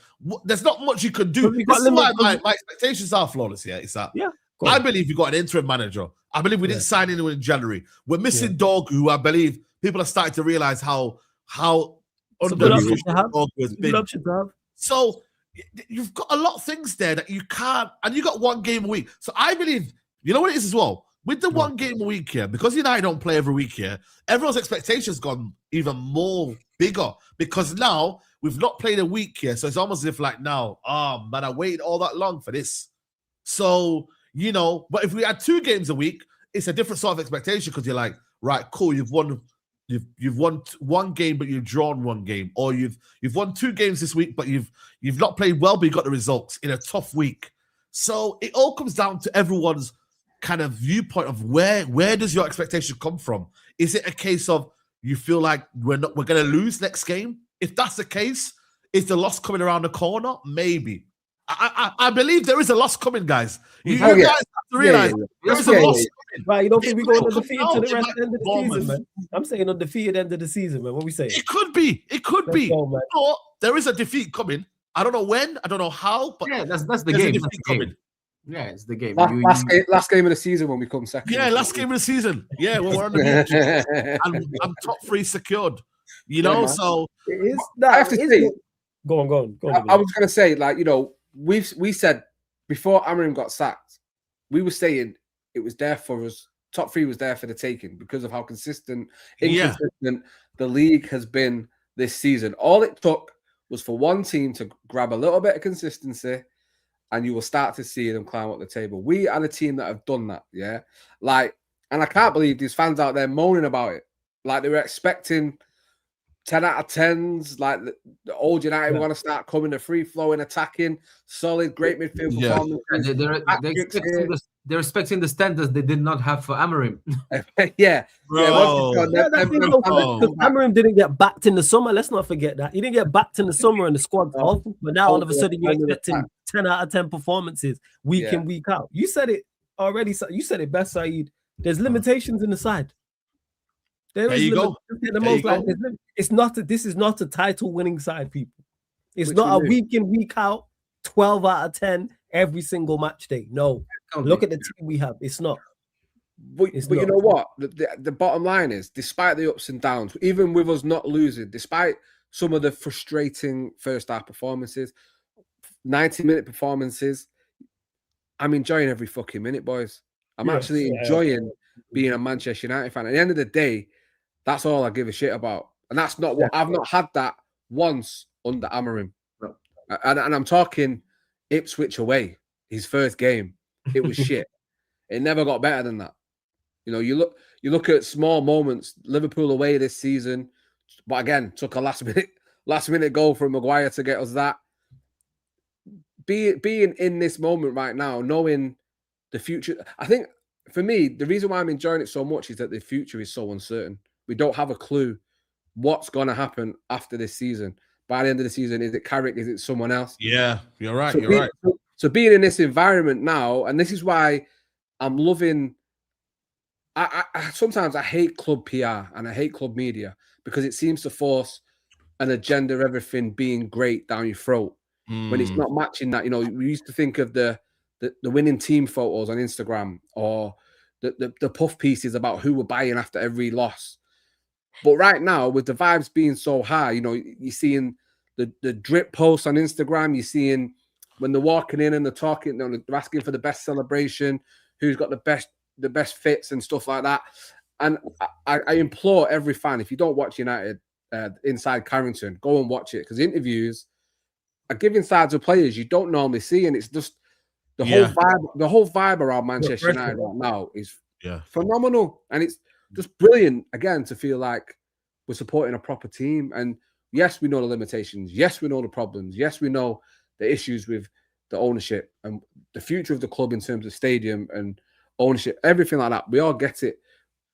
There's not much you can do. But we got This is why limit- my expectations are flawless here. It's that Yeah, I believe we got an interim manager. I believe we didn't sign anyone in January. We're missing Dog, who I believe people are starting to realize how underrated Dog has been. So you've got a lot of things there that you can't, and you got one game a week. So I believe, you know what it is as well? With the one game a week here, because United don't play every week here, everyone's expectations gone even more bigger because now we've not played a week here. So it's almost as if like now, man, I waited all that long for this. So, you know, but if we had 2 games a week, it's a different sort of expectation because you're like, right, cool, you've won one game, but you've drawn 1 game, or you've won 2 games this week, but you've not played well, but you got the results in a tough week. So it all comes down to everyone's kind of viewpoint of where does your expectation come from? Is it a case of you feel like we're going to lose next game? If that's the case, is the loss coming around the corner? Maybe. I believe there is a loss coming, guys. You guys have to realize there is a loss coming. Right, you don't think we're going undefeated to the rest of the end of the season, man? I'm saying undefeated end of the season, man. What we saying? It could be. It could be. Go, man. But there is a defeat coming. I don't know when. I don't know how. But Yeah, that's the there's a game. defeat That's the game. coming. Yeah, it's the game. Last game of the season when we come second. Yeah, last game of the season. Yeah, when we're on the beach. I'm top 3 secured. You know, man. so It is. I have to say, Go on. I was going to say, like, you know, we said before Amorim got sacked, we were saying it was there for us. Top 3 was there for the taking because of how inconsistent the league has been this season. All it took was for one team to grab a little bit of consistency, and you will start to see them climb up the table. We are the team that have done that, yeah? Like, and I can't believe these fans out there moaning about it. Like, they were expecting 10 out of 10s, like the old United want to start coming to free-flowing, attacking, solid, great midfield performance. They're expecting the standards they did not have for Amorim. Amorim didn't get backed in the summer. Let's not forget that. He didn't get backed in the summer and the squad's off. But now all of a sudden you're expecting 10 out of 10 performances week in, week out. You said it already. You said it best, Saeed. There's limitations in the side. There you go. It's not. This is not a title-winning side, people. It's not a week in, week out, 12 out of 10 every single match day. No, look at the team we have. It's not. But you know what? The bottom line is, despite the ups and downs, even with us not losing, despite some of the frustrating first half performances, 90-minute performances, I'm enjoying every fucking minute, boys. I'm actually enjoying being a Manchester United fan. At the end of the day, that's all I give a shit about. And that's not what I've not had that once under Amorim. No. And I'm talking Ipswich away, his first game. It was shit. It never got better than that. You know, you look at small moments, Liverpool away this season, but again, took a last minute goal from Maguire to get us that. Being in this moment right now, knowing the future, I think for me, the reason why I'm enjoying it so much is that the future is so uncertain. We don't have a clue what's going to happen after this season. By the end of the season, is it Carrick? Is it someone else? Yeah, you're right. So being in this environment now, and this is why I'm loving. I sometimes I hate club PR and I hate club media because it seems to force an agenda of everything being great down your throat when it's not matching that. You know, we used to think of the winning team photos on Instagram or the puff pieces about who we're buying after every loss. But right now, with the vibes being so high, you know, you're seeing the drip posts on Instagram. You're seeing when they're walking in and they're talking, you know, they're asking for the best celebration, who's got the best fits and stuff like that. And I implore every fan, if you don't watch United Inside Carrington, go and watch it because interviews are giving sides of players you don't normally see, and it's just the whole vibe around Manchester United right now is phenomenal, and it's just brilliant again to feel like we're supporting a proper team. And yes, we know the limitations. Yes, we know the problems. Yes, we know the issues with the ownership and the future of the club in terms of stadium and ownership, everything like that. We all get it.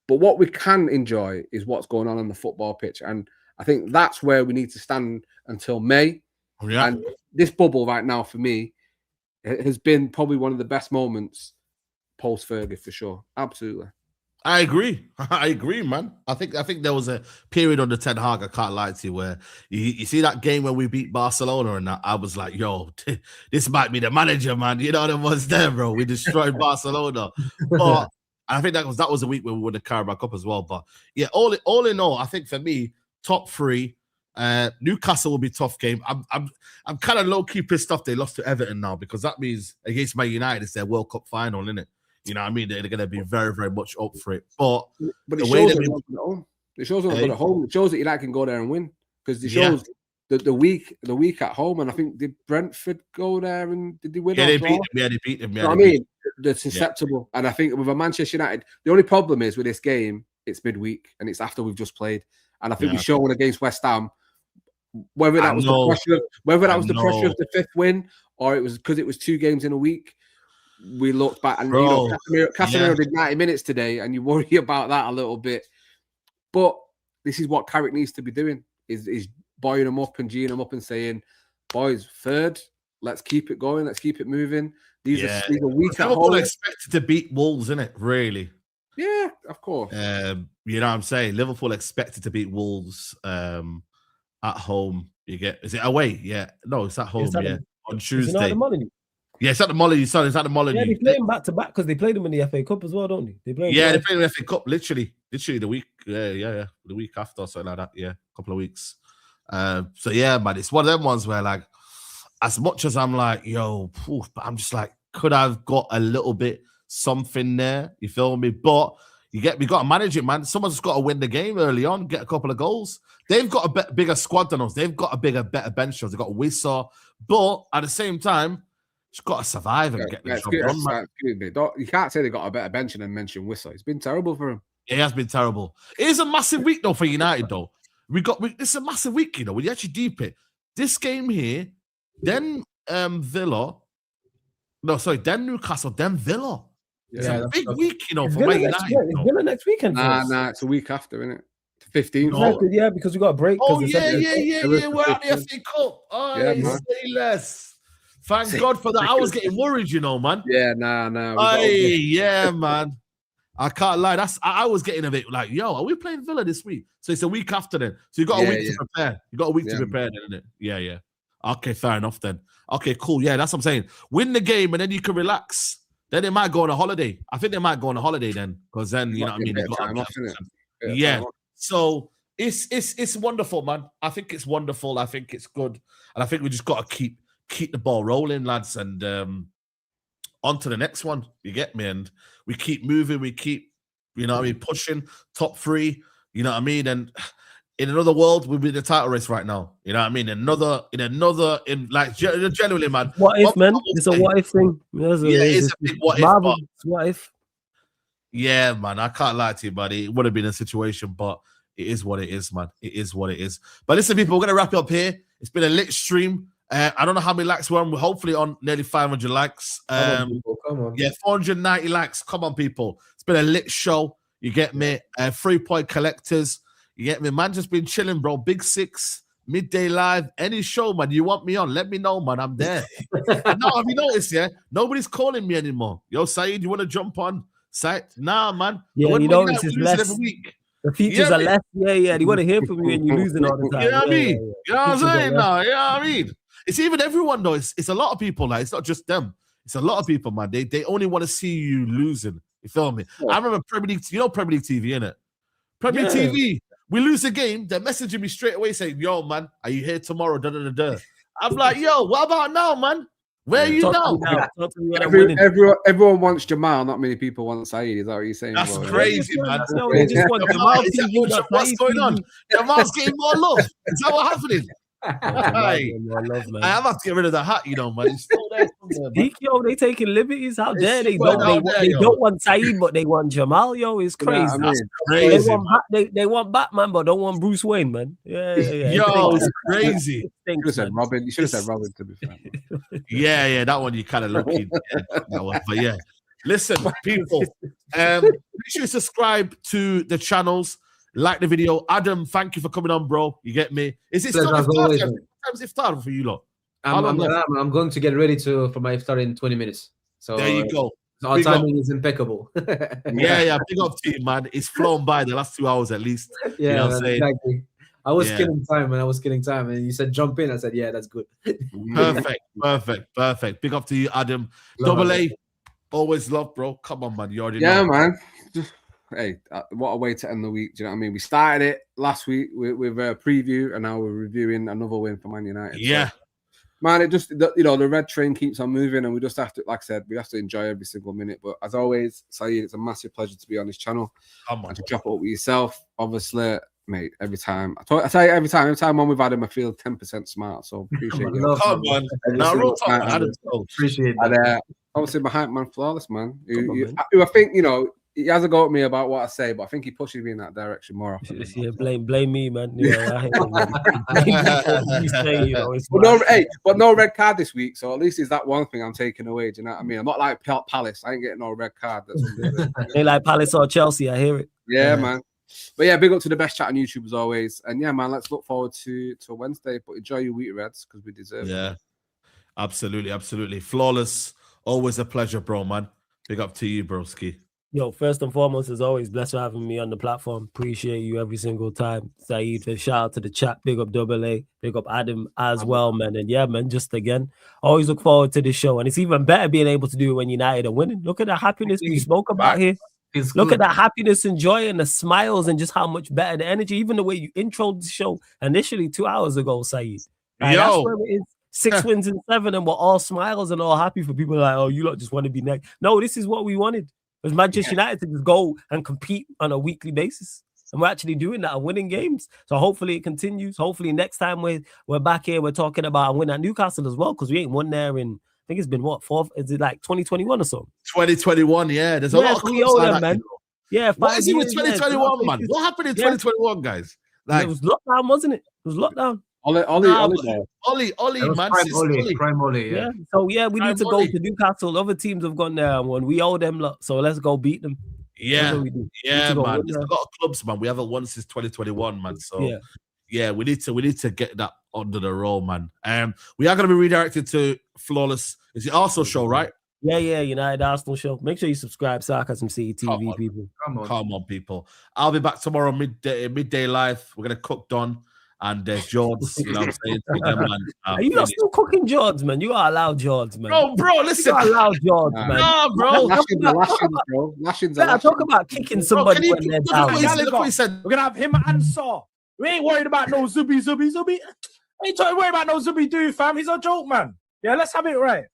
But what we can enjoy is what's going on the football pitch. And I think that's where we need to stand until May. Yeah. And this bubble right now, for me, has been probably one of the best moments post-Fergie, for sure. Absolutely. I agree. I agree, man. I think there was a period under Ten Hag, I can't lie to you, where you see that game when we beat Barcelona and that, I was like, yo, this might be the manager, man. You know what it was there, bro. We destroyed Barcelona. But I think that was a week when we won the Carabao Cup as well. But yeah, all in all, I think for me, top three, Newcastle will be a tough game. I'm kind of low-key pissed off they lost to Everton now, because that means against Man United, it's their World Cup final, isn't it? You know what I mean? They're going to be very, very much up for it. But it shows that at home. It shows that at home. It shows that United can go there and win, because it shows the week at home. And I think, did Brentford go there and did they win? Yeah, they beat them. Yeah, they beat them. You know what I mean? They're susceptible. And I think with a Manchester United, the only problem is with this game, it's midweek and it's after we've just played. And I think we showed against West Ham, whether that was the pressure of the fifth win or it was because it was 2 games in a week. We looked back and Casemiro did 90 minutes today, and you worry about that a little bit. But this is what Carrick needs to be doing: is buoying them up and geeing them up and saying, "Boys, third, let's keep it going, let's keep it moving." These are weak at home. Liverpool expected to beat Wolves, isn't it? Really? Yeah, of course. You know what I'm saying? Liverpool expected to beat Wolves at home. Is it away? Yeah, no, it's at home. On Tuesday. Yeah, it's at the Molyneux. Sorry, it's at the Molyneux. Yeah, they play them back to back because they played them in the FA Cup as well, don't they? They played in the FA Cup literally the week. The week after or something like that. Yeah, a couple of weeks. So yeah, man, it's one of them ones where, like, as much as I'm like, yo, but I'm just like, could I've got a little bit something there? You feel me? But we got to manage it, man. Someone's got to win the game early on, get a couple of goals. They've got a bigger squad than us. They've got a better bench. They've got Wissa, but at the same time, just got to survive and get the job done, man. You can't say they got a better bench and then mention Wissa. It's been terrible for him. It has been terrible. It is a massive week though for United though. It's a massive week, you know. When you actually deep it, this game here, then then Newcastle, then Villa. It's a big week, you know, for Man United. It's Villa next weekend. Nah, it's a week after, isn't it? 15th. No. Yeah, because we got a break. Oh yeah. We're at the FA Cup. Oh, say less. Thank God for that. I was getting worried, you know, man. Yeah, nah. Yeah, man. I can't lie. I was getting a bit like, yo, are we playing Villa this week? So it's a week after then. So you got a week to prepare. You got a week to prepare then, innit? Yeah. Okay, fair enough then. Okay, cool. Yeah, that's what I'm saying. Win the game and then you can relax. Then they might go on a holiday. I think they might go on a holiday then, because then you know what I mean. Yeah. So it's wonderful, man. I think it's wonderful. I think it's good, and I think we just got to keep the ball rolling, lads, and on to the next one. You get me? And we keep moving. We keep, pushing top 3. You know what I mean? And in another world, we'll be in the title race right now. You know what I mean? Generally, man. What if, man? It's a what if thing. It's a big what if. What if? Yeah, man. I can't lie to you, buddy. It would have been a situation, but it is what it is, man. It is what it is. But listen, people, we're going to wrap it up here. It's been a lit stream. I don't know how many likes we're on. We're hopefully on nearly 500 likes. Come on. Yeah, 490 likes. Come on, people. It's been a lit show. You get me? 3-point collectors. You get me? Man, just been chilling, bro. Big 6, midday live, any show, man. You want me on? Let me know, man. I'm there. Now, have you noticed, nobody's calling me anymore. Yo, Saeed, you want to jump on? Saeed? Nah, man. Yeah, you notice it's less. Every week. The features are less. Yeah. They want to hear from you and you're losing all the time. You know what I mean? You know what I'm saying? No, you know what I mean? It's even everyone, though. It's a lot of people. Like, it's not just them. It's a lot of people, man. They only want to see you losing. You feel me? Yeah. I remember Premier League. You know Premier League TV, innit? Premier League TV. We lose a game. They're messaging me straight away saying, "Yo, man, are you here tomorrow?" I'm like, "Yo, what about now, man? Where are you now?" Everyone wants Jamal. Not many people want Saeed. Is that what you're saying? That's crazy, man. They just want Jamal. What's going on? Jamal's getting more love. Is that what's happening? I have to get rid of the hat, man. It's still there. Yo, they taking liberties. How dare they? swear Don't, down there, they yo. don't want Saeed, but they want Jamal. Yo, it's You know what crazy. I mean? They Crazy. want they want Batman, but don't want Bruce Wayne, man. Yeah. Yo, it's crazy. It You should have stinks, said man. Robin. You should have said Robin, to be fair. Yeah, that one you kind of lucky. That one. But yeah, listen, people, make sure you subscribe to the channels, like the video. Adam, thank you for coming on, bro. You get me? Is it still iftar time? What time's iftar for you lot? I'm going to get ready for my iftar in 20 minutes. So There you go. Our Big timing is impeccable. Yeah, big up to you, man. It's flown by the last 2 hours at least. Yeah, You know what I'm saying? exactly. I was killing time, and you said jump in. I said, yeah, that's good. Perfect. Big up to you, Adam. Love Double it. A, always love, bro. Come on, man. You already Yeah, know. man. Hey, what a way to end the week. Do you know what I mean? We started it last week with a preview, and now we're reviewing another win for Man United. Yeah. So, man, it just, the red train keeps on moving, and we just have to, like I said, we have to enjoy every single minute. But as always, Saeed, it's a massive pleasure to be on this channel. Come on. And to drop it up with yourself, obviously, mate, every time. I tell you every time I'm with Adam, I feel 10% smart. So appreciate it. Come on. Now, real talk, man. Adam, Appreciate that. And obviously, my hype man, Flawless, man. Who I think, he has a go at me about what I say, but I think he pushes me in that direction more often. Yeah, blame me, man. I hate it, man. Blame you say, it's but no red card this week, so at least is that one thing I'm taking away. Do you know what I mean? I'm not like Palace. I ain't getting no red card. They like Palace or Chelsea. I hear it. Yeah, man. But yeah, big up to the best chat on YouTube as always. And yeah, man, let's look forward to Wednesday. But enjoy your week, Reds, because we deserve it. Yeah, absolutely. Flawless. Always a pleasure, bro, man. Big up to you, broski. Yo, first and foremost, as always, blessed for having me on the platform. Appreciate you every single time. Saeed, shout out to the chat. Big up Double A. Big up Adam as well, man. And yeah, man, just again, always look forward to this show. And it's even better being able to do it when United are winning. Look at the happiness we spoke about here. Look at the happiness and joy and the smiles and just how much better the energy, even the way you introed the show initially 2 hours ago, Saeed. Like, that's where it is. 6 wins in 7, and we're all smiles and all happy for people like, oh, you lot just want to be next. No, this is what we wanted. It was Manchester United to just go and compete on a weekly basis. And we're actually doing that and winning games. So hopefully it continues. Hopefully next time we're back here, we're talking about a win at Newcastle as well, because we ain't won there in, I think it's been what, is it like 2021 or so? 2021, yeah. There's a lot of clubs like that, man. Yeah, what is it with 2021, man? What happened in 2021, guys? Like, it was lockdown, wasn't it? It was lockdown. Ollie, man. Prime Ollie, yeah. So yeah, we need to go to Newcastle. Other teams have gone there and won. We owe them lot, so let's go beat them. Yeah, man. There's a lot of clubs, man. We haven't won since 2021, man. So yeah, we need to get that under the roll, man. We are going to be redirected to Flawless. It's the Arsenal show, right? Yeah, United Arsenal show. Make sure you subscribe, Sarcasm City TV, people. Come on, people. I'll be back tomorrow midday live. We're gonna cook Don. And there's George, you know what I'm saying? Are you not still cooking George, man? You are allowed George, man. Bro, listen. You are allowed George, man. Nah, bro. Lashings, talk about kicking somebody when they're down. Look what he said. We're going to have him and Saw. We ain't worried about no Zubi. Ain't worried about no Zubi do, fam. He's a joke, man. Yeah, let's have it right.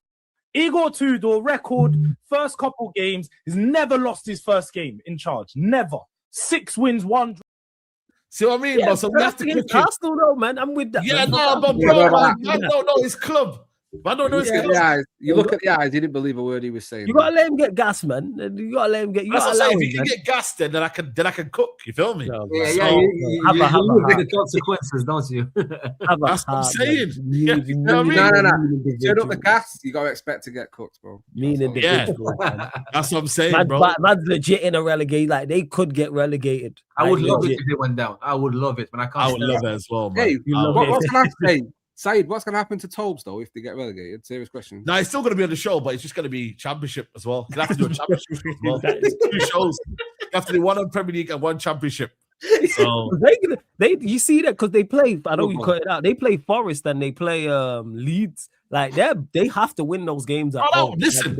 Igor Tudor, record, first couple games. He's never lost his first game in charge. Never. 6 wins, 1 draw. See what I mean? Yeah, so we have to cook Arsenal, though, man. I'm with that. Yeah, no, but bro, man, I don't know his club. I don't know his club. Yeah, you look at the eyes. He didn't believe a word he was saying. You gotta let him get gas, man. You gotta let him get. If you can get gassed, then I can cook. You feel me? No, you live with the consequences, don't you? That's what I'm saying. No. Turn up the gas. You gotta expect to get cooked, bro. That's what I'm saying, bro. Man's legit in a relegate. Like they could get relegated. I would love it if they went down. I would love it, but I can't. I would love it as well, man. Hey, what's gonna happen? Saeed, what's going to happen to Tobes, though, if they get relegated? Serious question. No, he's still going to be on the show, but it's just going to be championship as well. You have to do a championship as well. 2 shows. You have to do one on Premier League and 1 championship. So you see that because they play. I know you cut it out. They play Forest and they play Leeds. Like they have to win those games. Listen,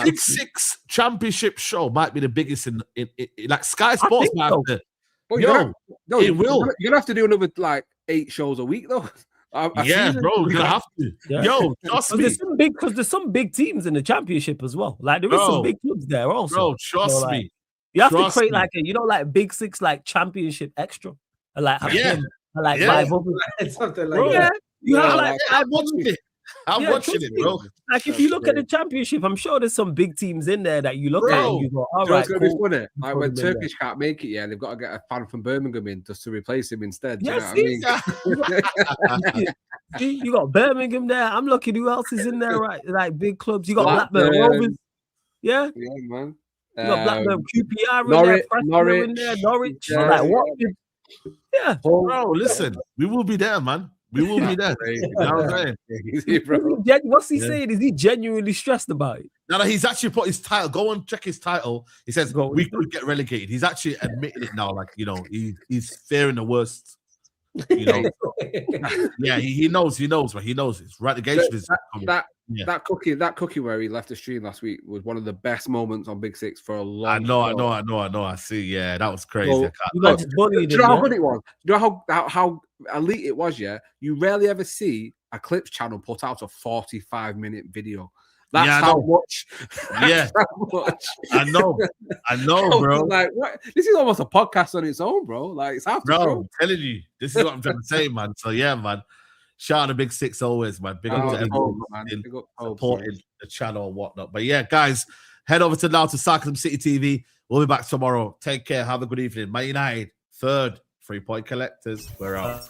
Big 6 championship show might be the biggest in like Sky Sports. It will. You're gonna have to do another like 8 shows a week, though. Bro, you're gonna have to. Yeah. Yo, trust me. There's some big teams in the championship as well. Like there is some big clubs there also. Bro, trust me. You have to create like a, Big 6 like championship extra. Like 5 others. Something like bro, that. You have like 5 others. I'm Yeah, watching trust it, me. bro. Like if you look at the championship, I'm sure there's some big teams in there that you look at Bro. and you go, all You know right, what's going to cool. be funny? Like Put when him in there. Turkish can't make it, yeah, they've got to get a fan from Birmingham in just to replace him instead. Do Yeah, you know what I mean? See, you got Birmingham there. I'm looking who else is in there, right? Like big clubs. You got Blackburn Blackburn. Rovers. Yeah. Yeah, man. You got Blackburn QPR in Norwich, there, Preston in there, Norwich, yeah, like yeah. Watford. Yeah. Bro, listen, we will be there, man. We will be there. Crazy, You know what I'm saying? Crazy, bro. What's he Yeah. saying? Is he genuinely stressed about it? No, he's actually put his title. Go and check his title. He says Go. we could get relegated. He's actually admitted it now. Like, you know, he's fearing the worst. You know, yeah, he knows, but he knows it's relegation is coming. That cookie where he left the stream last week was one of the best moments on Big Six for a long I time. know. I see. Yeah, that was crazy. So, I can't- You just bullied do you know him, how yeah? good it was? Do you know how elite it was? Yeah, you rarely ever see a clips channel put out a 45-minute video. That's Yeah, I how know. much. Yeah. That's how much. I know, bro. Like, what? This is almost a podcast on its own, bro. Like, it's half the Bro, show. I'm telling you, this is what I'm trying to say, man. So yeah, man. Shout out to Big Six always, man. Big up to Big everyone up, man. in Big up, Hope, supporting the channel and whatnot. But yeah, guys, head over to Sarcasm City TV. We'll be back tomorrow. Take care. Have a good evening. Man United, third 3-point collectors. We're out.